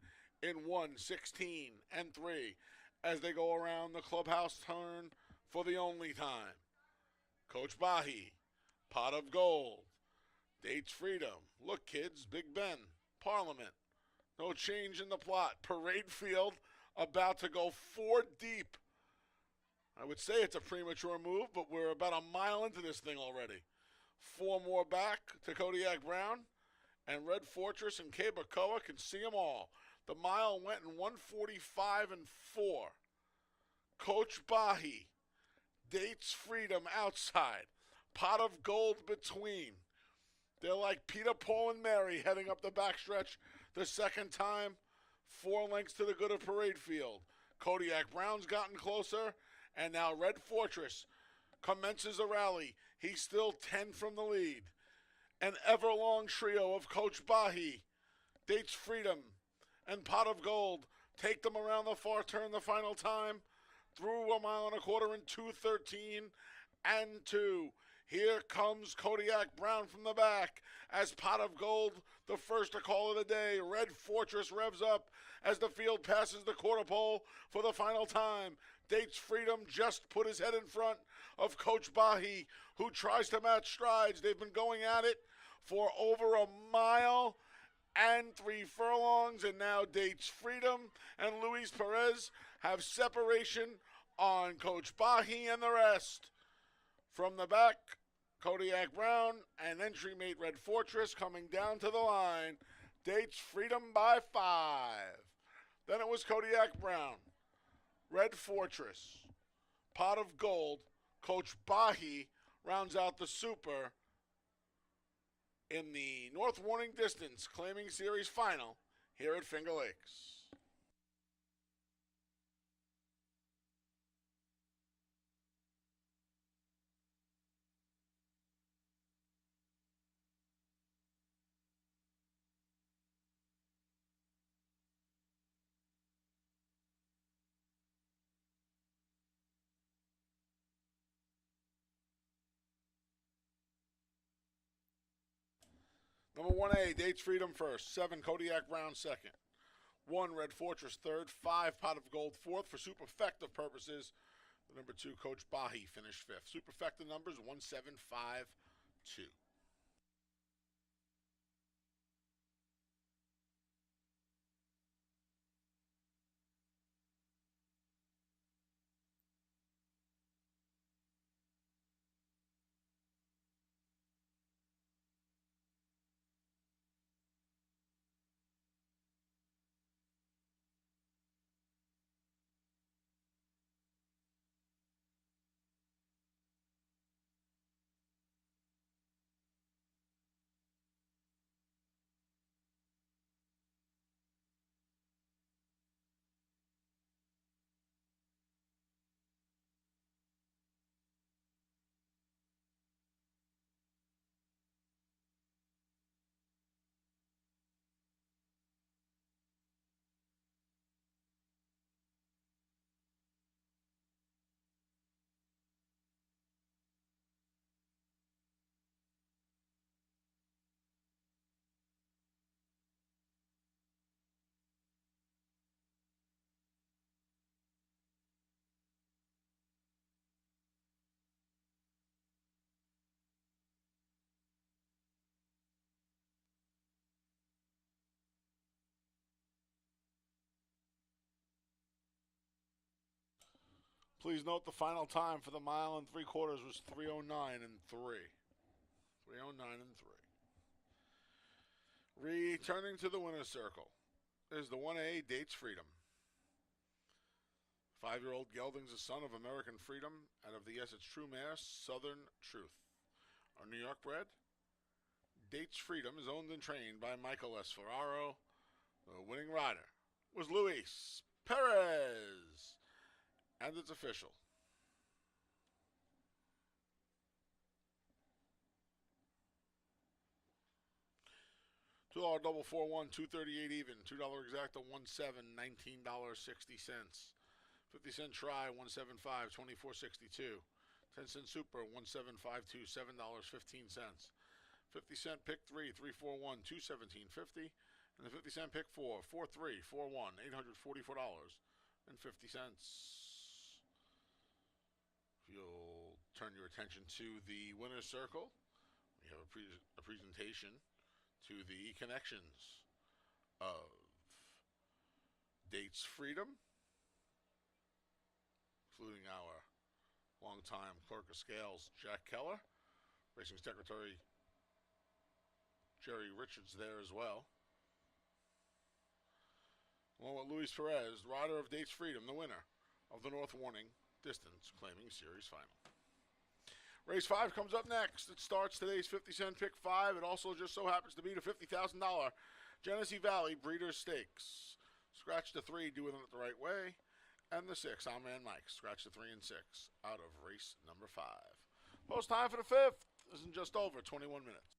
in 1:16 and 3 as they go around the clubhouse turn for the only time. Coach Bahi, Pot of Gold, Dates Freedom. Look, kids, Big Ben, Parliament. No change in the plot. Parade Field about to go 4 deep. I would say it's a premature move, but we're about a mile into this thing already. 4 more back to Kodiak Brown, and Red Fortress and Kabakoa can see them all. The mile went in 1:45 and 4. Coach Bahi, Dates Freedom outside, Pot of Gold between. They're like Peter, Paul, and Mary heading up the backstretch the second time. 4 lengths to the good of Parade Field. Kodiak Brown's gotten closer, and now Red Fortress commences a rally. He's still 10 from the lead. An ever-long trio of Coach Bahi, Dates Freedom, and Pot of Gold take them around the far turn the final time. Through 1.25 miles in 2:13 and 2. Here comes Kodiak Brown from the back as Pot of Gold, the first to call it a day. Red Fortress revs up as the field passes the quarter pole for the final time. Dates Freedom just put his head in front of Coach Bahi, who tries to match strides. They've been going at it for over 1 mile and 3 furlongs, and now Dates Freedom and Luis Perez have separation on Coach Bahi and the rest. From the back, Kodiak Brown and entry mate Red Fortress coming down to the line. Dates Freedom by 5. Then it was Kodiak Brown, Red Fortress, Pot of Gold. Coach Bahi rounds out the super in the North Warning Distance Claiming Series final here at Finger Lakes. Number 1A, Dates Freedom first. 7, Kodiak Brown second. 1, Red Fortress third. 5, Pot of Gold fourth. For superfecta purposes, the number 2, Coach Bahi finished fifth. Superfecta numbers 1752. Please note the final time for the 1 3/4 was 3:09 and 3. 3:09 and 3. Returning to the winner's circle is the 1A, Dates Freedom. 5-year-old gelding's the son of American Freedom and of the Essex True Mare, Southern Truth. Our New York bred, Dates Freedom is owned and trained by Michael S. Ferraro. The winning rider was Luis Perez. And it's official. $2 double 4-1, $2.38 even. $2 exacta 1-7, $19.60. 50-cent try 175, 24.62. 10-cent super 1752, $7.15. 50-cent pick 3, 341, 217.50. And the 50-cent pick 4, 43, 41, $844.50. You'll turn your attention to the winner's circle. We have a presentation to the connections of Dates Freedom including our longtime clerk of scales, Jack Keller, Racing Secretary Jerry Richards there as well. Along with Luis Perez, rider of Dates Freedom, the winner of the North Warning Distance Claiming Series Final. Race 5 comes up next. It starts today's 50-cent pick 5. It also just so happens to be the $50,000 Genesee Valley Breeders' Stakes. Scratch the 3, doing it the right way. And the 6, I'm Man Mike. Scratch the 3 and 6 out of race number 5. Post time for the 5th is in just over 21 minutes.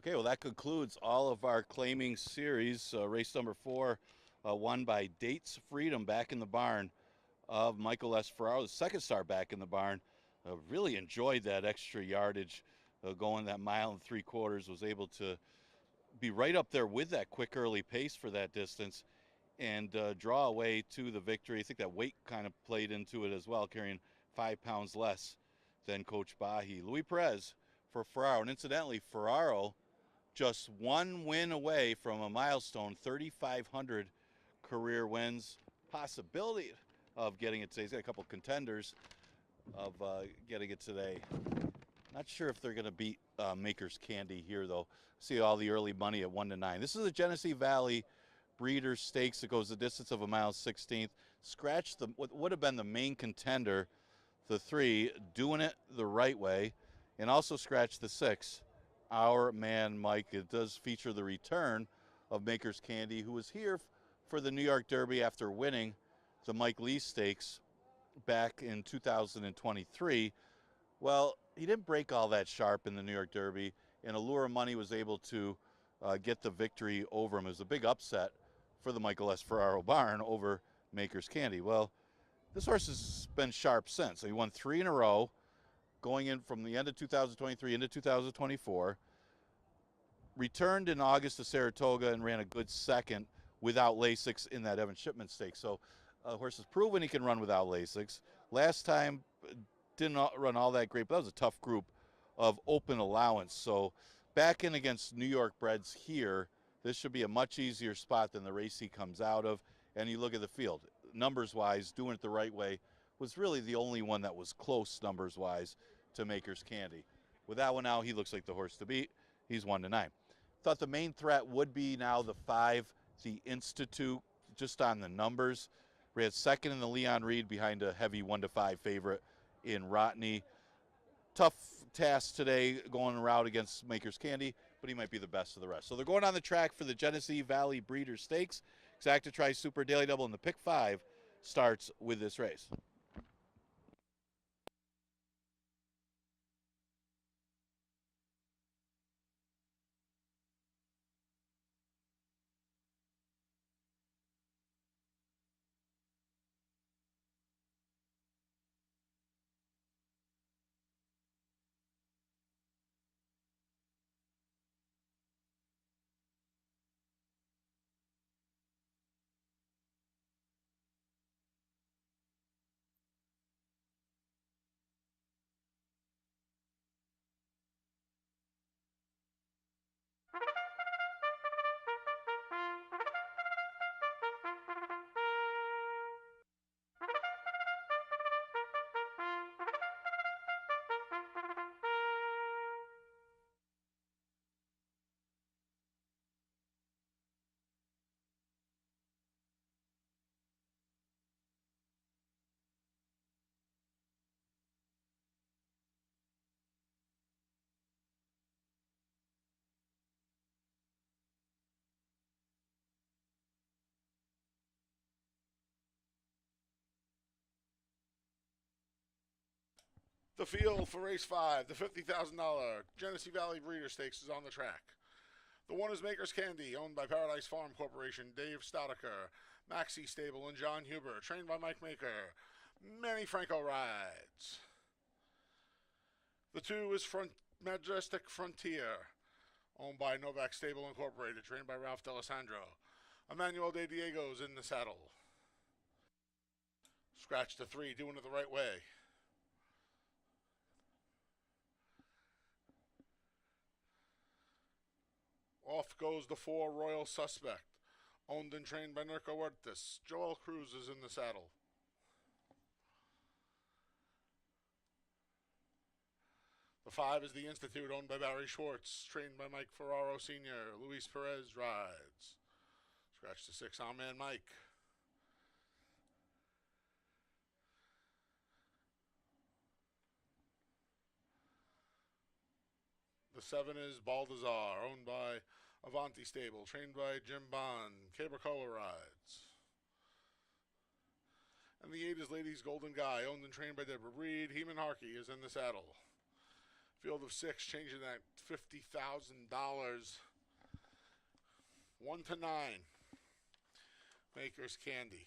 Okay, well, that concludes all of our claiming series. Race number 4 won by Dates Freedom back in the barn of Michael S. Ferraro, the second star back in the barn. Really enjoyed that extra yardage going that 1 3/4. Was able to be right up there with that quick early pace for that distance and draw away to the victory. I think that weight kind of played into it as well, carrying 5 pounds less than Coach Bahi. Luis Perez for Ferraro. And incidentally, Ferraro just one win away from a milestone, 3,500 career wins. Possibility of getting it today. He's got a couple contenders of getting it today. Not sure if they're going to beat Maker's Candy here, though. See all the early money at 1 to 9. This is the Genesee Valley Breeders' Stakes. It goes the distance of a mile 16th. Scratch the what would have been the main contender, the 3, doing it the right way, and also scratch the 6. Our man Mike. It does feature the return of Maker's Candy, who was here for the New York Derby after winning the Mike Lee Stakes back in 2023. Well, he didn't break all that sharp in the New York Derby, and Allure Money was able to get the victory over him. It was a big upset for the Michael S. Ferraro barn over Maker's Candy. Well, this horse has been sharp since. He won 3 in a row, going in from the end of 2023 into 2024. Returned in August to Saratoga and ran a good second without Lasix in that Evan Shipman Stakes. So horse has proven he can run without Lasix. Last time didn't run all that great, but that was a tough group of open allowance. So back in against New York breds here, this should be a much easier spot than the race he comes out of. And you look at the field, numbers-wise, doing it the right way was really the only one that was close numbers-wise to Maker's Candy. With that one now, he looks like the horse to beat. He's 1 to 9. Thought the main threat would be now the 5, the Institute, just on the numbers. Ran second in the Leon Reed behind a heavy 1 to 5 favorite in Rotney. Tough task today going route against Maker's Candy, but he might be the best of the rest. So they're going on the track for the Genesee Valley Breeders' Stakes. Exacta Tri Super Daily Double, and the pick 5 starts with this race. The field for race 5, the $50,000 Genesee Valley Breeder Stakes is on the track. The one is Maker's Candy, owned by Paradise Farm Corporation, Dave Stoudeker, Maxie Stable, and John Huber, trained by Mike Maker. Manny Franco rides. The 2 is Majestic Frontier, owned by Novak Stable Incorporated, trained by Ralph D'Alessandro. Emmanuel De Diego's in the saddle. Scratch the 3, doing it the right way. Off goes the 4, Royal Suspect, owned and trained by Nurko Huertas. Joel Cruz is in the saddle. The 5 is the Institute, owned by Barry Schwartz, trained by Mike Ferraro Sr. Luis Perez rides. Scratch the 6, our man Mike. The 7 is Balthazar, owned by Avanti Stable, trained by Jim Bond. Cabricola rides. And the 8 is Ladies Golden Guy, owned and trained by Deborah Reed. Heeman Harkey is in the saddle. Field of six, changing that $50,000. 1-9. Maker's Candy.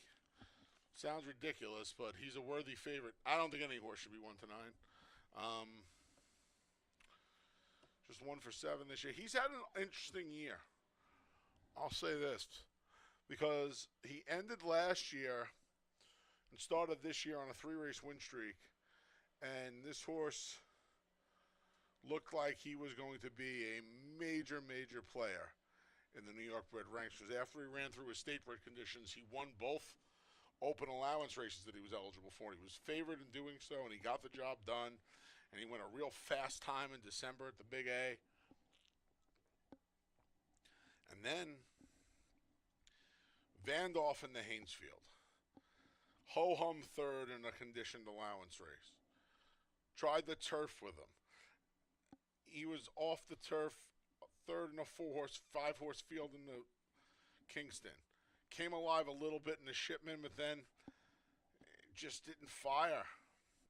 Sounds ridiculous, but he's a worthy favorite. I don't think any horse should be 1-9. Just 1-for-7 this year. He's had an interesting year. I'll say this because he ended last year and started this year on a 3-race win streak, and this horse looked like he was going to be a major, major player in the New York bred ranks. Because after he ran through his state bred conditions, he won both open allowance races that he was eligible for. He was favored in doing so, and he got the job done. And he went a real fast time in December at the Big A. And then Vandolph in the Haynesfield. Ho-hum third in a conditioned allowance race. Tried the turf with him. He was off the turf, third in a 4-horse, 5-horse field in the Kingston. Came alive a little bit in the Shipman, but then just didn't fire.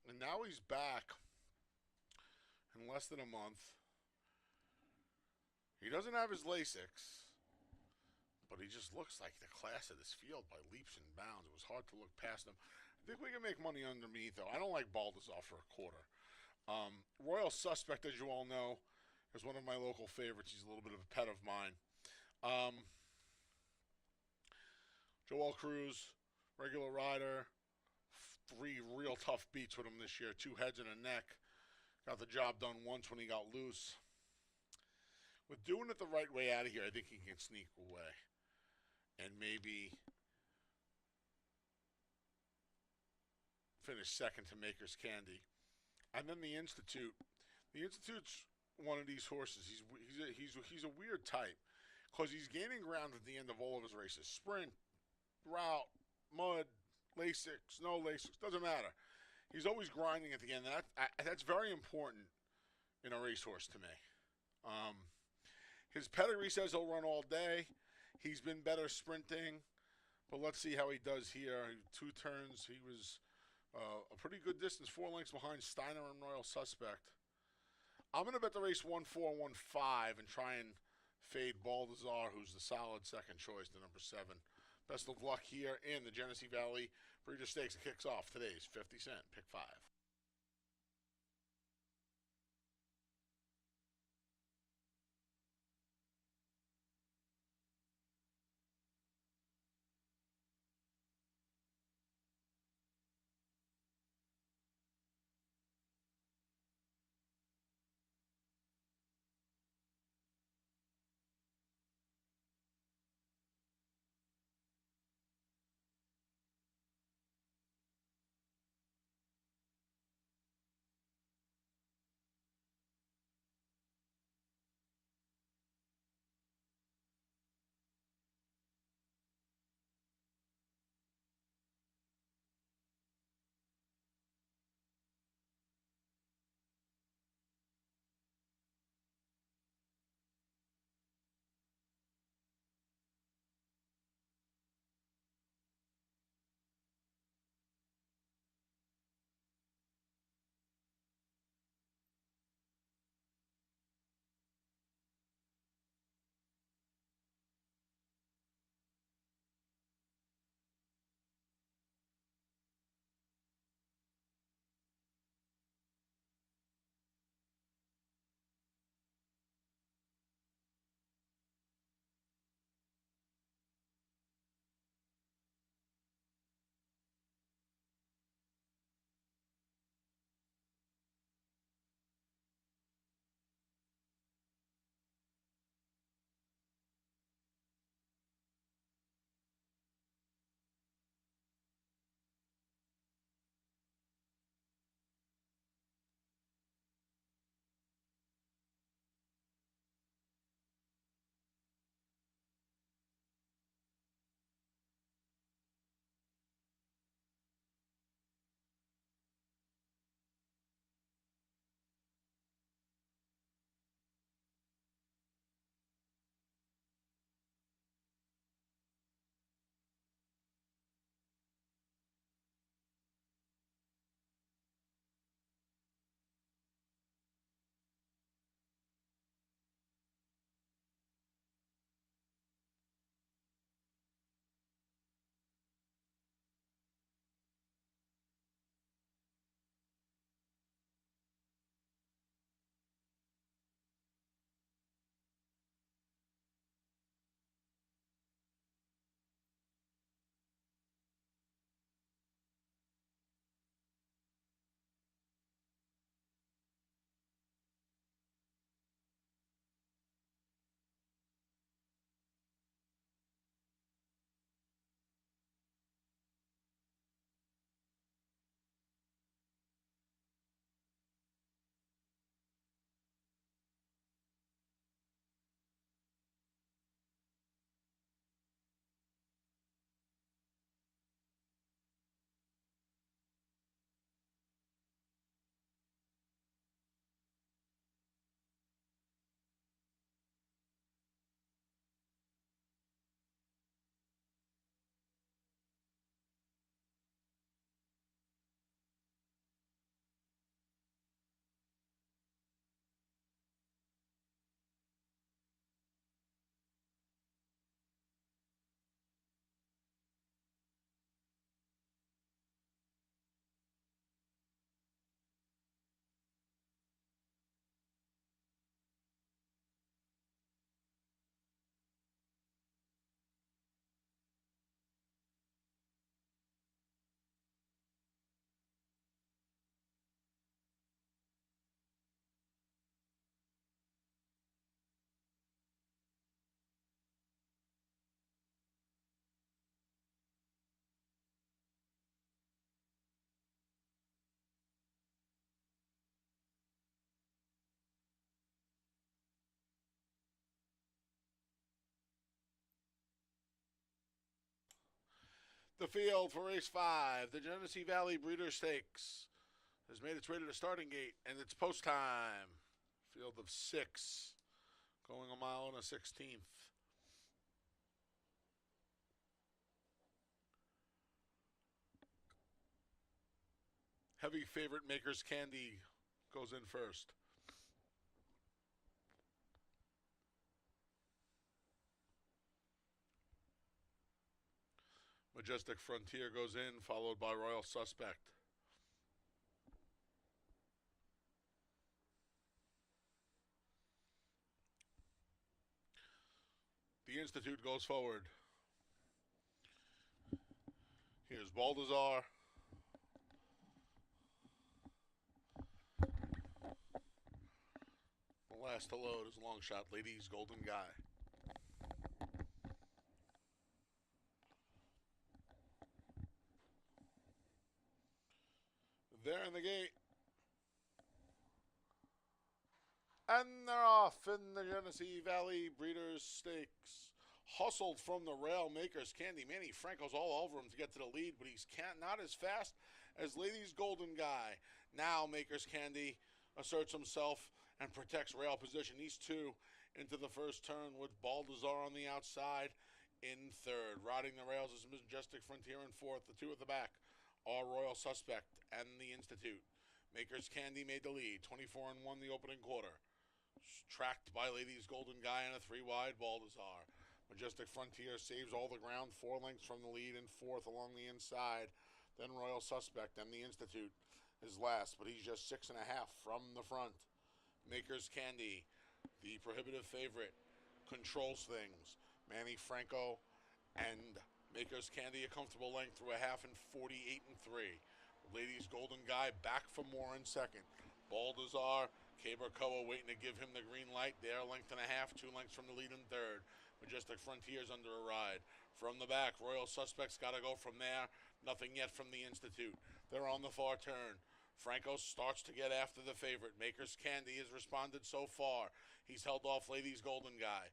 And now he's back in less than a month. He doesn't have his Lasix, but he just looks like the class of this field by leaps and bounds. It was hard to look past him. I think we can make money underneath, though. I don't like Balthazar for a quarter. Royal Suspect, as you all know, is one of my local favorites. He's a little bit of a pet of mine. Joel Cruz, regular rider, 3 real tough beats with him this year. 2 heads and a neck. Got the job done once when he got loose. With doing it the right way out of here, I think he can sneak away. And maybe finish second to Maker's Candy. And then the Institute. The Institute's one of these horses. He's a weird type. Because he's gaining ground at the end of all of his races. Sprint, route, mud, Lasix, no Lasix, doesn't matter. He's always grinding at the end. That's very important in a racehorse to me. His pedigree says he'll run all day. He's been better sprinting, but let's see how he does here. 2 turns. He was a pretty good distance, 4 lengths behind Steiner and Royal Suspect. I'm going to bet the race 1-4, 1-5 and try and fade Balthazar, who's the solid second choice to number 7. Best of luck here in the Genesee Valley Breeder Stakes. It kicks off today's 50 cent pick 5. The field for race 5, the Genesee Valley Breeder Stakes, has made its way to the starting gate, and it's post time. Field of 6, going a mile and a 16th. Heavy favorite Maker's Candy goes in first. Majestic Frontier goes in, followed by Royal Suspect. The Institute goes forward. Here's Balthazar. The last to load is Long Shot Ladies Golden Guy. They're in the gate. And they're off in the Genesee Valley Breeders' Stakes. Hustled from the rail, Maker's Candy. Manny Franco's all over him to get to the lead, but he's not as fast as Ladies Golden Guy. Now Maker's Candy asserts himself and protects rail position. These two into the first turn with Balthazar on the outside in third. Riding the rails is Majestic Frontier in fourth. The two at the back are Royal Suspect and the Institute. Maker's Candy made the lead, 24-1 the opening quarter. Tracked by Ladies Golden Guy and a 3-wide Balthazar. Majestic Frontier saves all the ground, 4 lengths from the lead in fourth along the inside. Then Royal Suspect and the Institute is last, but he's just 6.5 from the front. Maker's Candy, the prohibitive favorite, controls things. Manny Franco and Maker's Candy a comfortable length through a half in 48-3. Ladies Golden Guy back for more in second. Balthazar, Cabercoa waiting to give him the green light. They're a length and a half, 2 lengths from the lead in third. Majestic Frontier's under a ride. From the back, Royal Suspect's got to go from there. Nothing yet from the Institute. They're on the far turn. Franco starts to get after the favorite. Maker's Candy has responded so far. He's held off Ladies Golden Guy.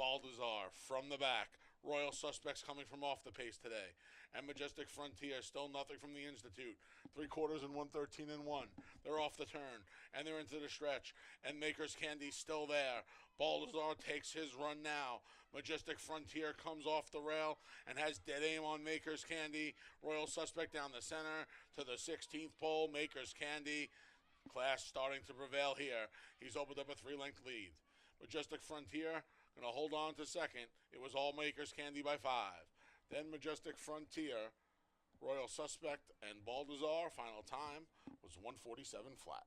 Balthazar from the back. Royal Suspects coming from off the pace today. And Majestic Frontier, still nothing from the Institute. 3/4 and 113-1. They're off the turn, and they're into the stretch. And Maker's Candy still there. Balthazar takes his run now. Majestic Frontier comes off the rail and has dead aim on Maker's Candy. Royal Suspect down the center to the 16th pole. Maker's Candy, class starting to prevail here. He's opened up a 3-length lead. Majestic Frontier going to hold on to second. It was all Maker's Candy by 5. Then Majestic Frontier, Royal Suspect, and Balthazar. Final time was 147 flat.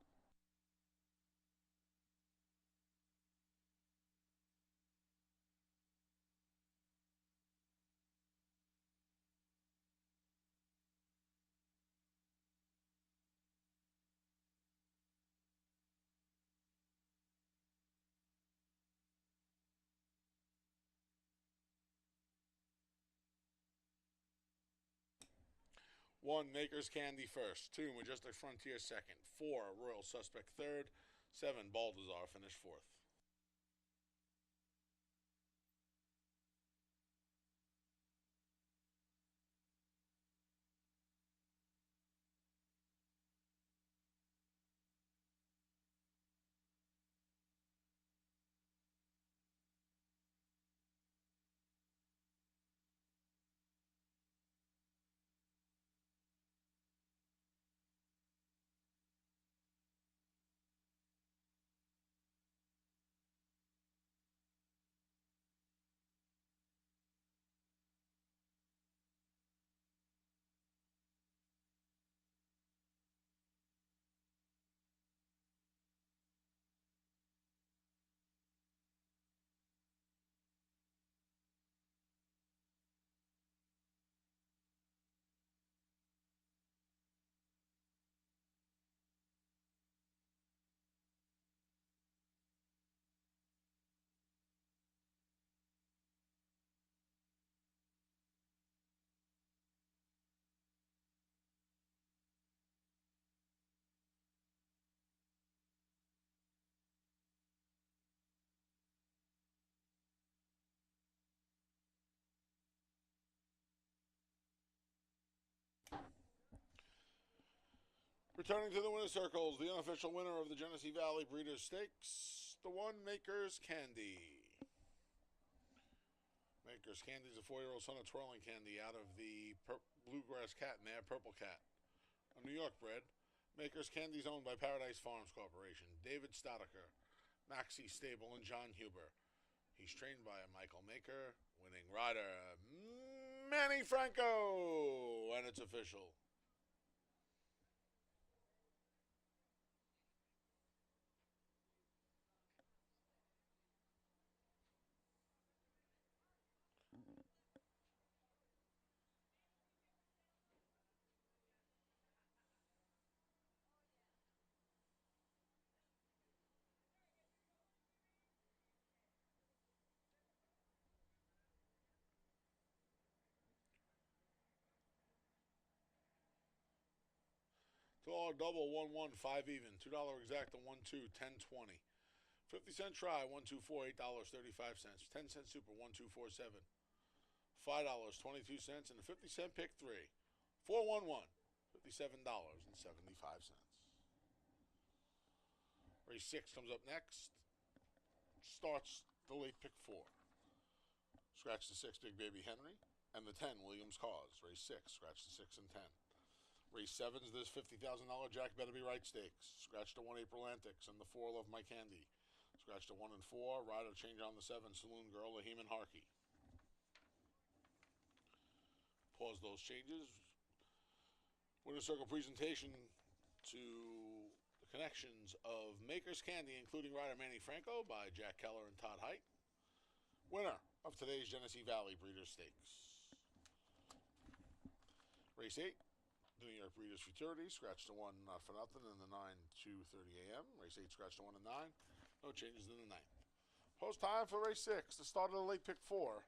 One, Maker's Candy first. 2, Majestic Frontier second. 4, Royal Suspect third. 7, Balthazar finished fourth. Returning to the winner's circles, the unofficial winner of the Genesee Valley Breeders' Stakes, the one Maker's Candy. Maker's Candy is a 4-year-old son of Twirling Candy out of the Bluegrass Cat mare, Purple Cat. A New York bred, Maker's Candy is owned by Paradise Farms Corporation, David Stodaker, Maxie Stable, and John Huber. He's trained by Michael Maker, winning rider Manny Franco, and it's official. $2 double, 1-1, 5 even. $2 exacta, 1-2, 10-20. 50-cent try, 1-2-4, $8.35. 10-cent super, 1-2-4-7. $5, 22 cents, and a 50-cent pick 3. 4-1-1, $57.75. Race 6 comes up next. Starts the late pick 4. Scratch the 6, Big Baby Henry, and the 10, Williams Cause. Race 6, scratch the 6 and 10. Race 7's this $50,000 Jack Better Be Right Stakes. Scratch to 1, April Antics, and the 4, Love My Candy. Scratch to 1 and 4, rider change on the 7, Saloon Girl, Lahim and Harkey. Pause those changes. Winner's Circle presentation to the connections of Maker's Candy, including rider Manny Franco by Jack Keller and Todd Height. Winner of today's Genesee Valley Breeders' Stakes. Race 8. New York Breeders' Futurity, scratch to 1, not for nothing, in the 9, 2:30 a.m. Race 8, scratch to 1 and 9. No changes in the 9th. Post time for race 6. The start of the late pick 4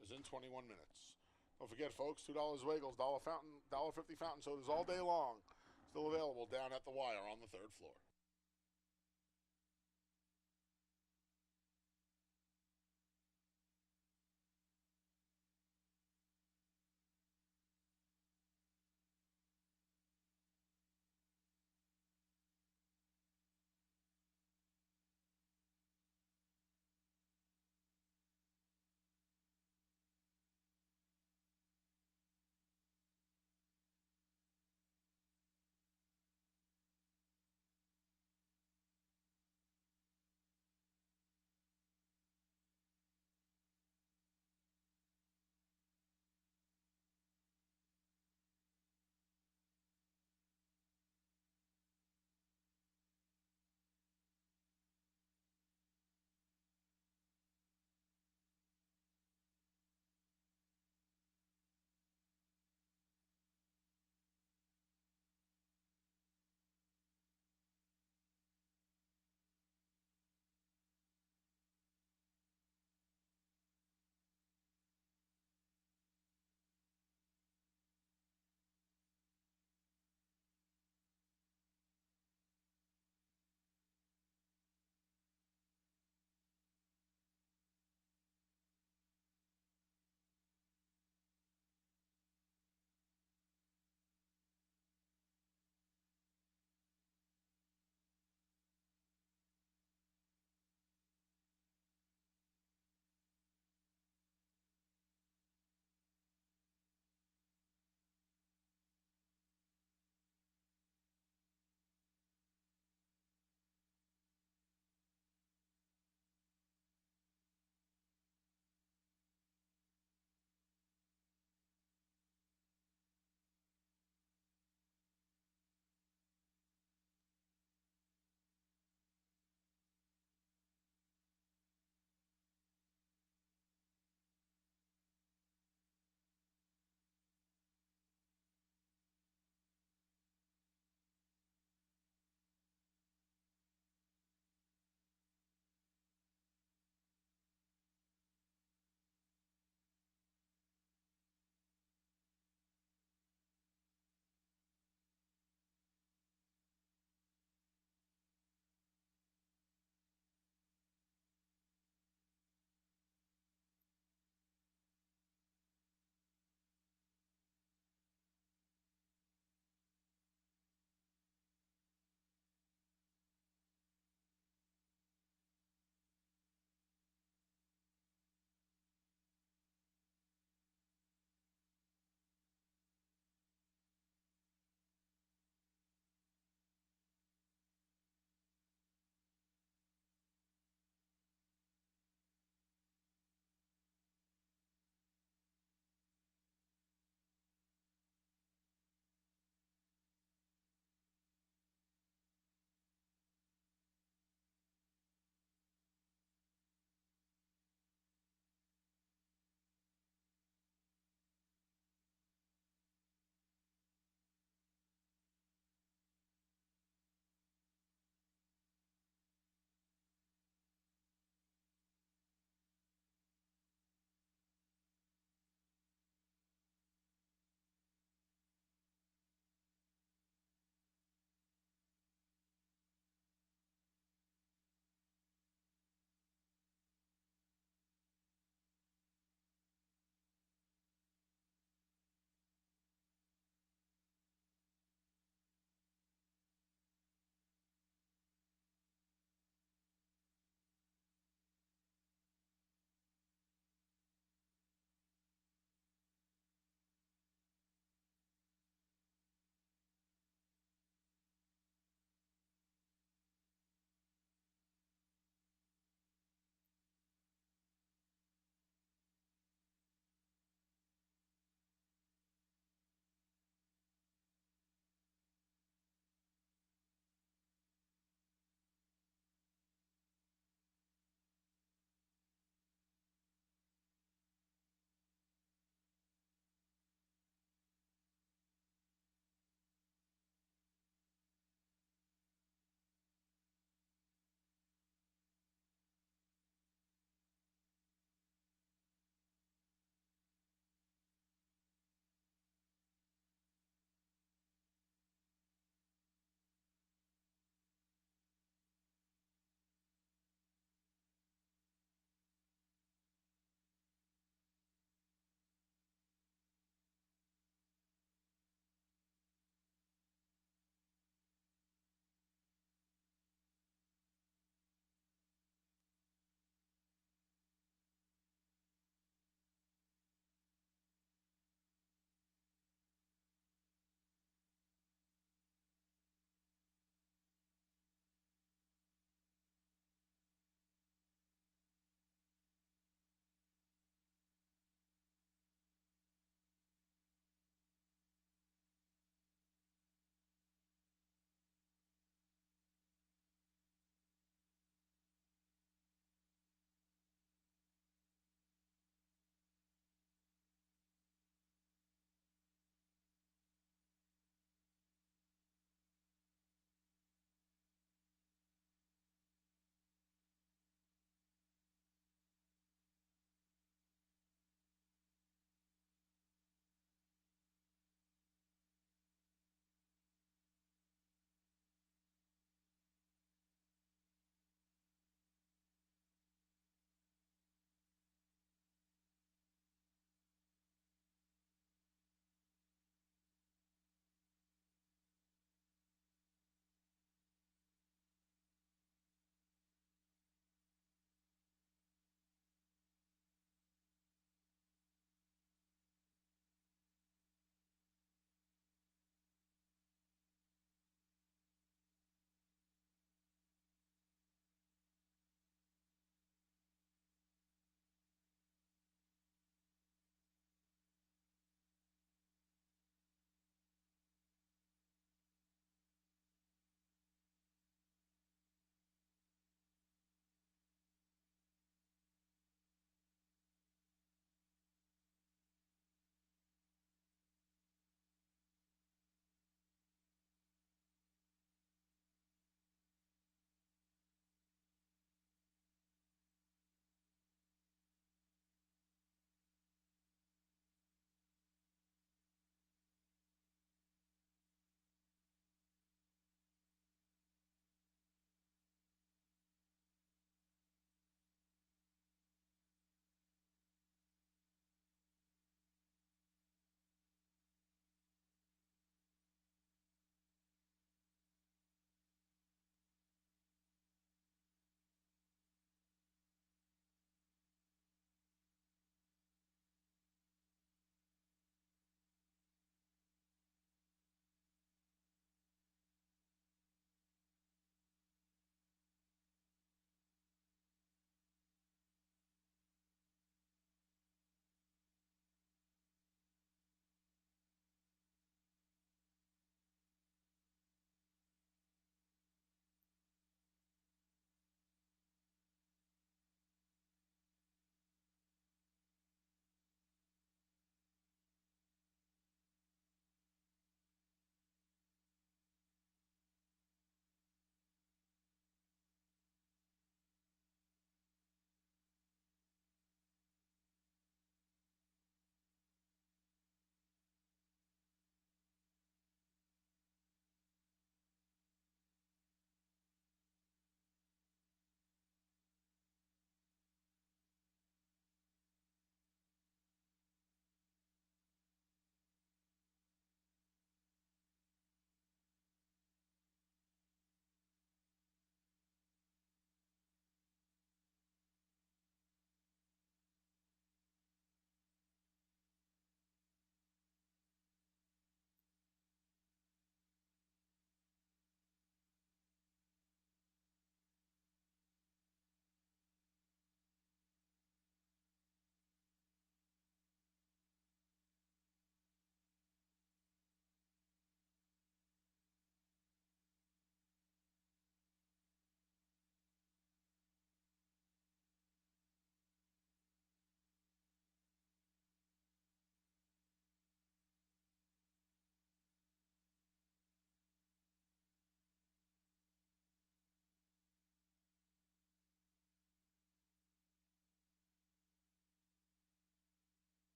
is in 21 minutes. Don't forget, folks, $2 Wiggles, $1.50 fountain sodas all day long. Still available down at the wire on the 3rd floor.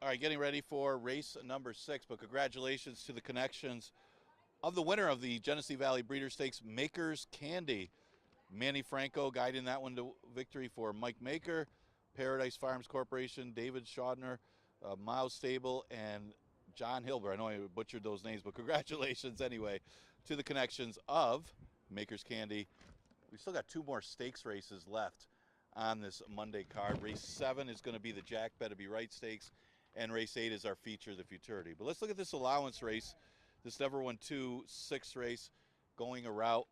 All right, getting ready for race number 6, but congratulations to the connections of the winner of the Genesee Valley Breeder Stakes, Maker's Candy. Manny Franco guiding that one to victory for Mike Maker, Paradise Farms Corporation, David Schaudner, Miles Stable, and John Hilber. I know I butchered those names, but congratulations anyway to the connections of Maker's Candy. We still got 2 more stakes races left on this Monday card. Race 7 is going to be the Jack Better Be Right Stakes, and race 8 is our feature, the Futurity. But let's look at this allowance race, this Never Won 2-6 race going a route.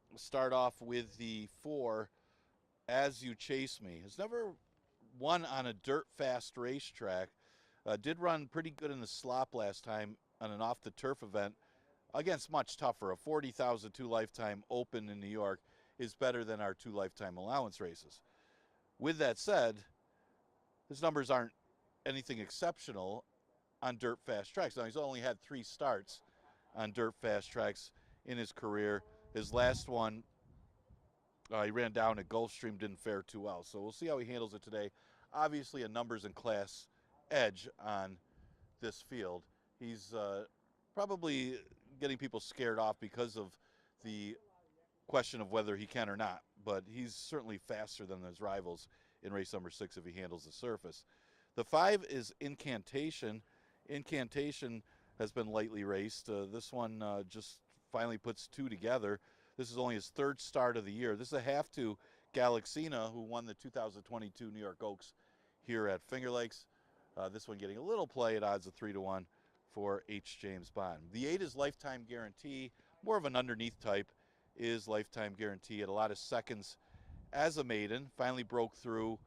We'll start off with the 4, As You Chase Me. Has never won on a dirt fast racetrack. Did run pretty good in the slop last time on an off the turf event against much tougher. A 40,000 2 lifetime open in New York is better than our 2 lifetime allowance races. With that said, his numbers aren't anything exceptional on dirt fast tracks. Now, he's only had 3 starts on dirt fast tracks in his career. His last one, he ran down at Gulfstream, didn't fare too well. So we'll see how he handles it today. Obviously, a numbers and class edge on this field. He's probably getting people scared off because of the question of whether he can or not. But he's certainly faster than his rivals in race number 6 if he handles the surface. The 5 is Incantation. Incantation has been lightly raced. This one just finally puts 2 together. This is only his 3rd start of the year. This is a half to Galaxina, who won the 2022 New York Oaks here at Finger Lakes. This one getting a little play at odds of 3-1 for H. James Bond. The 8 is Lifetime Guarantee. More of an underneath type is Lifetime Guarantee at a lot of seconds as a maiden. Finally broke through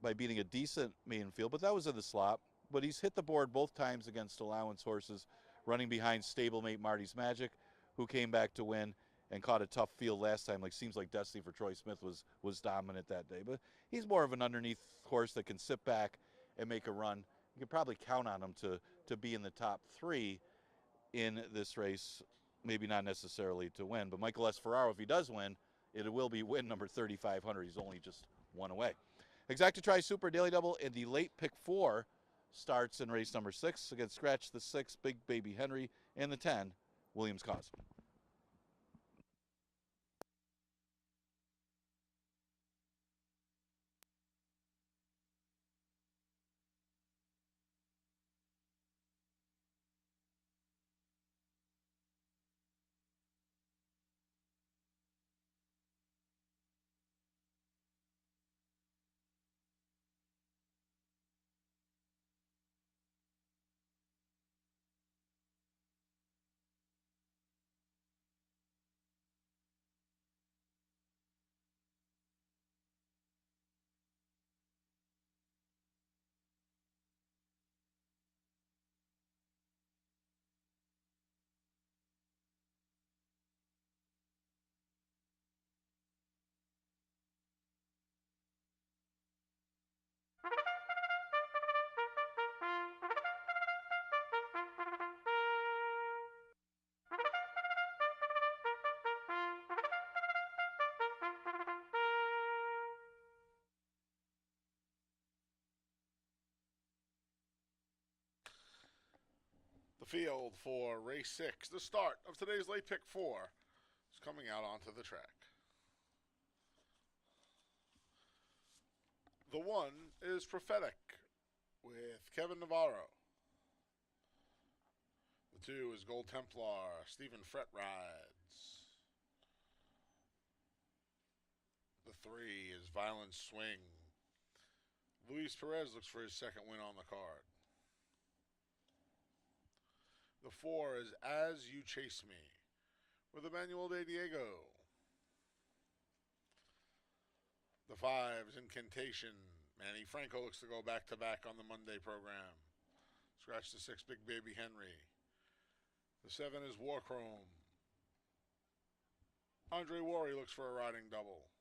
by beating a decent maiden field, but that was in the slop. But he's hit the board both times against allowance horses, running behind stablemate Marty's Magic, who came back to win and caught a tough field last time. Seems like Destiny for Troy Smith was dominant that day. But he's more of an underneath horse that can sit back and make a run. You can probably count on him to be in the top 3 in this race. Maybe not necessarily to win, but Michael S. Ferraro, if he does win, it will be win number 3,500. He's only just 1 away. Exacta Tri Super Daily Double in the late pick 4 starts in race number 6 against Scratch the 6, Big Baby Henry, and the 10, Williams Cause. The field for race 6, the start of today's late pick 4, is coming out onto the track. The 1 is Prophetic with Kevin Navarro. The 2 is Gold Templar, Stephen Fret rides. The 3 is Violent Swing. Luis Perez looks for his 2nd win on the card. The 4 is As You Chase Me with Emmanuel De Diego. The 5 is Incantation. Manny Franco looks to go back-to-back on the Monday program. Scratch the 6, Big Baby Henry. The 7 is Warchrome. Andre Worry looks for a riding double.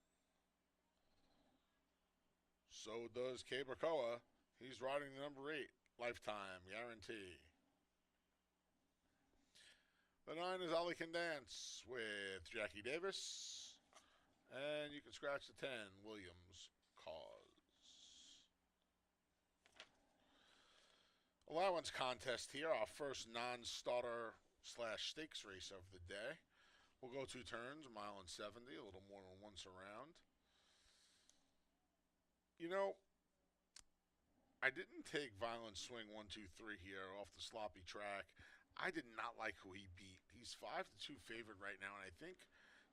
So does Cabercoa. He's riding the number 8, Lifetime Guarantee. The 9 is Ollie Can Dance with Jackie Davis. And you can scratch the 10, Williams Cause. Allowance contest here, our first non-starter slash stakes race of the day. We'll go 2 turns, a mile and 70, a little more than once around. You know, I didn't take Violent Swing 1, 2, 3 here off the sloppy track. I did not like who he beat. He's 5-2 favored right now, and I think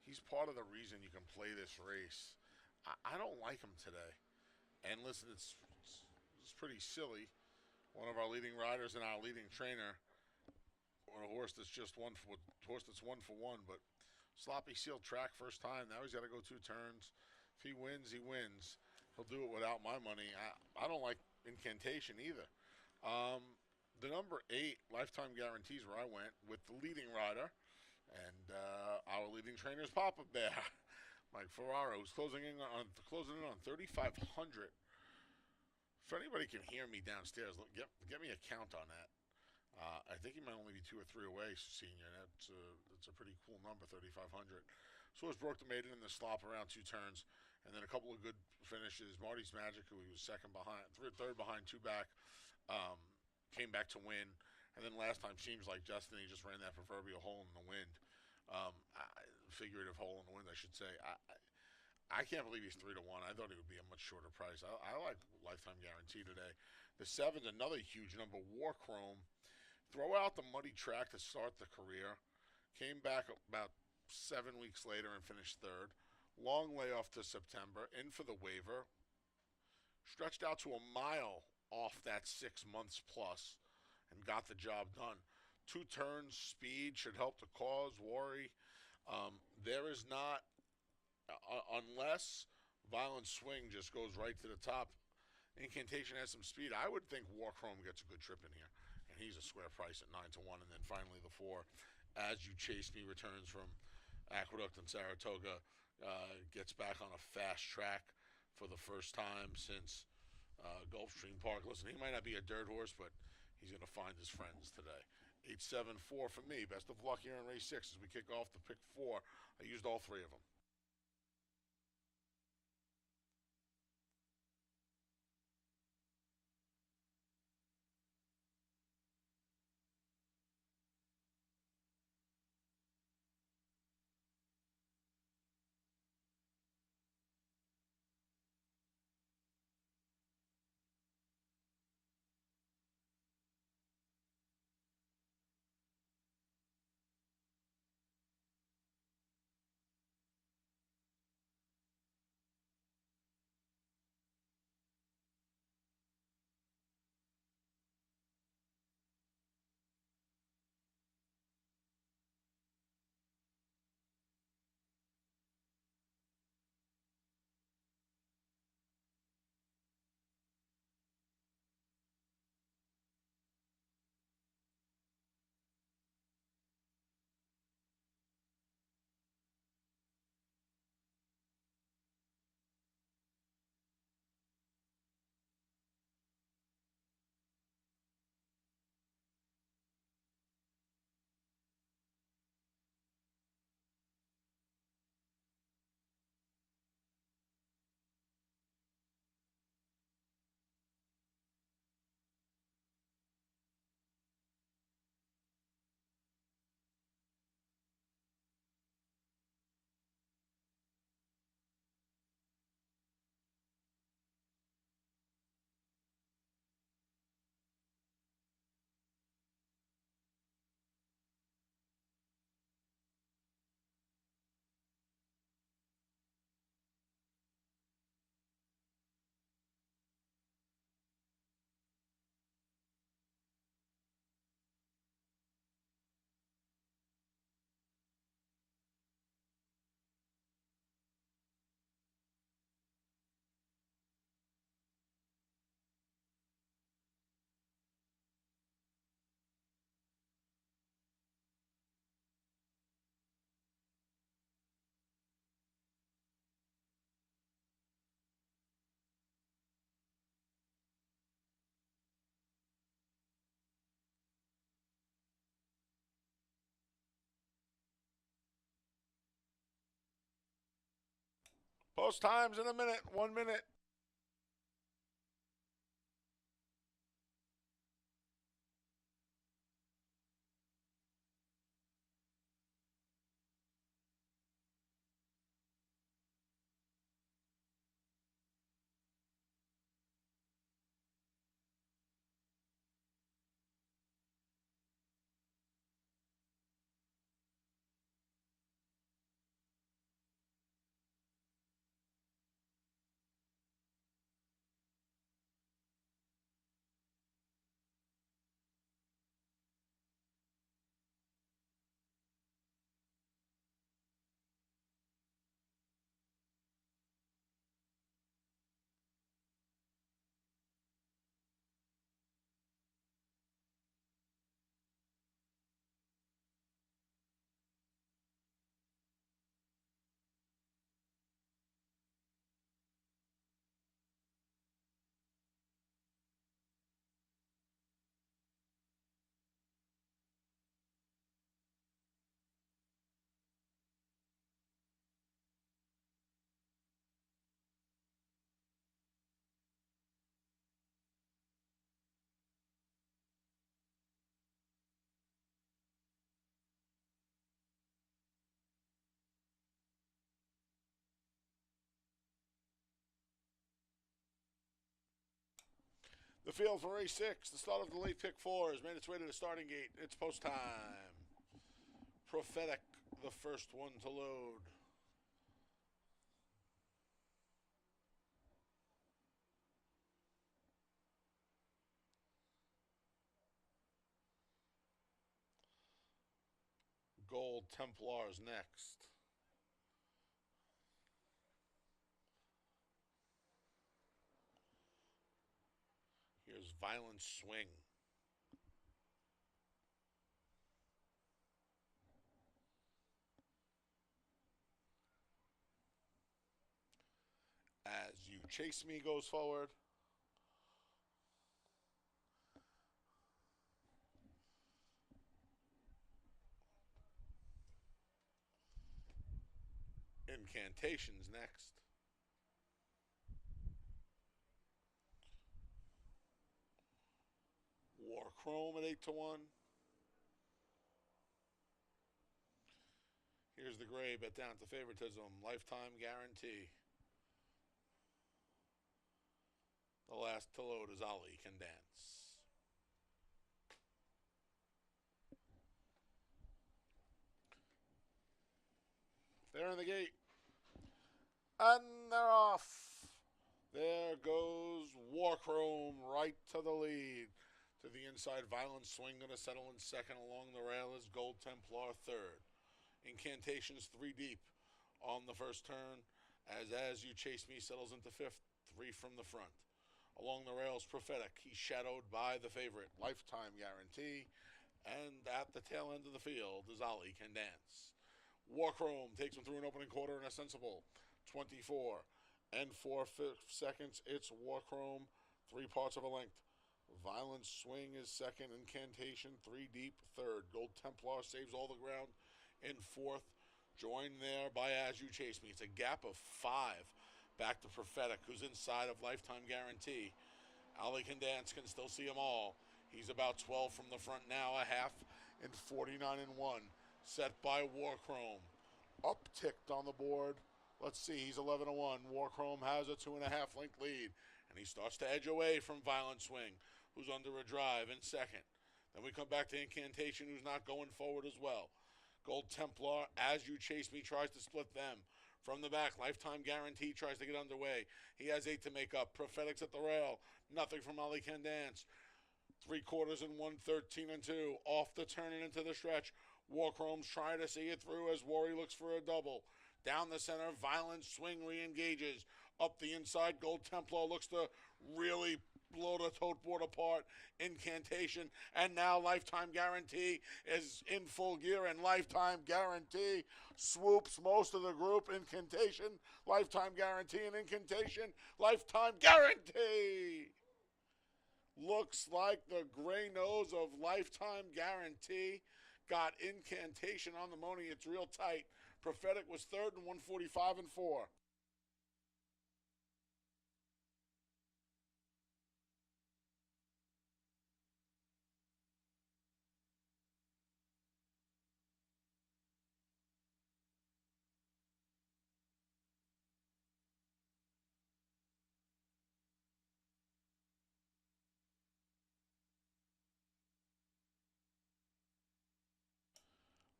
he's part of the reason you can play this race. I don't like him today. And listen, it's pretty silly. One of our leading riders and our leading trainer, or a horse that's just horse that's 1 for 1, but sloppy sealed track first time. Now he's got to go 2 turns. If he wins, he wins. He'll do it without my money. I don't like incantation either. Um, the number 8 lifetime guarantees where I went with the leading rider and our leading trainer is Papa Bear, Mike Ferraro, who's closing in on 3,500. If anybody can hear me downstairs, get me a count on that. I think he might only be 2 or 3 away, senior. That's a pretty cool number, 3,500. So was Broke the Maiden in the slop around 2 turns, and then a couple of good finishes. Marty's Magic, who he was third behind, 2 back, um, came back to win. And then last time seems like Justin, he just ran that proverbial hole in the wind, figurative hole in the wind, I should say. I can't believe he's 3-1. I thought he would be a much shorter price. I like lifetime guarantee today. The 7's another huge number, War Chrome. Throw out the muddy track to start the career. Came back about 7 weeks later and finished third. Long layoff to September. In for the waiver. Stretched out to a mile off that 6 months plus and got the job done. 2 turns, speed should help the cause. Worry. There is not, unless Violent Swing just goes right to the top. Incantation has some speed. I would think War Chrome gets a good trip in here, and he's a square price at 9-1. And then finally the 4, As You Chase Me, returns from Aqueduct and Saratoga, gets back on a fast track for the first time since Gulfstream Park. Listen, he might not be a dirt horse, but he's going to find his friends today. 8-7-4 for me. Best of luck here in race 6 as we kick off the pick 4. I used all 3 of them. Post times in a minute. 1 minute. The field for race 6, the start of the late pick 4, has made its way to the starting gate. It's post time. Prophetic, the first one to load. Gold Templars next. Here's Violent Swing. As You Chase Me goes forward. Incantations next. War Chrome at 8-1. Here's the gray, bet down to favoritism. Lifetime Guarantee. The last to load is Ali Can Dance. They're in the gate. And they're off. There goes Warchrome right to the lead. To the inside, Violent Swing going to settle in second. Along the rail is Gold Templar third. Incantations 3 deep on the first turn. As You Chase Me settles into fifth. 3 from the front. Along the rails, Prophetic. He's shadowed by the favorite, Lifetime Guarantee. And at the tail end of the field is Ali Can Dance. Warchrome takes him through an opening quarter and a sensible 24 and 4/5 seconds. It's Warchrome, 3 parts of a length. Violent Swing is second. Incantation 3 deep third. Gold Templar saves all the ground in fourth. Joined there by As You Chase Me. It's a gap of 5 back to Prophetic, who's inside of Lifetime Guarantee. Ali Can Dance can still see them all. He's about 12 from the front now, a half in 49 and 1. Set by Warchrome. Upticked on the board. Let's see, he's 11-1. Warchrome has a 2.5 length lead. And he starts to edge away from Violent Swing, who's under a drive in second. Then we come back to Incantation, who's not going forward as well. Gold Templar, As You Chase Me, tries to split them. From the back, Lifetime Guarantee tries to get underway. He has 8 to make up. Prophetic's at the rail. Nothing from Ali Can Dance. 3/4 and 1, 13 and 2. Off the turn and into the stretch. Warchrome's trying to see it through as Worry looks for a double. Down the center, Violent Swing re-engages. Up the inside, Gold Templar looks to really blow the tote board apart. Incantation, and now Lifetime Guarantee is in full gear, and Lifetime Guarantee swoops most of the group. Incantation, Lifetime Guarantee, and Incantation, Lifetime Guarantee. Looks like the gray nose of Lifetime Guarantee got Incantation on the money. It's real tight. Prophetic was third and 145 and 4.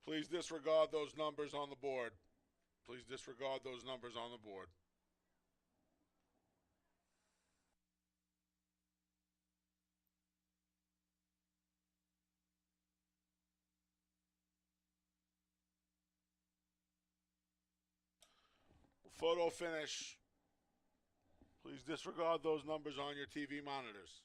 Please disregard those numbers on the board. Please disregard those numbers on the board. Photo finish. Please disregard those numbers on your TV monitors.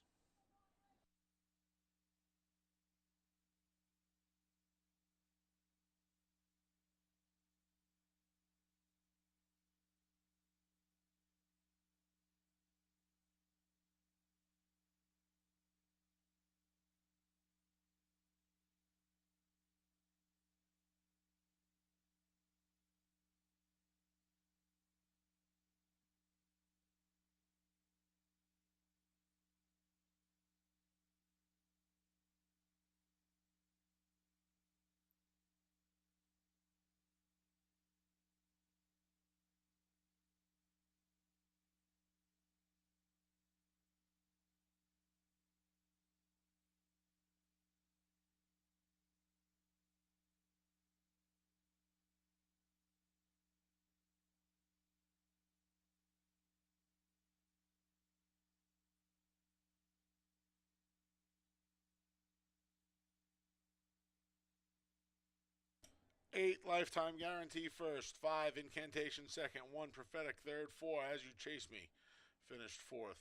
8 lifetime guarantee first, 5 incantation second, 1 prophetic third, 4 as you chase me. Finished fourth.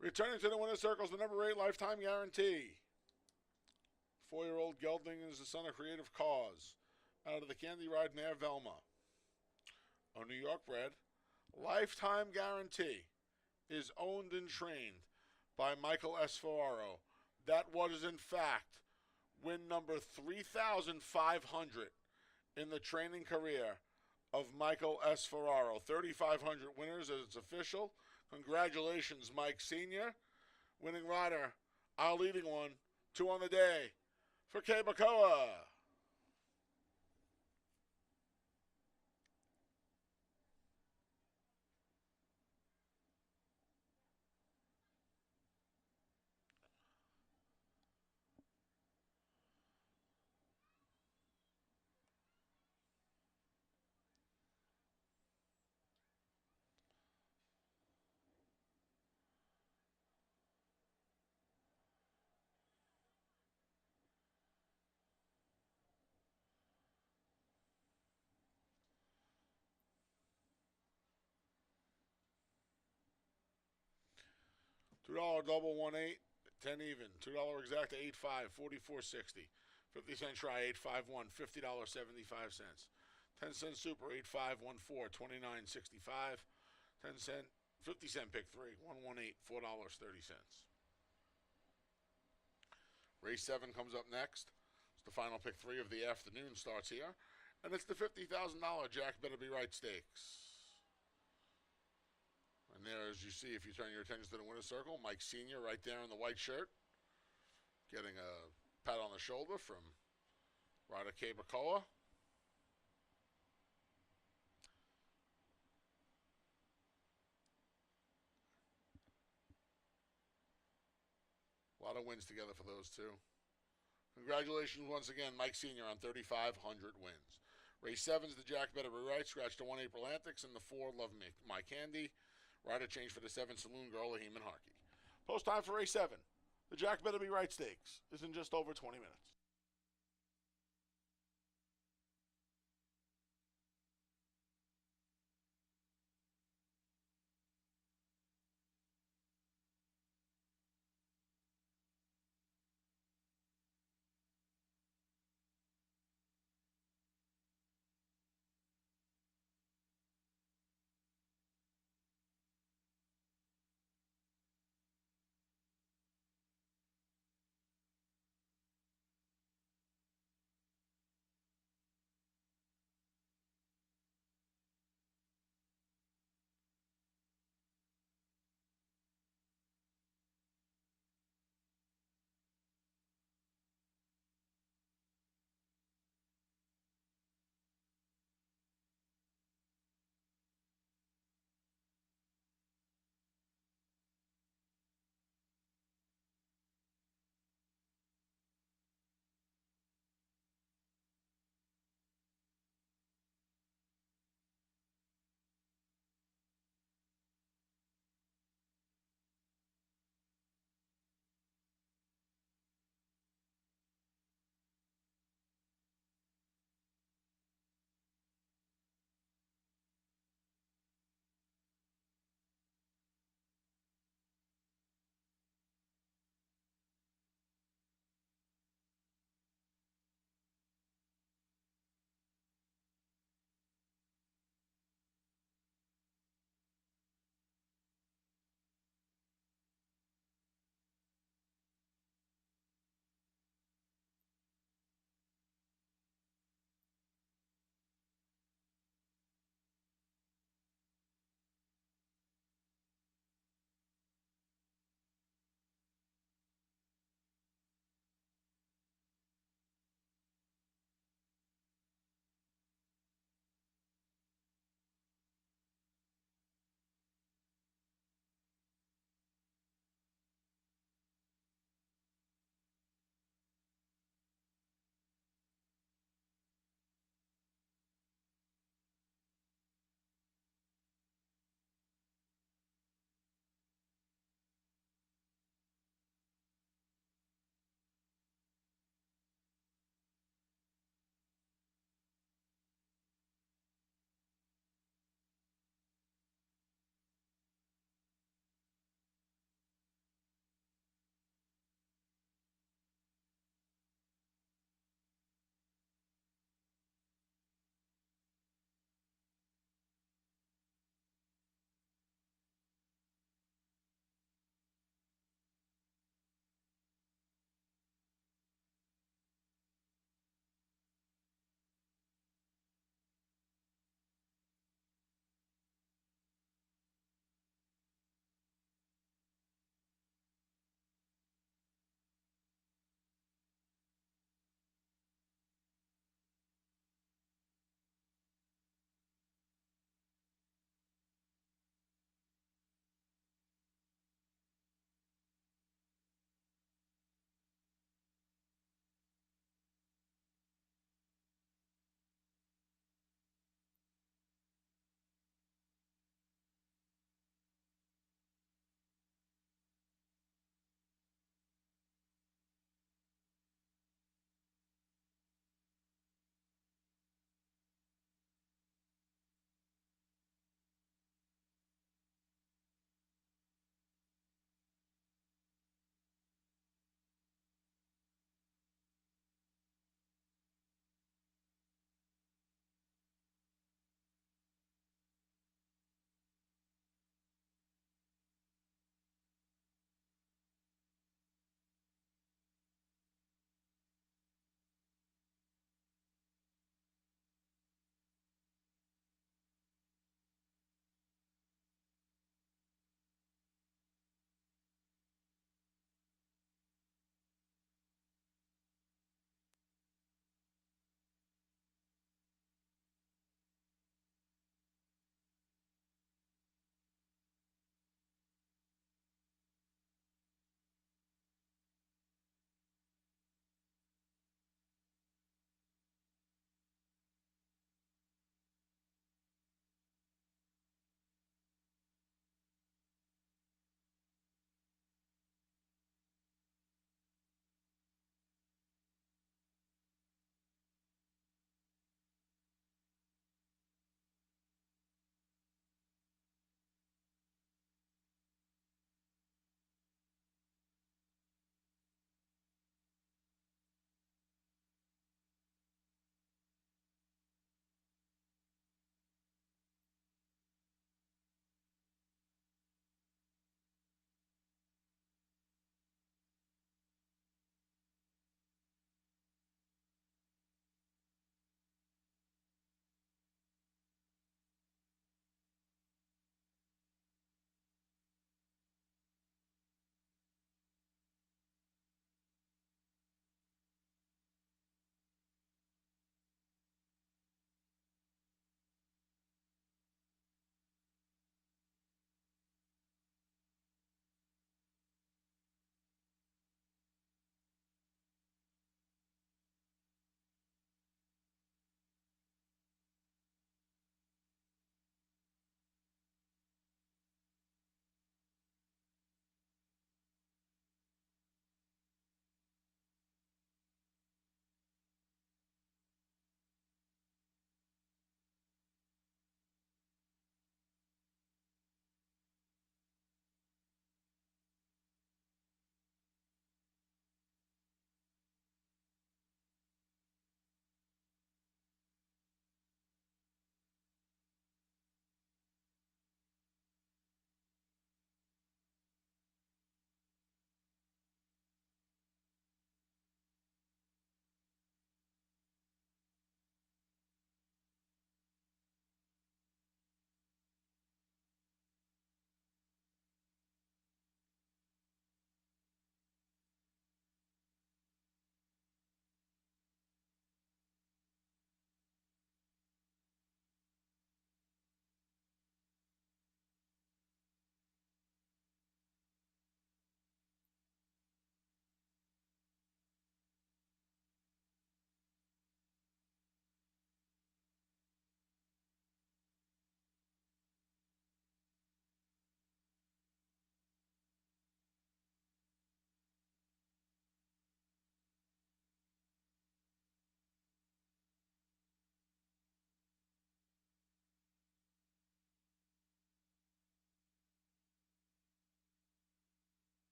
Returning to the winner's circle is the number 8 lifetime guarantee. 4-year-old Gelding is the son of Creative Cause. Out of the Candy Ride near Velma. A New York bred. Lifetime guarantee is owned and trained by Michael S. Ferraro. That was, in fact, win number 3,500 in the training career of Michael S. Ferraro. 3,500 winners as it's official. Congratulations, Mike Sr. Winning rider, our leading one, 2 on the day for Kebacoa. $2 double 1-8, 10 even. $2 exacta 8-5, 44.60. 50-cent try 8-5-1, $50.75. 10-cent super 8-5-1-4, 29.65. 10-cent, 50-cent pick 3, 1-1-8, $4.30. Race 7 comes up next. It's the final pick 3 of the afternoon starts here. And it's the $50,000 Jack Better Be Right Stakes. And there, as you see, if you turn your attention to the winner's circle, Mike Sr. right there in the white shirt, getting a pat on the shoulder from rider Kebacoa. A lot of wins together for those two. Congratulations once again, Mike Sr. on 3,500 wins. Race 7 is the Jack Better Be Right, scratch to 1 April Antics, and the 4 Love Me, My Candy. Rider change for the 7 Saloon Girl, Lahim and Harkey. Post time for race 7. The Jack Better Be Right Stakes is in just over 20 minutes.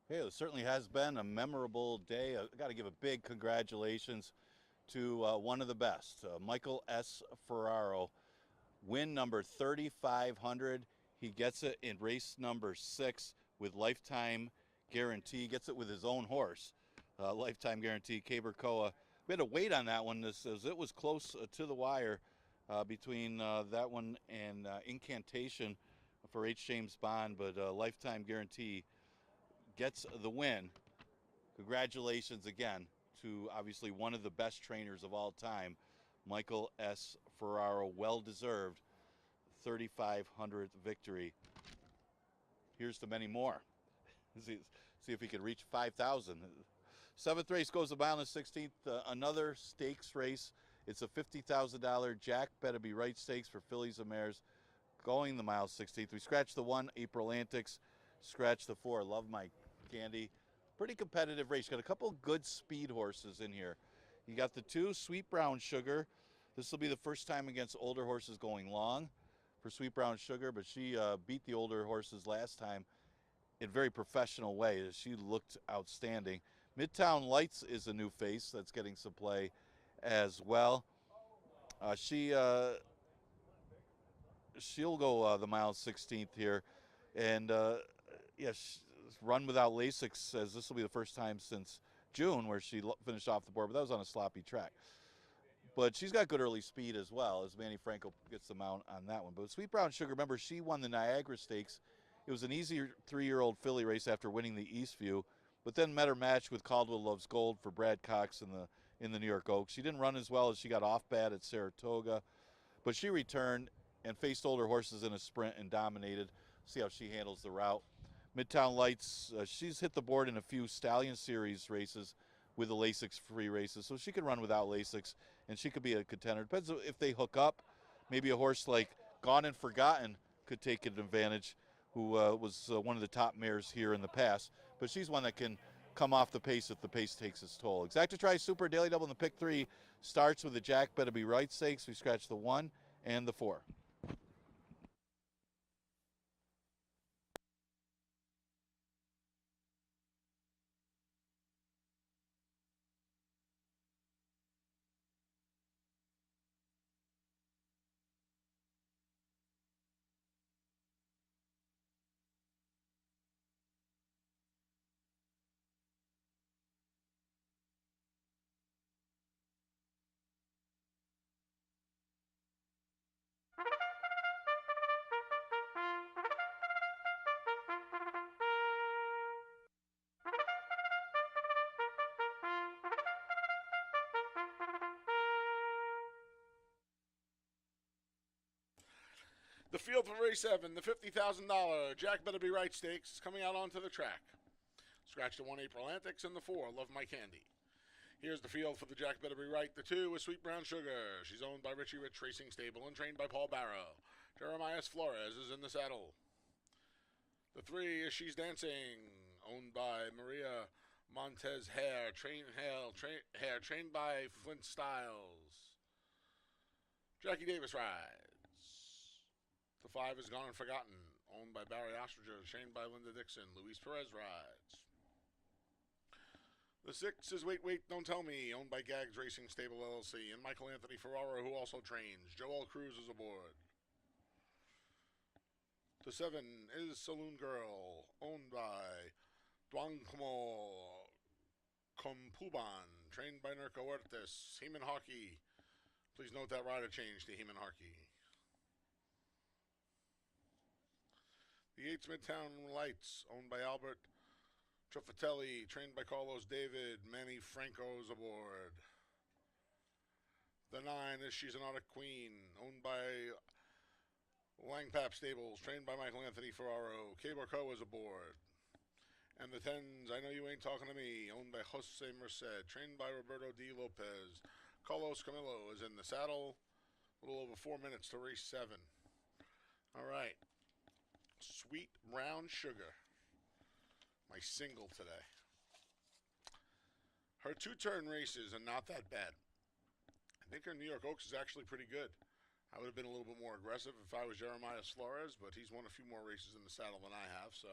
Hey, it certainly has been a memorable day. I got to give a big congratulations to one of the best, Michael S. Ferraro. Win number 3,500. He gets it in race number 6 with lifetime guarantee. Gets it with his own horse, lifetime guarantee. Cabercoa. We had to wait on that one. As it was close to the wire between that one and Incantation for H. James Bond, but lifetime guarantee gets the win. Congratulations again to obviously one of the best trainers of all time, Michael S. Ferraro. Well deserved 3,500th victory. Here's to many more. See if he can reach 5,000. Seventh race goes a mile and 16th. Another stakes race. It's a $50,000 Jack Better Be Right Stakes for fillies and mares going the mile 16th. We scratched the 1, April Antics. Scratched the 4, Love My Candy. Pretty competitive race. Got a couple good speed horses in here. You got the 2, Sweet Brown Sugar. This will be the first time against older horses going long for Sweet Brown Sugar, but she beat the older horses last time in a very professional way. She looked outstanding. Midtown Lights is a new face that's getting some play as well. She'll go the mile 16th here, and Run Without Lasix says this will be the first time since June where she finished off the board, but that was on a sloppy track. But she's got good early speed as well, as Manny Franco gets the mount on that one. But Sweet Brown Sugar, remember, she won the Niagara Stakes. It was an easy 3-year-old filly race after winning the Eastview, but then met her match with Caldwell Loves Gold for Brad Cox in the New York Oaks. She didn't run as well as she got off bad at Saratoga, but she returned and faced older horses in a sprint and dominated. See how she handles the route. Midtown Lights, she's hit the board in a few Stallion Series races with the Lasix-free races, so she can run without Lasix, and she could be a contender. Depends if they hook up. Maybe a horse like Gone and Forgotten could take an advantage, who was one of the top mares here in the past. But she's one that can come off the pace if the pace takes its toll. Exacta Super Daily Double in the pick 3 starts with the Jack Better Be Right Stakes. We scratch the 1 and the 4. The field for race 7, the $50,000 Jack Better Be Right Stakes is coming out onto the track. Scratch the 1, April Antics, and the 4, Love My Candy. Here's the field for the Jack Better Be Right. The 2 is Sweet Brown Sugar. She's owned by Richie Rich Racing Stable and trained by Paul Barrow. Jeremiah Flores is in the saddle. The 3 is She's Dancing, owned by Maria Montez Hare, trained by Flint Styles. Jackie Davis rides. The 5 is Gone and Forgotten, owned by Barry Ostringer, trained by Linda Dixon. Luis Perez rides. The 6 is Wait, Wait, Don't Tell Me, owned by Gags Racing Stable LLC, and Michael Anthony Ferraro, who also trains. Joel Cruz is aboard. The 7 is Saloon Girl, owned by Duangmo Kompuban, trained by Nerco Huertas. Heman Hockey. Please note that rider change to Heman Harkey. The 8's Midtown Lights, owned by Albert Truffatelli, trained by Carlos David. Manny Franco's aboard. The 9 is She's an Arctic Queen, owned by Langpap Stables, trained by Michael Anthony Ferraro. Caberco is aboard. And the 10's I Know You Ain't Talking to Me, owned by Jose Merced, trained by Roberto D. Lopez. Carlos Camillo is in the saddle. A little over 4 minutes to race 7. All right. Sweet Brown Sugar, my single today. Her 2-turn races are not that bad. I think her New York Oaks is actually pretty good. I would have been a little bit more aggressive if I was Jeremiah Flores, but he's won a few more races in the saddle than I have, so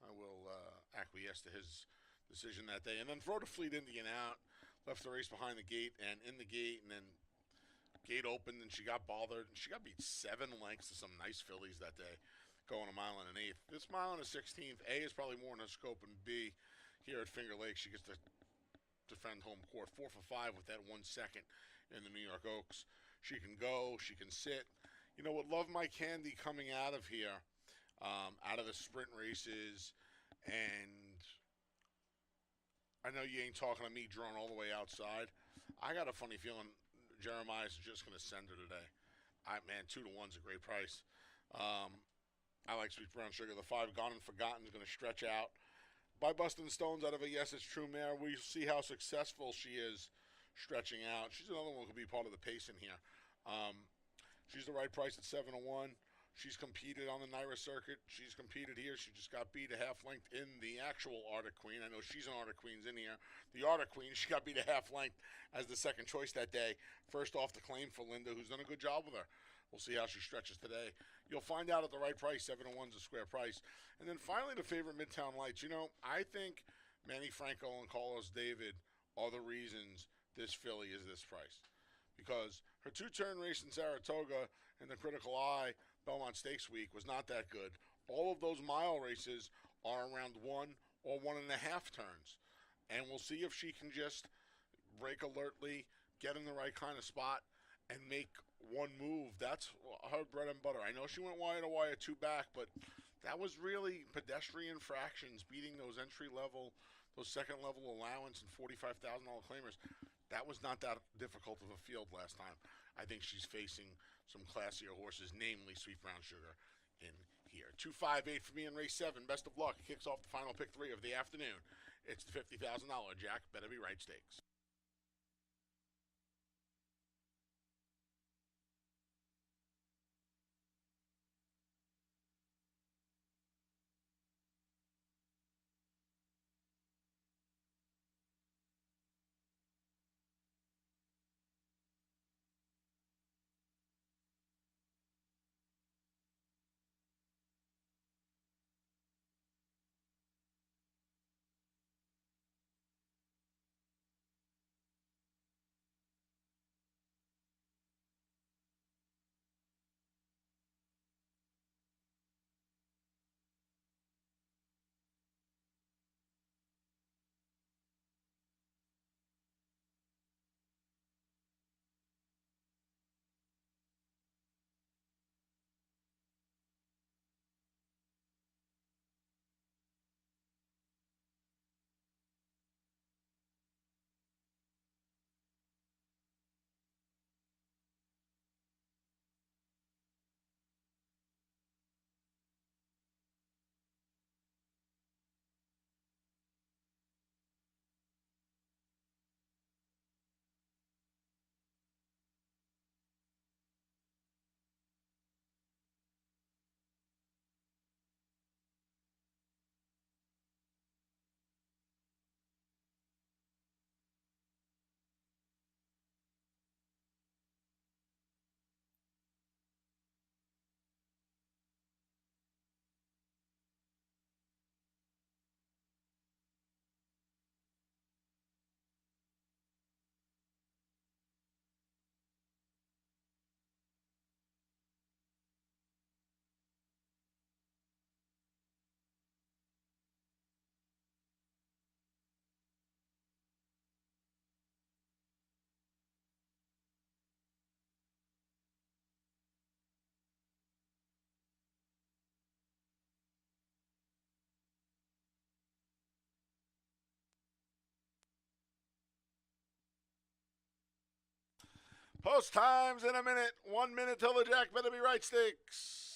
I will acquiesce to his decision that day, and then throw the Fleet Indian out. Left the race behind the gate and in the gate, and then gate opened, and she got bothered, and she got beat 7 lengths to some nice fillies that day, going a mile and an eighth. This mile and a 16th, A is probably more in her scope, and B, here at Finger Lakes, she gets to defend home court. 4 for 5 with that 1 second in the New York Oaks. She can go, she can sit. You know what? Love my candy coming out of here, out of the sprint races, and I know you ain't talking to me drawn all the way outside. I got a funny feeling Jeremiah's just going to send her today. Man, 2 to 1's a great price. Um, I like Sweet Brown Sugar. The 5 Gone and Forgotten is going to stretch out. By busting stones out of a Yes It's True mare, we see how successful she is stretching out. She's another one who could be part of the pace in here. Um, she's the right price at 7 to 1. She's competed on the NYRA circuit. She's competed here. She just got beat a half length in the actual Arctic Queen. I know she's an Arctic Queen's in here. The Arctic Queen, she got beat a half length as the second choice that day. First off the claim for Linda, who's done a good job with her. We'll see how she stretches today. You'll find out at the right price. 7 to 1's a square price. And then finally, the favorite Midtown Lights. You know, I think Manny Franco and Carlos David are the reasons this filly is this price. Because her 2-turn race in Saratoga in the Critical Eye Belmont Stakes week was not that good. All of those mile races are around 1 or 1.5 turns. And we'll see if she can just break alertly, get in the right kind of spot, and make one move. That's her bread and butter. I know she went wire to wire 2 back, but that was really pedestrian fractions, beating those entry level, those second level allowance and $45,000 claimers. That was not that difficult of a field last time. I think she's facing some classier horses, namely Sweet Brown Sugar, in here. 258 for me in race 7. Best of luck. It kicks off the final pick 3 of the afternoon. It's the $50,000 Jack Better Be Right Stakes. Post times in a minute. 1 minute till the Jack Better Be Right Stakes.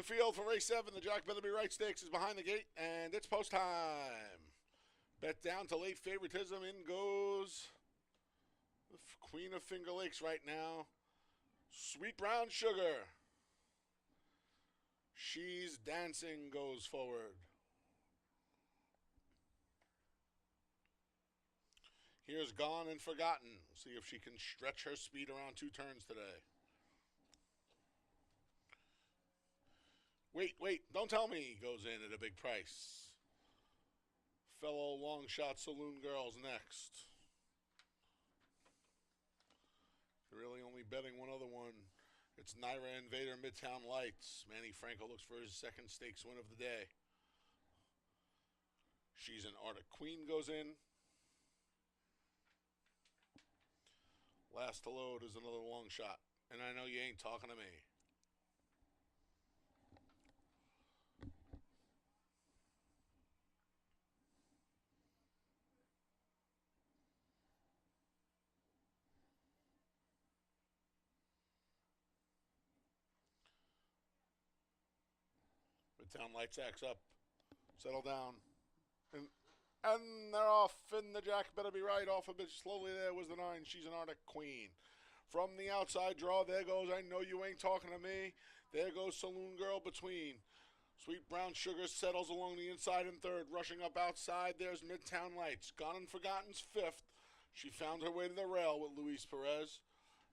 The field for race 7, the Jack Better Be Right Stakes, is behind the gate, and it's post time. Bet down to late favoritism. In goes the Queen of Finger Lakes right now, Sweet Brown Sugar. She's Dancing goes forward. Here's Gone and Forgotten. See if she can stretch her speed around 2 turns today. Wait, don't tell me goes in at a big price. Fellow long shot Saloon Girls next. Really only betting one other one. It's Naira Invader Midtown Lights. Manny Franco looks for his second stakes win of the day. She's an Arctic Queen goes in. Last to load is another long shot. And I know you ain't talking to me. Midtown Lights acts up. Settle down. And they're off, and the Jack Better Be Right off a bit slowly. There was the 9. She's an Arctic Queen. From the outside draw, there goes I Know You Ain't Talking to Me. There goes Saloon Girl between. Sweet Brown Sugar settles along the inside in 3rd. Rushing up outside, there's Midtown Lights. Gone and Forgotten's 5th. She found her way to the rail with Luis Perez.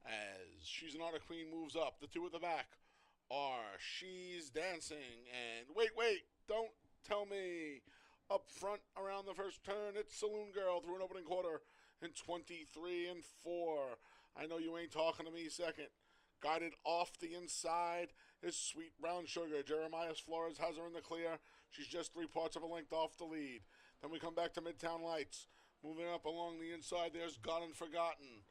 As She's an Arctic Queen moves up. The 2 at the back are She's Dancing and Wait, don't tell me. Up front around the first turn, it's Saloon Girl through an opening quarter in 23 and 4. I Know You Ain't Talking to Me second. Guided off the inside is Sweet Brown Sugar. Jeremiah Flores has her in the clear. She's just 3 parts of a length off the lead. Then we come back to Midtown Lights. Moving up along the inside, there's Gone and Forgotten.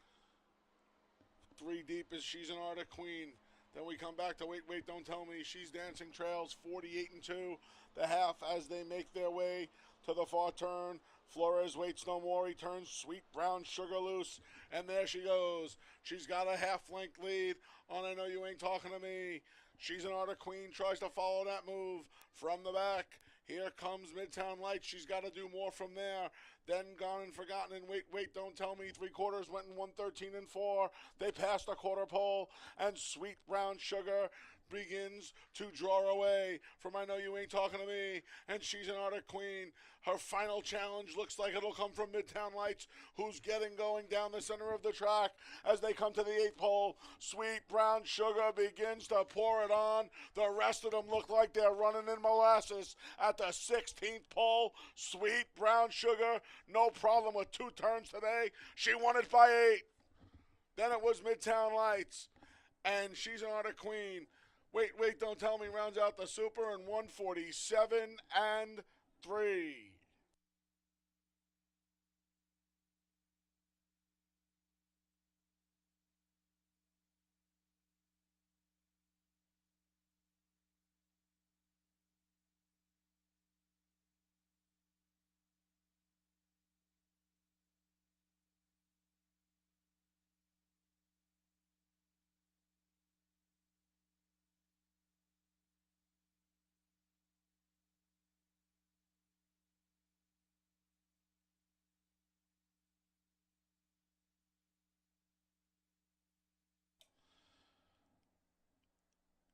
3 deep is She's an Arctic Queen. Then we come back to Wait, Don't Tell Me. She's Dancing trails 48 and 2. The half as they make their way to the far turn. Flores waits no more. He turns Sweet Brown Sugar loose. And there she goes. She's got a half-length lead on I Know You Ain't Talking to Me. She's an Arctic Queen. Tries to follow that move from the back. Here comes Midtown Lights. She's got to do more from there. Then Gone and Forgotten and Wait, Don't Tell Me. 3 quarters went in 113 and 4. They passed the quarter pole. And Sweet Brown Sugar begins to draw away from I Know You Ain't Talking to Me. And She's an Arctic Queen. Her final challenge looks like it'll come from Midtown Lights, who's getting going down the center of the track as they come to the 8th pole. Sweet Brown Sugar begins to pour it on. The rest of them look like they're running in molasses at the 16th pole. Sweet Brown Sugar, no problem with 2 turns today. She won it by 8. Then it was Midtown Lights, and She's an Arctic Queen. Wait, Don't Tell Me rounds out the super in 147 and 3.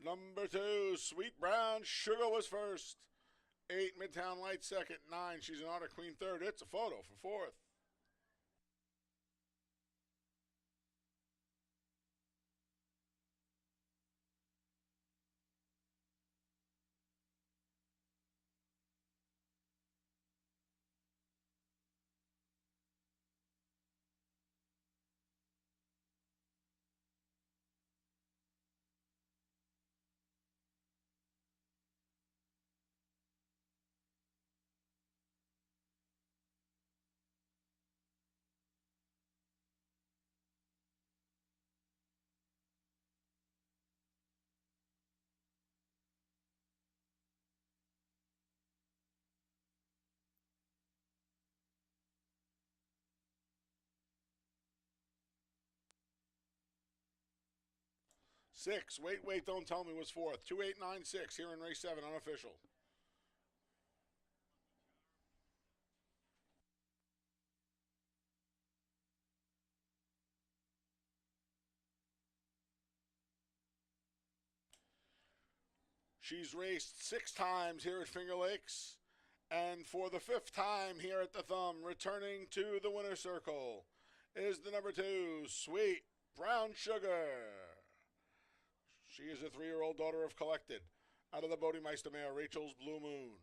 Number 2, Sweet Brown Sugar was first. 8, Midtown Lights second. 9, She's an Arctic Queen third. It's a photo for 4th. 6. Wait, wait, don't tell me was fourth. 2896 here in race 7, unofficial. She's raced 6 times here at Finger Lakes. And for the 5th time here at the Thumb, returning to the winner's circle, is the number 2, Sweet Brown Sugar. She is a 3-year-old daughter of Collected, out of the Bodemeister mare, Rachel's Blue Moon.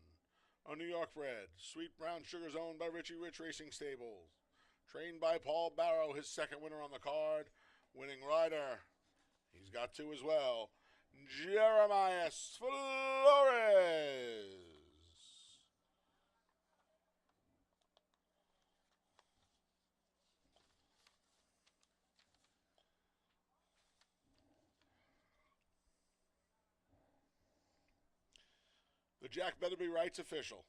A New York bred, Sweet Brown Sugar is owned by Richie Rich Racing Stables. Trained by Paul Barrow, his second winner on the card. Winning rider, he's got 2 as well, Jeremiah Flores. The Jack Better Be Right's official.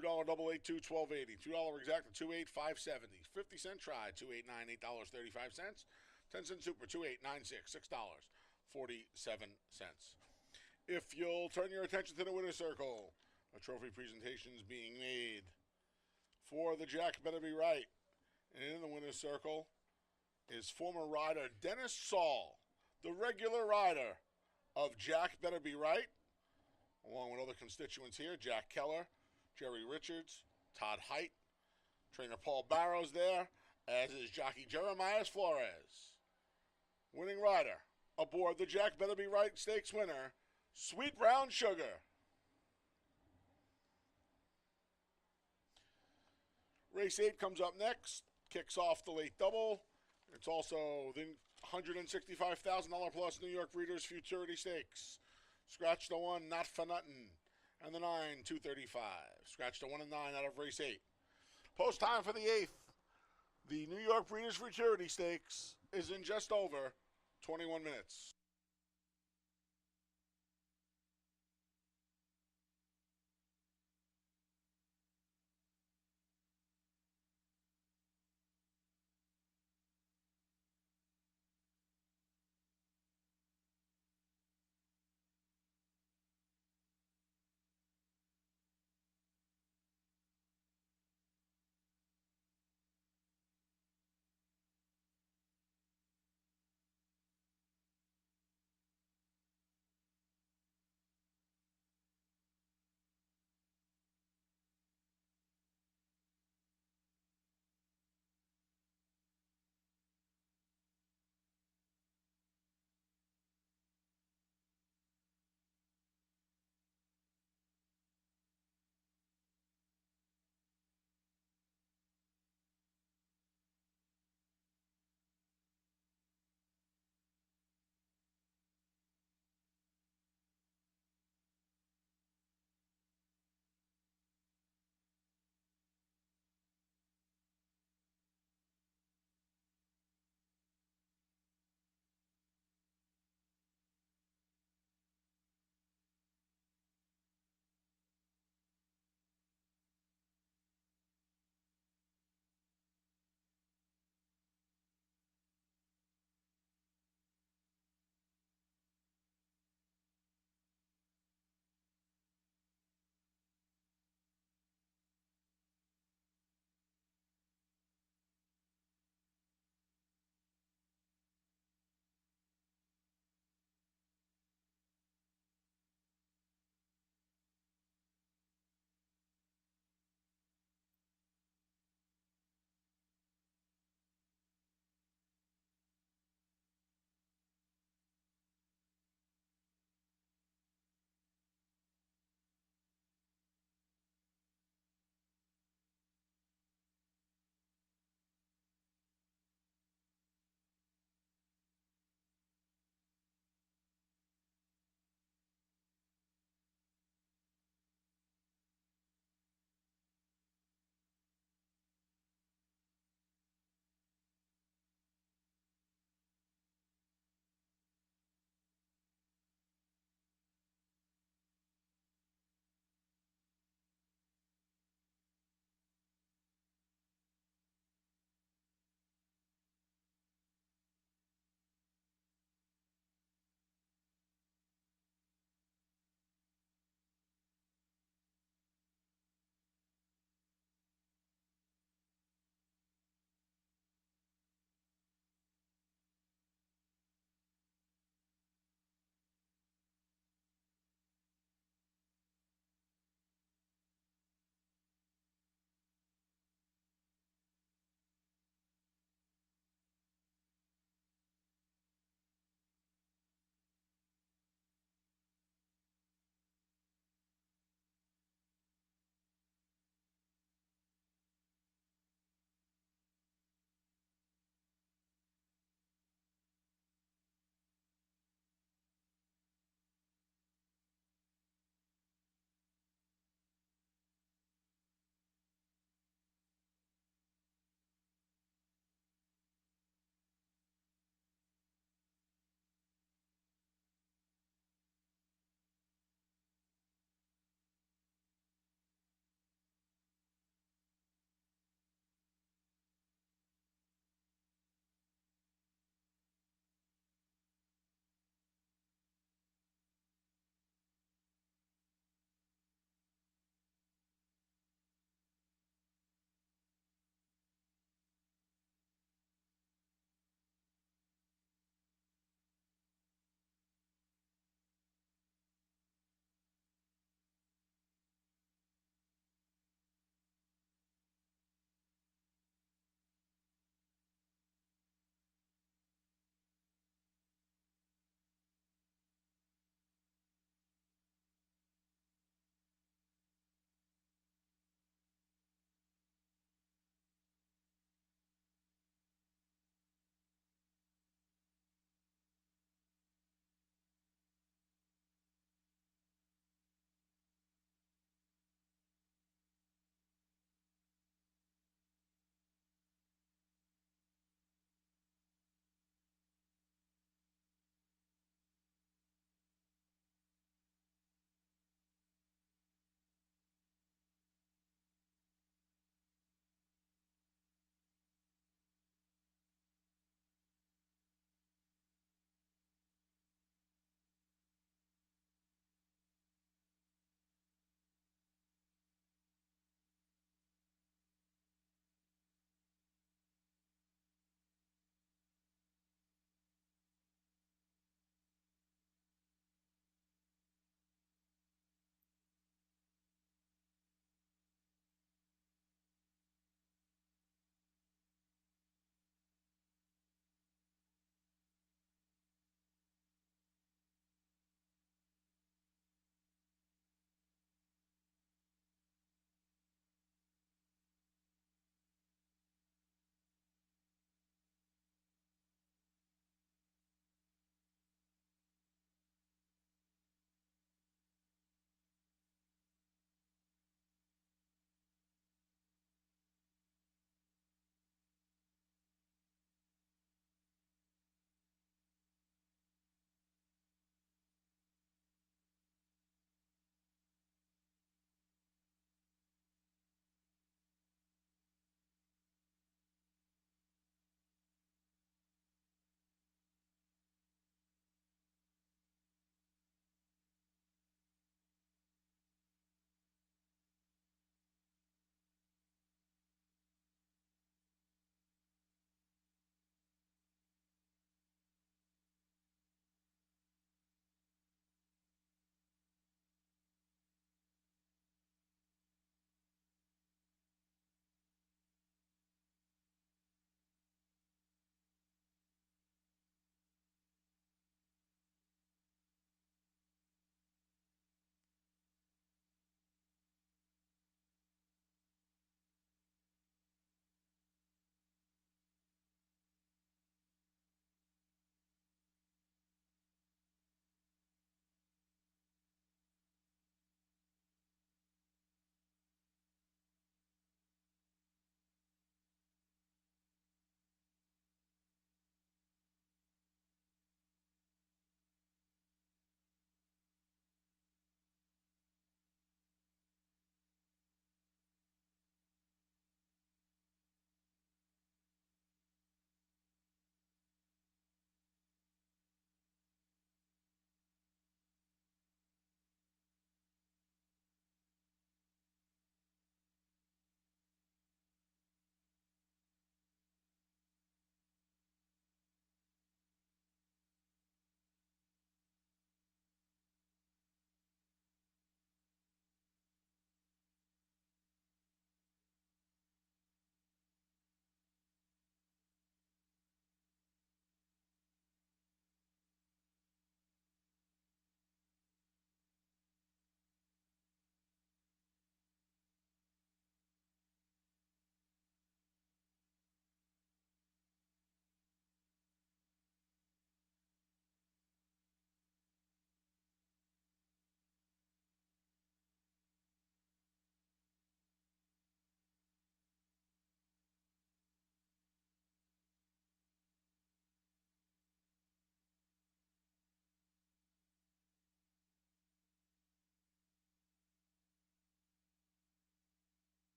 $2 double 82 $12.80. $2 exact to 28 $5.70. 50-cent try 289 $8.35. 10-cent super 2896 $6.47. If you'll turn your attention to the winner's circle, a trophy presentation is being made for the Jack Better Be Right. And in the winner's circle is former rider Dennis Saul, the regular rider of Jack Better Be Right, along with other constituents here, Jack Keller, Jerry Richards, Todd Height, trainer Paul Barrows there, as is jockey Jeremiah Flores. Winning rider aboard the Jack Better Be Right Stakes winner, Sweet Brown Sugar. Race 8 comes up next, kicks off the late double. It's also the $165,000 plus New York Breeders' Futurity Stakes. Scratch the 1, Not For Nothing, and the 9, 235. Scratch the 1 and 9 out of race 8. Post time for the 8th. The New York Breeders' Futurity Stakes is in just over 21 minutes.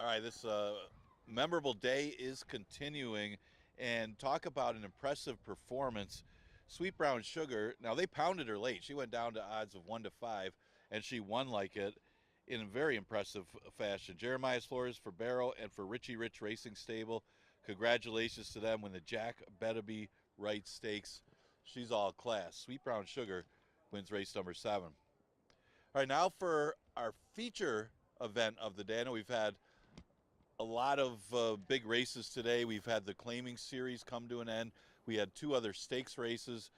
All right, this memorable day is continuing, and talk about an impressive performance. Sweet Brown Sugar. Now they pounded her late. She went down to odds of 1-5, and she won like it in a very impressive fashion. Jeremiah Flores for Barrow and for Richie Rich Racing Stable. Congratulations to them when the Jack Bettaby Wright Stakes. She's all class. Sweet Brown Sugar wins race number 7. All right, now for our feature event of the day. I know we've had a lot of big races today. We've had the claiming series come to an end. We had 2 other stakes races,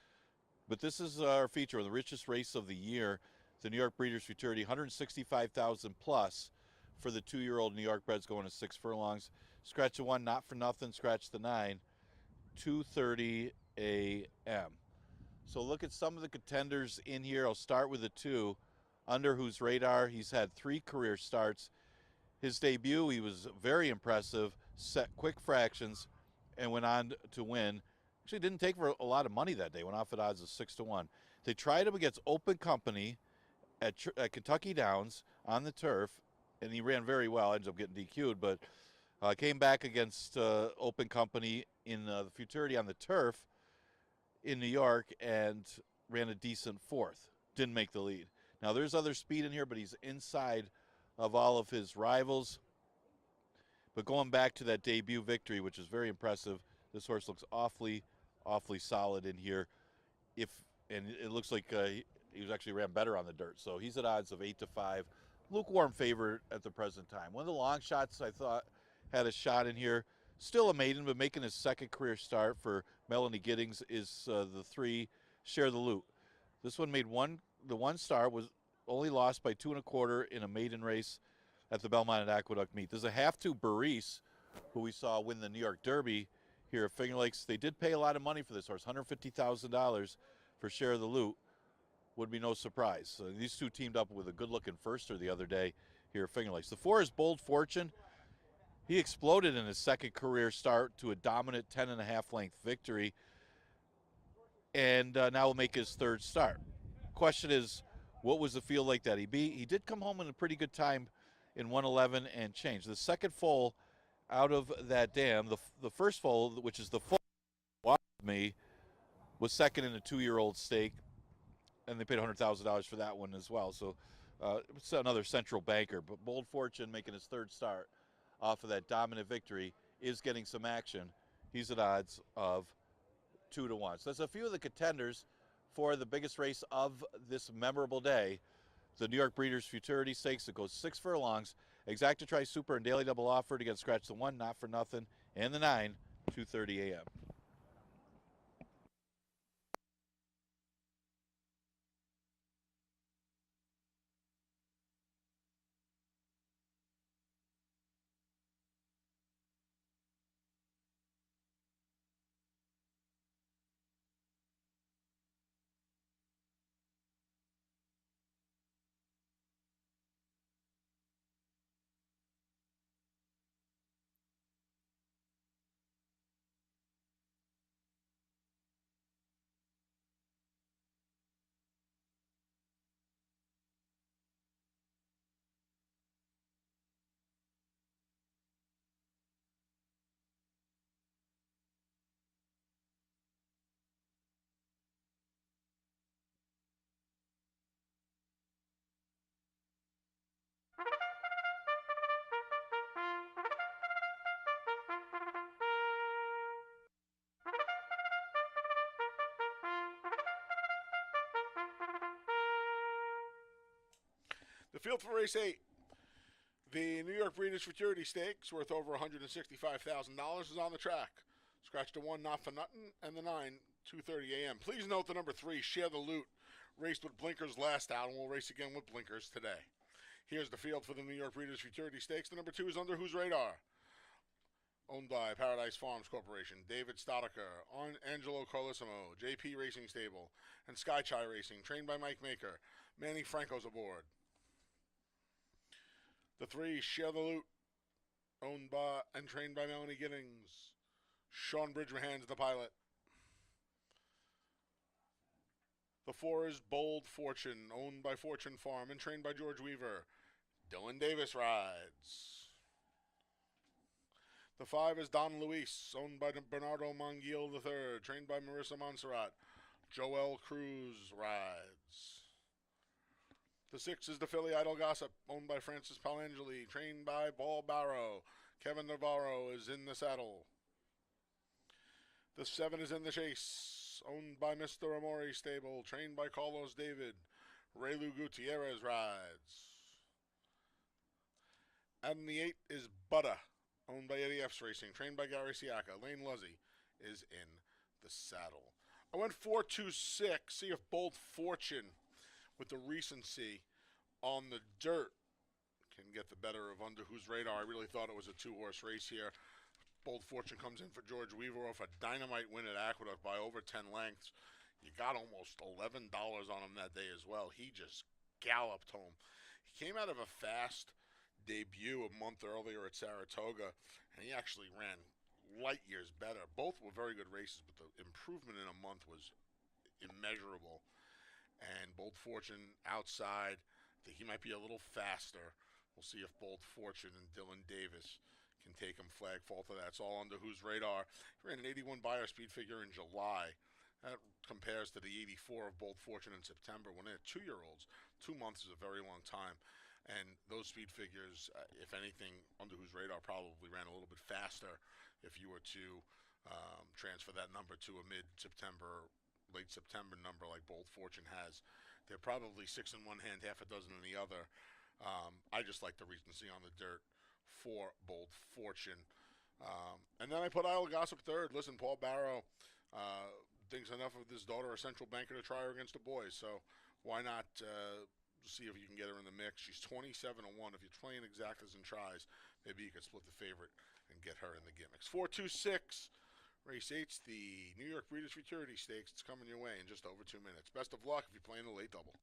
but this is our feature, the richest race of the year, the New York Breeders' Futurity, 165,000 plus for the 2-year-old New York breds going to 6 furlongs. Scratch the 1, not for nothing. Scratch the 9, 2:30 a.m. So look at some of the contenders in here. I'll start with the 2, under whose radar he's had 3 career starts. His debut, he was very impressive, set quick fractions, and went on to win. Actually didn't take for a lot of money that day, went off at odds of 6-1. They tried him against Open Company at Kentucky Downs on the turf, and he ran very well, ended up getting DQ'd, but came back against Open Company in the Futurity on the turf in New York and ran a decent 4th. Didn't make the lead. Now there's other speed in here, but he's inside of all of his rivals. But going back to that debut victory, which is very impressive, this horse looks awfully solid in here. And it looks like he was actually ran better on the dirt. So he's at odds of 8-5. Lukewarm favorite at the present time. One of the long shots I thought had a shot in here. Still a maiden, but making his 2nd career start for Melanie Giddings is the 3, Share the Loot. This one made the 1 star, was only lost by 2 1/4 in a maiden race at the Belmont and Aqueduct meet. There's a half to Baris, who we saw win the New York Derby here at Finger Lakes. They did pay a lot of money for this horse, $150,000 for Share the Loot. Would be no surprise. These 2 teamed up with a good-looking firster the other day here at Finger Lakes. The 4 is Bold Fortune. He exploded in his 2nd career start to a dominant 10.5 length victory, and now will make his 3rd start. Question is, what was the field like that? He did come home in a pretty good time in 1:11 and change. The 2nd foal out of that dam, the first foal, which is the foal with me, was 2nd in a 2-year-old stake, and they paid $100,000 for that one as well. So it's another central banker. But Bold Fortune, making his 3rd start off of that dominant victory, is getting some action. He's at odds of 2-1. So that's a few of the contenders for the biggest race of this memorable day, the New York Breeders' Futurity Stakes. That goes 6 furlongs. Exacta Tri Super and Daily Double offered against Scratch the 1, Not for Nothing, and the 9, 2:30 a.m. The field for race 8. The New York Breeders' Futurity Stakes, worth over $165,000, is on the track. Scratch the 1, Not for Nothing, and the 9, 2:30 a.m. Please note the number 3, Share the Loot, raced with blinkers last out and will race again with blinkers today. Here's the field for the New York Breeders' Futurity Stakes. The number 2 is Under Whose Radar, owned by Paradise Farms Corporation, David Stodaker, Angelo Carlissimo, JP Racing Stable, and Skychai Racing, trained by Mike Maker. Manny Franco's aboard. The 3, Share the Loot, owned by and trained by Melanie Giddings. Sean Bridgman's the pilot. The 4 is Bold Fortune, owned by Fortune Farm and trained by George Weaver. Dylan Davis rides. The 5 is Don Luis, owned by Bernardo Mongiel III, trained by Marissa Montserrat. Joel Cruz rides. The 6 is the Philly Idol Gossip, owned by Francis Palangeli, trained by Paul Barrow. Kevin Navarro is in the saddle. The 7 is In the Chase, owned by Mr. Amori Stable, trained by Carlos David. Raylu Gutierrez rides. And the 8 is Butter, owned by Eddie F's Racing, trained by Gary Siaka. Lane Luzzy is in the saddle. I went 4-2-6, see if Bold Fortune, with the recency on the dirt, can get the better of Under Whose Radar. I really thought it was a two-horse race here. Bold Fortune comes in for George Weaver off a dynamite win at Aqueduct by over 10 lengths. You got almost $11 on him that day as well. He just galloped home. He came out of a fast debut a month earlier at Saratoga, and he actually ran light years better. Both were very good races, but the improvement in a month was immeasurable. And Bold Fortune outside, I think he might be a little faster. We'll see if Bold Fortune and Dylan Davis can take him flag fall to that. It's all Under Whose Radar. He ran an 81 Beyer speed figure in July. That compares to the 84 of Bold Fortune in September when they're 2-year-olds. 2 months is a very long time. And those speed figures, if anything, Under Whose Radar probably ran a little bit faster if you were to transfer that number to a mid-September, late September number like Bold Fortune has. They're probably 6 in one hand, half a dozen in the other. I just like the recency on the dirt for Bold Fortune. And then I put Isle Gossip third. Listen, Paul Barrow thinks enough of this daughter, a central banker, to try her against the boys. So why not see if you can get her in the mix? She's 27-1. If you're playing exactas and tries, maybe you could split the favorite and get her in the gimmicks. 4-2-6. Race 8's the New York Breeders' Futurity Stakes. It's coming your way in just over 2 minutes. Best of luck if you're playing the late double.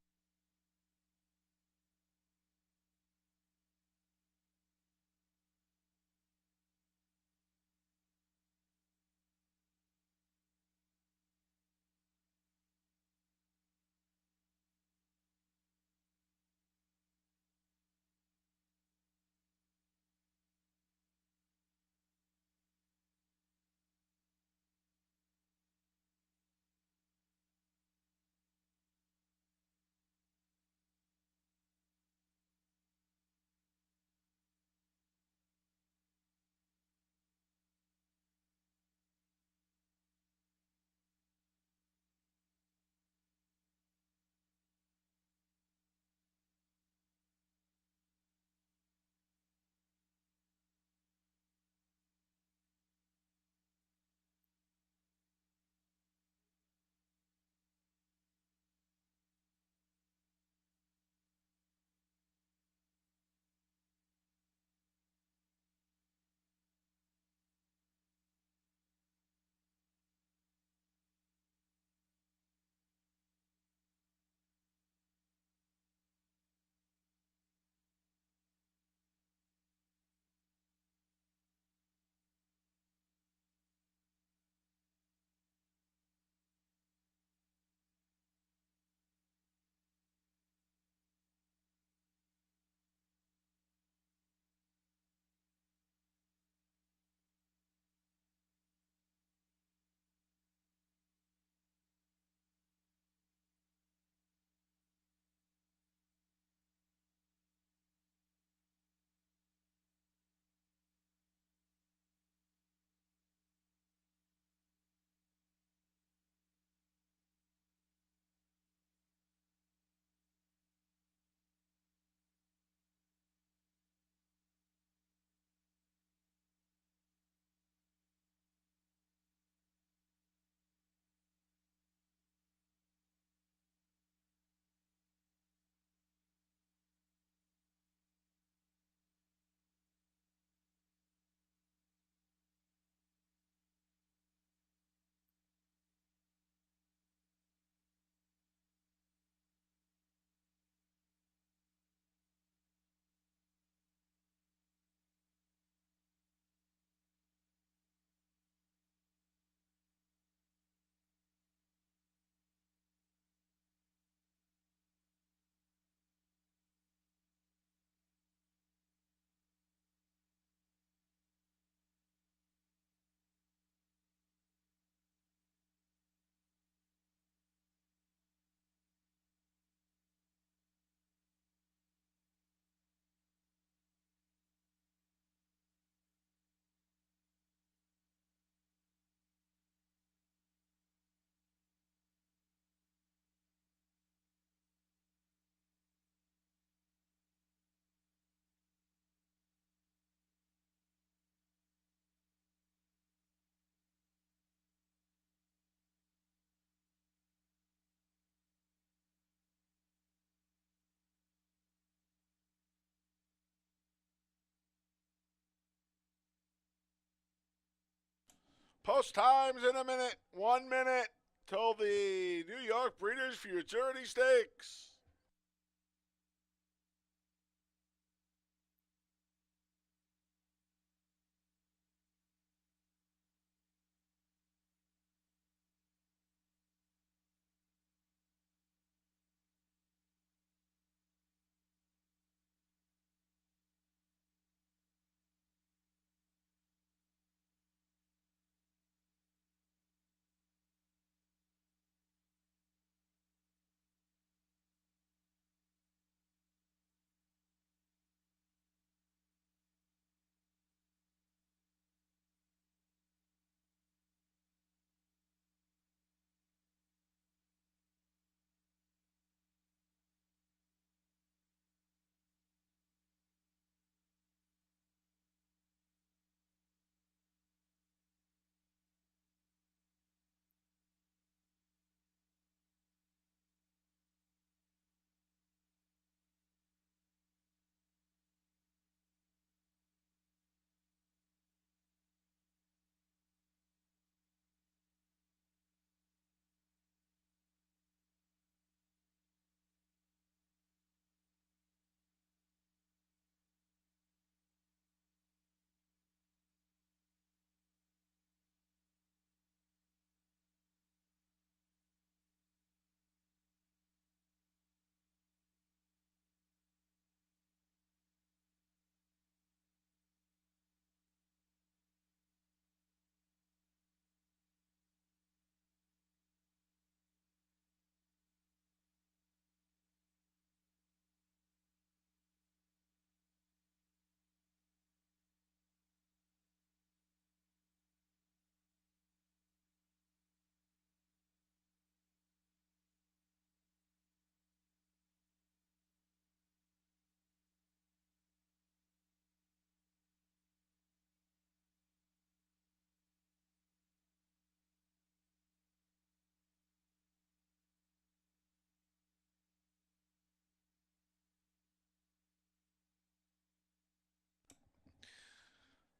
Post times in a minute. 1 minute till the New York Breeders' Futurity Stakes.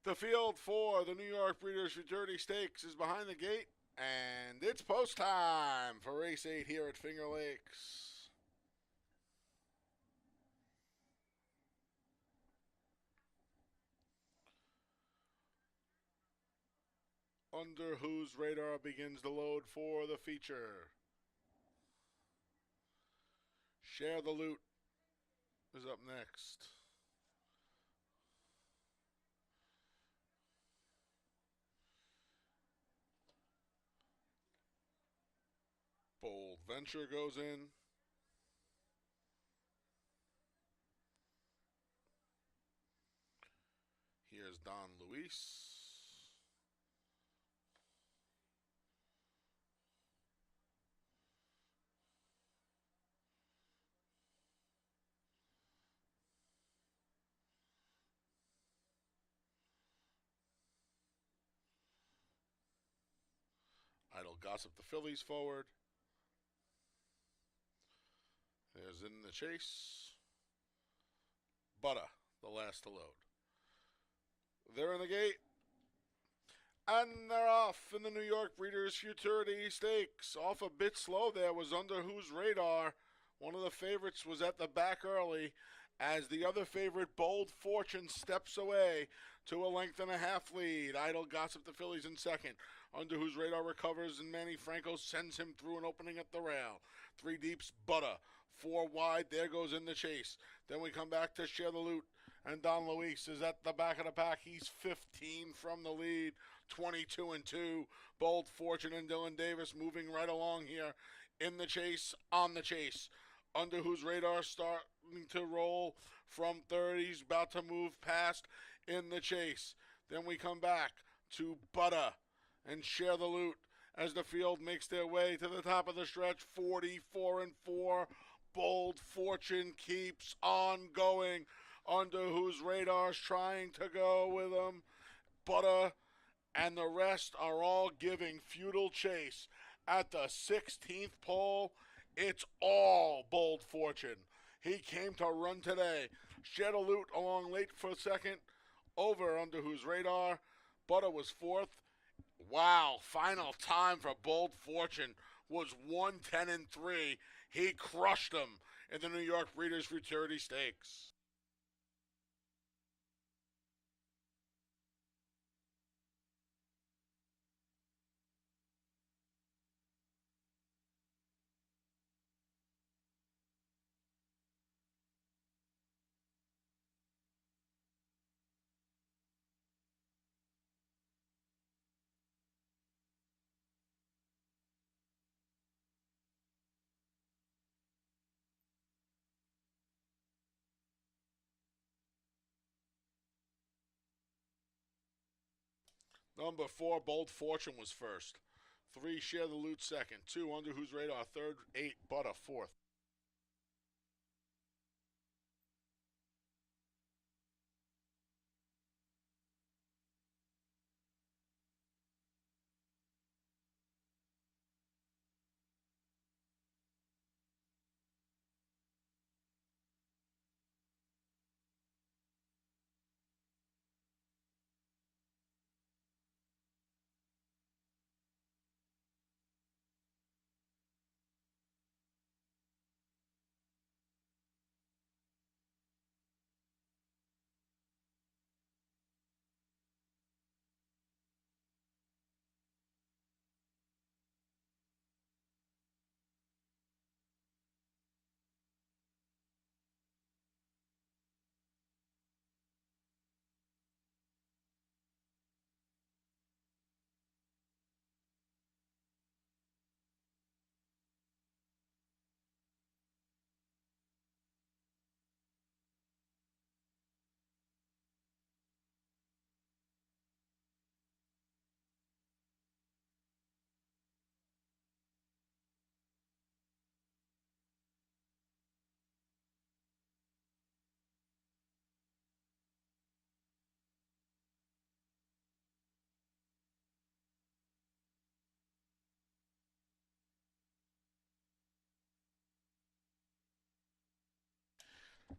The field for the New York Breeders' Futurity Stakes is behind the gate, and it's post time for race 8 here at Finger Lakes. Under whose radar begins the load for the feature. Share the Loot is up next. Bold Venture goes in. Here's Don Luis. Idle Gossip the Phillies forward. There's In the Chase. Butter, the last to load. They're in the gate. And they're off in the New York Breeders' Futurity Stakes. Off a bit slow there was Under Whose Radar. One of the favorites was at the back early as the other favorite, Bold Fortune, steps away to a length and a half lead. Idle Gossip the Phillies in second. Under Whose Radar recovers, and Manny Franco sends him through an opening at the rail. 3 deeps, Butter. 4 wide, there goes In the Chase. Then we come back to Share the Loot, and Don Luis is at the back of the pack. He's 15 from the lead, 22 and 2. Bold Fortune and Dylan Davis moving right along here. In the Chase, on the chase. Under Whose Radar starting to roll from third. He's about to move past In the Chase. Then we come back to Butter and Share the Loot as the field makes their way to the top of the stretch. 44 and 4. Bold Fortune keeps on going. Under Whose Radar's trying to go with him. Butter and the rest are all giving futile chase. At the 16th pole, it's all Bold Fortune. He came to run today. Share the Loot along late for second. Over Under Whose Radar. Butter was fourth. Wow, final time for Bold Fortune was 1:10 and 3. He crushed them in the New York Breeders' Futurity Stakes. Number 4, Bold Fortune was first. 3, Share the Loot second. 2, Under Whose Radar third. 8, Butter fourth.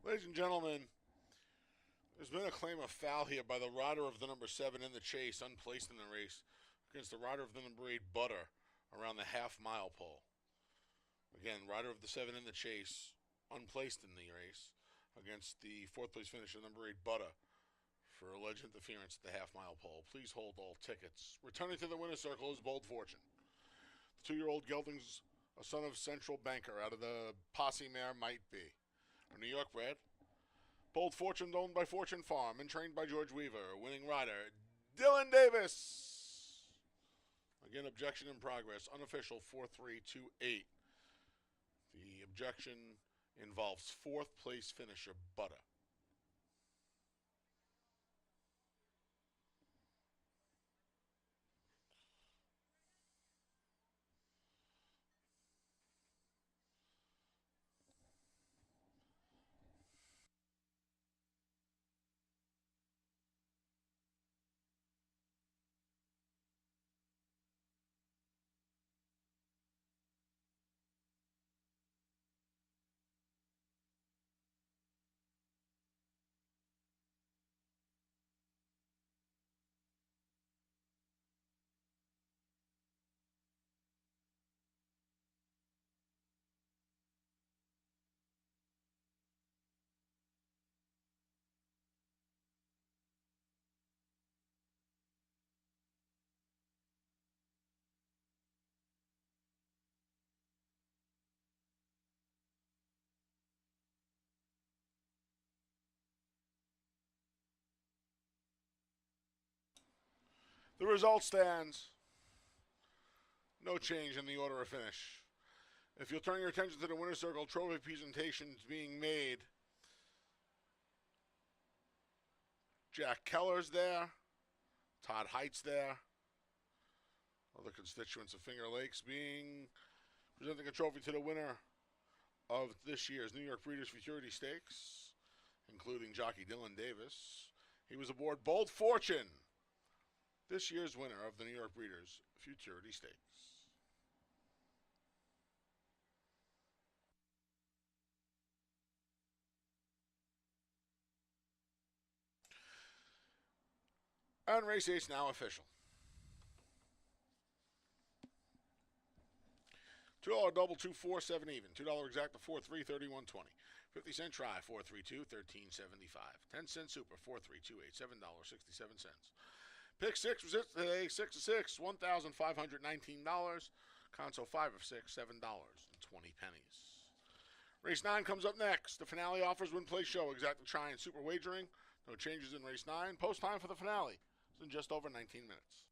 Ladies and gentlemen, there's been a claim of foul here by the rider of the number 7 in the chase, unplaced in the race, against the rider of the number 8, Butter, around the half-mile pole. Again, rider of the 7 in the chase, unplaced in the race, against the 4th place finisher, number 8, Butter, for alleged interference at the half-mile pole. Please hold all tickets. Returning to the winner's circle is Bold Fortune. The 2-year-old gelding's a son of Central Banker out of the posse mare Might Be. A New York bred. Bold Fortune owned by Fortune Farm and trained by George Weaver. Winning rider, Dylan Davis. Again, objection in progress. Unofficial 4-3-2-8. The objection involves 4th place finisher Butter. The result stands. No change in the order of finish. If you'll turn your attention to the winner's circle, trophy presentations being made. Jack Keller's there. Todd Height's there. Other constituents of Finger Lakes being presenting a trophy to the winner of this year's New York Breeders' Futurity Stakes, including jockey Dylan Davis. He was aboard Bold Fortune, this year's winner of the New York Breeders' Futurity Stakes. And race 8 is now official. $2 double, 2-4, 7 even. $2 exacta, 4-3, 31.20. 50-cent try, 4-3-2, 13.75. 10-cent super, 4-3-2-8, $7.67. Pick six was it today, 6 of 6, $1,519. Console 5 of 6, $7.20. Race 9 comes up next. The finale offers win, play, show, exacta try, and super wagering. No changes in race 9. Post time for the finale. It's in just over 19 minutes.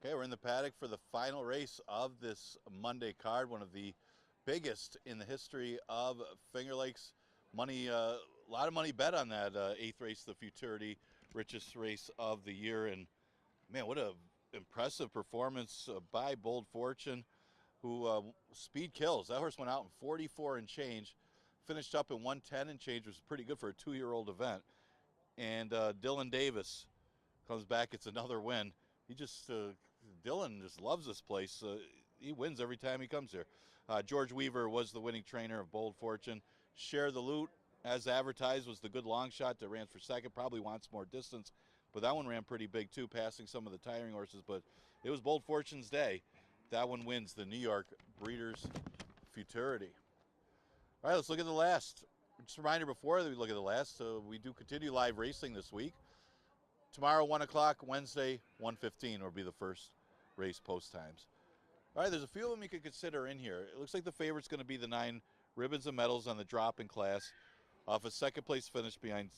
Okay, we're in the paddock for the final race of this Monday card, one of the biggest in the history of Finger Lakes. Money, a lot of money bet on that eighth race, the Futurity, richest race of the year. And man, what a impressive performance by Bold Fortune, who speed kills. That horse went out in 44 and change, finished up in 110 and change, was pretty good for a 2-year-old event. And Dylan Davis comes back, it's another win. He just, Dylan just loves this place. He wins every time he comes here. George Weaver was the winning trainer of Bold Fortune. Share the Loot, as advertised, was the good long shot that ran for second. Probably wants more distance, but that one ran pretty big too, passing some of the tiring horses. But it was Bold Fortune's day. That one wins the New York Breeders' Futurity. All right, let's look at the last. Just a reminder before we look at the last, we do continue live racing this week. Tomorrow, 1 o'clock, Wednesday, 1:15 will be the first race post times. All right, there's a few of them you could consider in here. It looks like the favorite's going to be the 9 Ribbons and Medals on the drop in class off a second place finish behind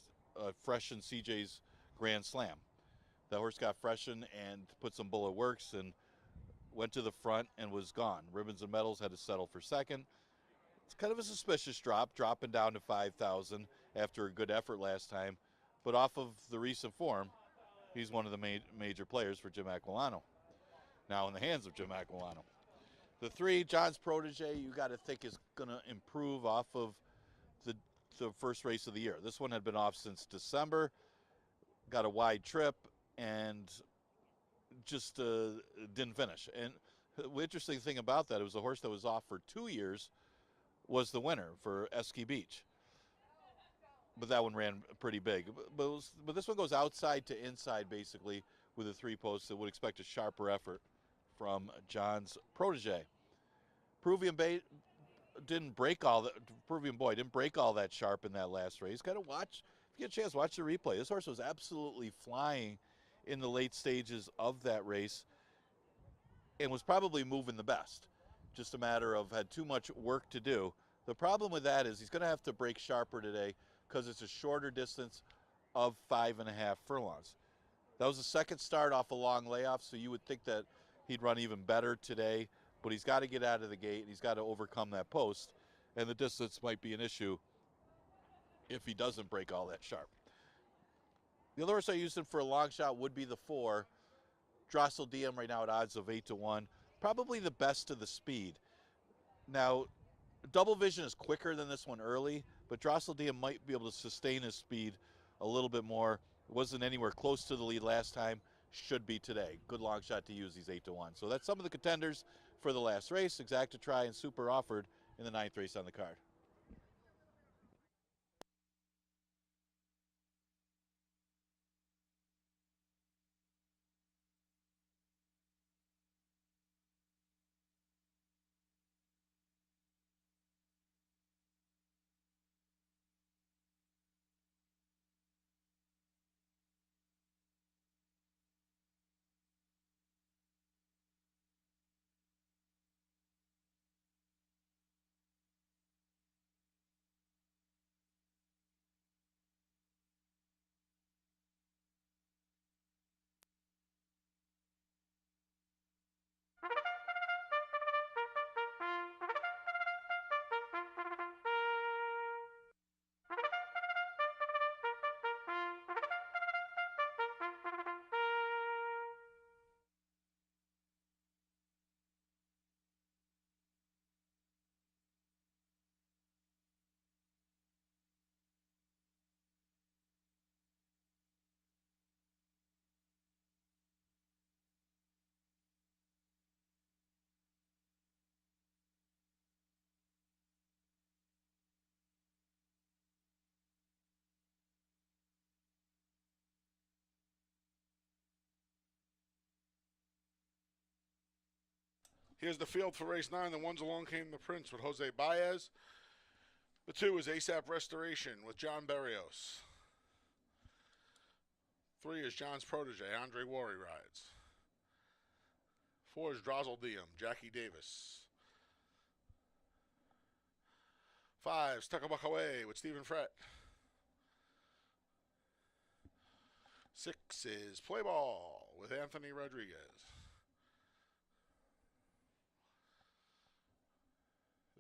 Freshen CJ's Grand Slam. That horse got Freshen and put some bullet works and went to the front and was gone. Ribbons and Medals had to settle for second. It's kind of a suspicious drop, dropping down to 5,000 after a good effort last time. But off of the recent form, he's one of the major players for Jim Aquilano. Now in the hands of Jim Aquilano. The 3, John's Protege, you got to think is going to improve off of the first race of the year. This one had been off since December, got a wide trip, and just didn't finish. And the interesting thing about that, it was a horse that was off for 2 years, was the winner for Esky Beach. But that one ran pretty big. But this one goes outside to inside, basically, with the 3 posts that would expect a sharper effort from John's Protege. Peruvian Boy didn't break all that sharp in that last race. Got to watch, if you get a chance, watch the replay. This horse was absolutely flying in the late stages of that race and was probably moving the best. Just a matter of had too much work to do. The problem with that is he's going to have to break sharper today because it's a shorter distance of 5.5 furlongs. That was the second start off a long layoff, so you would think that he'd run even better today, but he's got to get out of the gate and he's got to overcome that post, and the distance might be an issue if he doesn't break all that sharp. The other horse I used him for a long shot would be the 4, Drossel DM, right now at odds of 8-1. Probably the best of the speed. Now, Double Vision is quicker than this one early, but Drossel DM might be able to sustain his speed a little bit more. Wasn't anywhere close to the lead last time. Should be today. Good long shot to use these 8-1. So that's some of the contenders for the last race. Exacta Try and Super offered in the 9th race on the card. Here's the field for race 9. The 1's Along Came the Prince with Jose Baez. The 2 is ASAP Restoration with John Berrios. 3 is John's Protege, Andre Worry rides. 4 is Drossel Diem, Jackie Davis. 5 is Tuckabukaway with Stephen Frett. 6 is Play Ball with Anthony Rodriguez.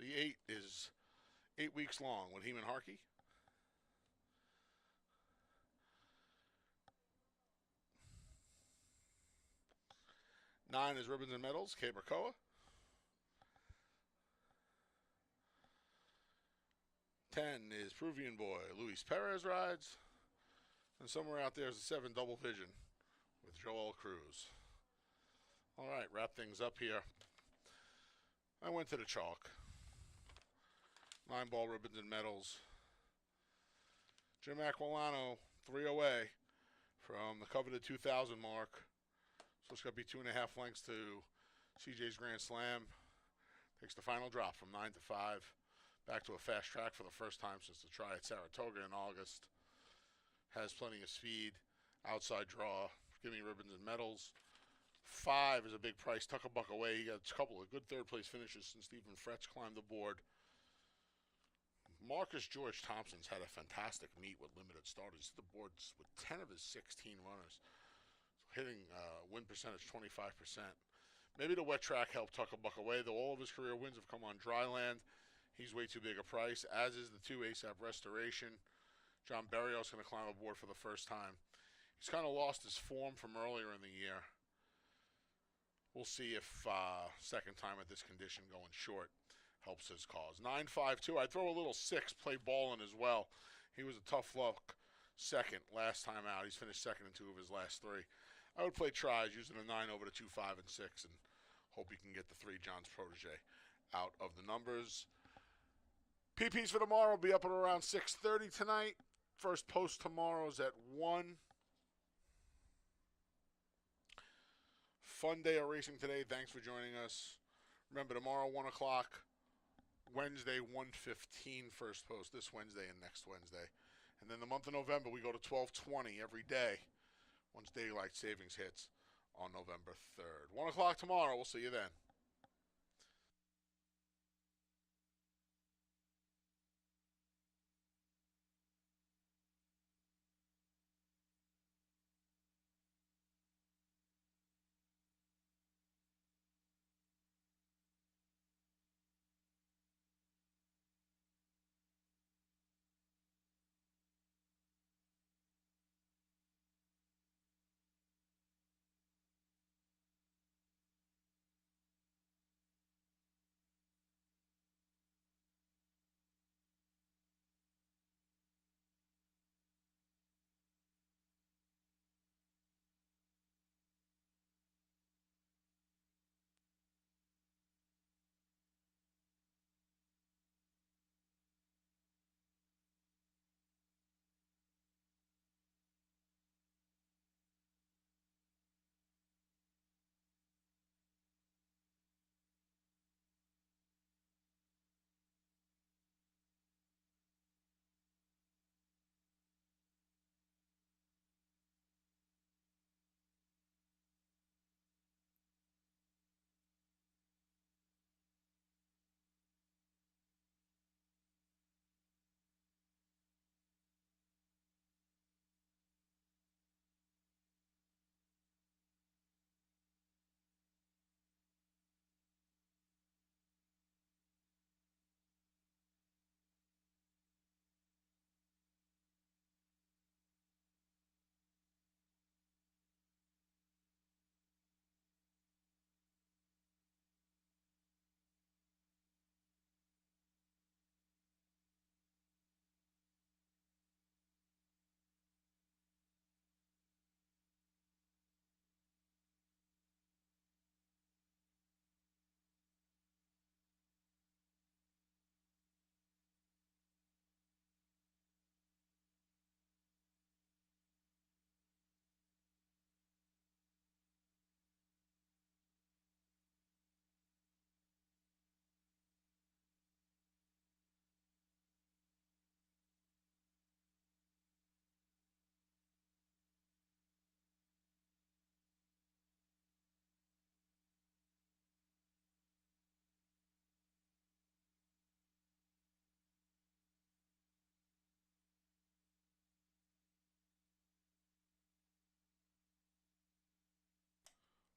The 8 is 8 weeks long with Heeman Harkey. Nine is Ribbons and Medals, Kay Bracoa. 10 is Peruvian Boy, Luis Perez rides. And somewhere out there is a 7 Double Vision with Joel Cruz. All right, wrap things up here. I went to the chalk. 9-ball Ribbons and Medals. Jim Aquilano, 3 away from the coveted 2,000 mark. So it's going to be 2.5 lengths to CJ's Grand Slam. Takes the final drop from 9 to 5. Back to a fast track for the first time since the try at Saratoga in August. Has plenty of speed. Outside draw. Give me Ribbons and Medals. 5 is a big price. Tuck a buck away. He got a couple of good third place finishes since Stephen Fretz climbed the board. Marcus George Thompson's had a fantastic meet with limited starters. The board's with 10 of his 16 runners. Hitting win percentage 25%. Maybe the wet track helped tuck a buck away, though all of his career wins have come on dry land. He's way too big a price, as is the 2 ASAP Restoration. John Berrios going to climb aboard for the first time. He's kind of lost his form from earlier in the year. We'll see if second time at this condition going short helps his cause. 9-5-2. I'd throw a little 6, play ball in as well. He was a tough luck second last time out. He's finished second in 2 of his last 3. I would play tries using a 9 over the 2, 5, and 6 and hope you can get the 3 John's protege out of the numbers. PPs for tomorrow will be up at around 6:30 tonight. First post tomorrow is at 1. Fun day of racing today. Thanks for joining us. Remember, tomorrow, 1 o'clock. Wednesday, 1:15 first post. This Wednesday and next Wednesday. And then the month of November, we go to 12:20 every day once daylight savings hits on November 3rd. 1 o'clock tomorrow. We'll see you then.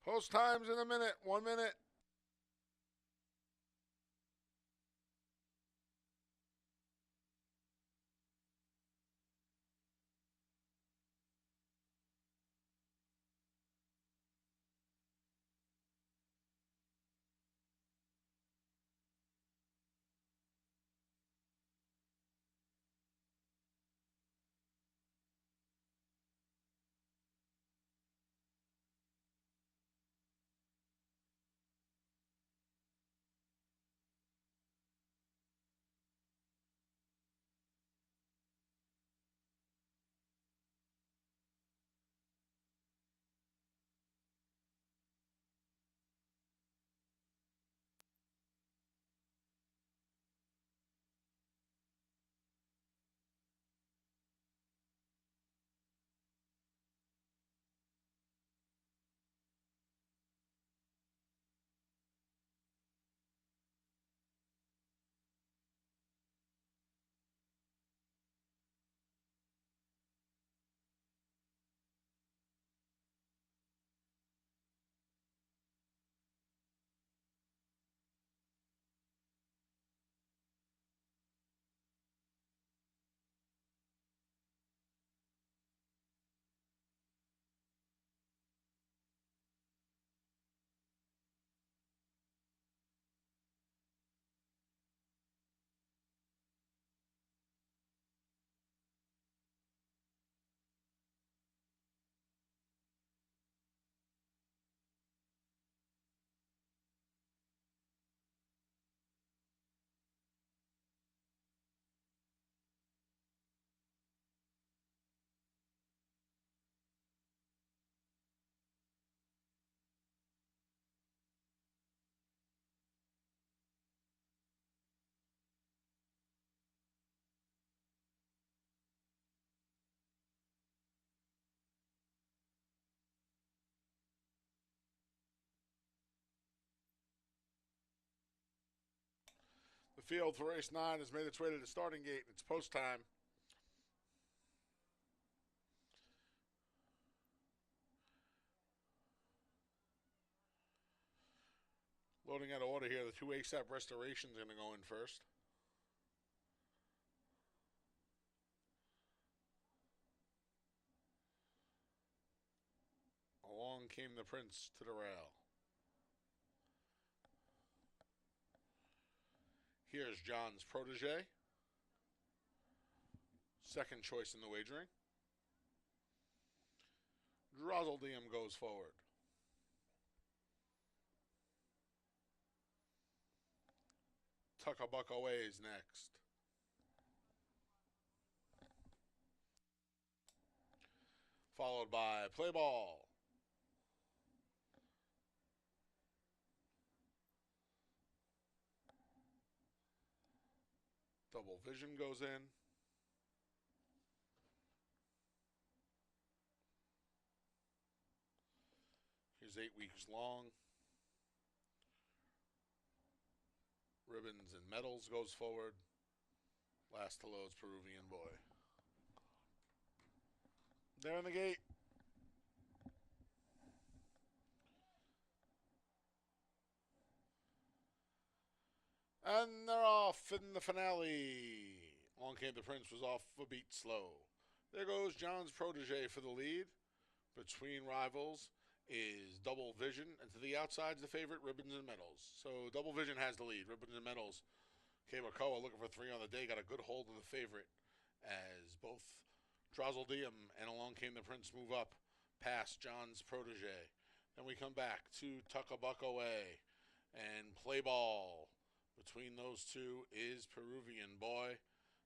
Post times in a minute. 1 minute. field for race 9 has made its way to the starting gate. It's post time. Loading out of order here. The 2 ASAP Restorations are going to go in first. Along came the Prince to the rail. Here's John's Protege. Second choice in the wagering. Drozzle goes forward. Tuck-a-Buck Away is next. Followed by Play Ball. Double Vision goes in. Here's 8 weeks long. Ribbons and Medals goes forward. Last to load's Peruvian Boy. They're in the gate. And they're off in the finale. Long Came the Prince was off a beat slow. There goes John's Protege for the lead. Between rivals is Double Vision, and to the outside's the favorite, Ribbons and Medals. So Double Vision has the lead. Ribbons and Medals. Kabakoa looking for 3 on the day, got a good hold of the favorite as both Drozzle and Along Came the Prince move up past John's Protege. Then we come back to Tuck-a-Buck Away and Play Ball. Between those two is Peruvian Boy.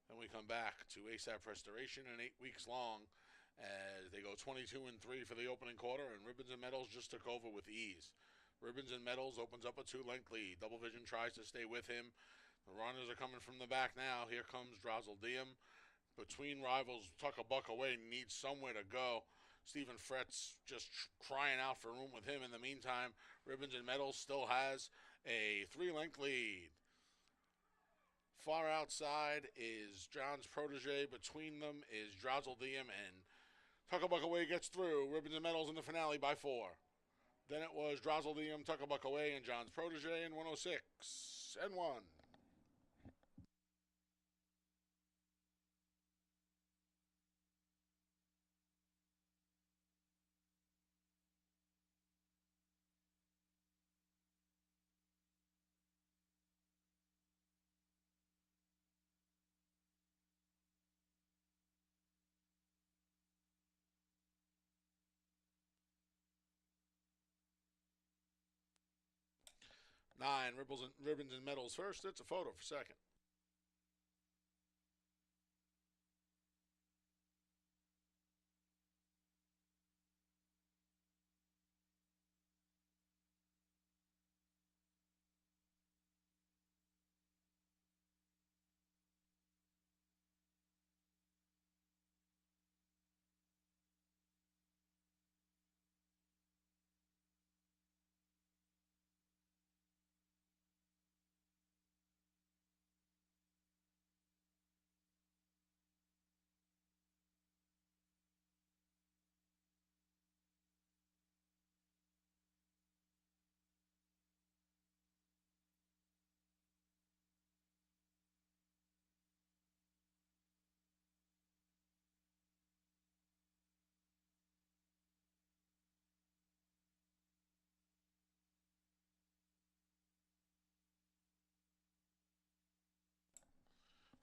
Then we come back to ASAP Restoration and 8 weeks long as they go 22-3 for the opening quarter, and Ribbons and Medals just took over with ease. Ribbons and Medals opens up a 2-length lead. Double Vision tries to stay with him. The runners are coming from the back now. Here comes Drozzle. Between rivals, Tuck-a-Buck Away needs somewhere to go. Stephen Fret's just crying out for room with him. In the meantime, Ribbons and Medals still has a 3-length lead. Far outside is John's Protege. Between them is Drozzle and Tuck-a-Buck Away gets through. Ribbons and Medals in the finale by 4. Then it was Drozzle Tuck-a-Buck Away, and John's Protege in 106-1. Nine, Ribbons and Medals first. It's a photo for second.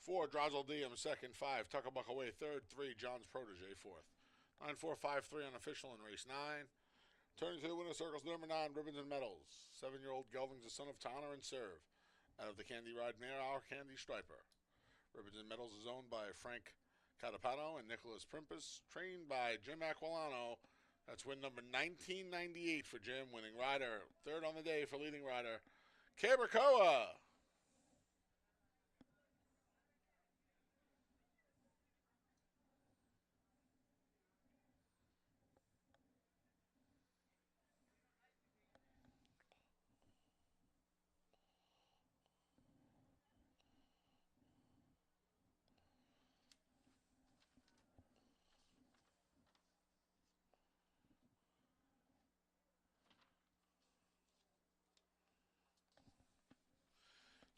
Four, Drozzle second. 5, Tuck-a-Buck Away third. 3, John's Protege fourth. 9-4-5-3 unofficial in race 9. Turning to the winner's circles, number 9, Ribbons and Medals. 7-year-old gelding's the son of Tanner and Serve. Out of the Candy Ride mare, Our Candy Striper. Ribbons and Medals is owned by Frank Catapano and Nicholas Primpus. Trained by Jim Aquilano. That's win number 1998 for Jim. Winning rider. Third on the day for leading rider, Kabakoa.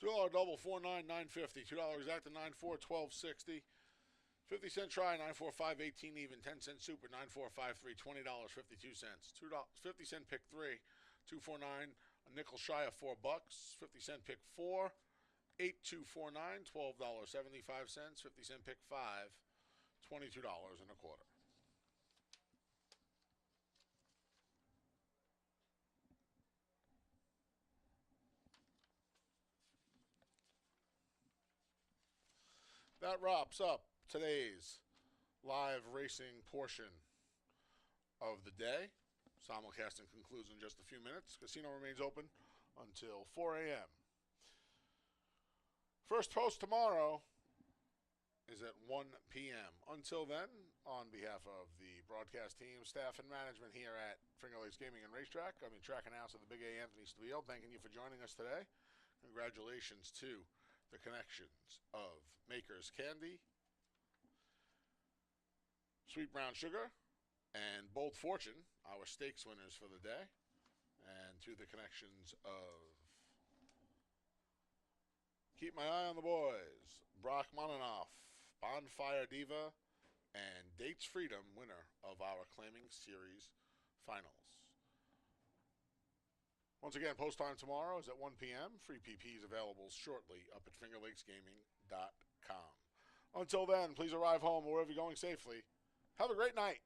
$2 double, 4.9, 9.50. $2 exacta, 9.4, 12.60. 50-cent try, 9.45, 18 even. 10-cent super, 9.453, $20, 52 cents. 50-cent pick 3, 2.49. A nickel shy of $4. 50-cent pick 4, 8.249, $12.75. 50-cent pick 5, $22 and a quarter. That wraps up today's live racing portion of the day. Simulcasting concludes in just a few minutes. Casino remains open until 4 a.m. First post tomorrow is at 1 p.m. Until then, on behalf of the broadcast team, staff, and management here at Finger Lakes Gaming and Racetrack, I'm your track announcer, the Big A, Anthony Steele, thanking you for joining us today. Congratulations to the connections of Maker's Candy, Sweet Brown Sugar, and Bold Fortune, our stakes winners for the day, and to the connections of Keep My Eye on the Boys, Brock Mononoff, Bonfire Diva, and Dates Freedom, winner of our Claiming Series finals. Once again, post time tomorrow is at 1 p.m. Free PPs available shortly up at fingerlakesgaming.com. Until then, please arrive home or wherever you're going safely. Have a great night.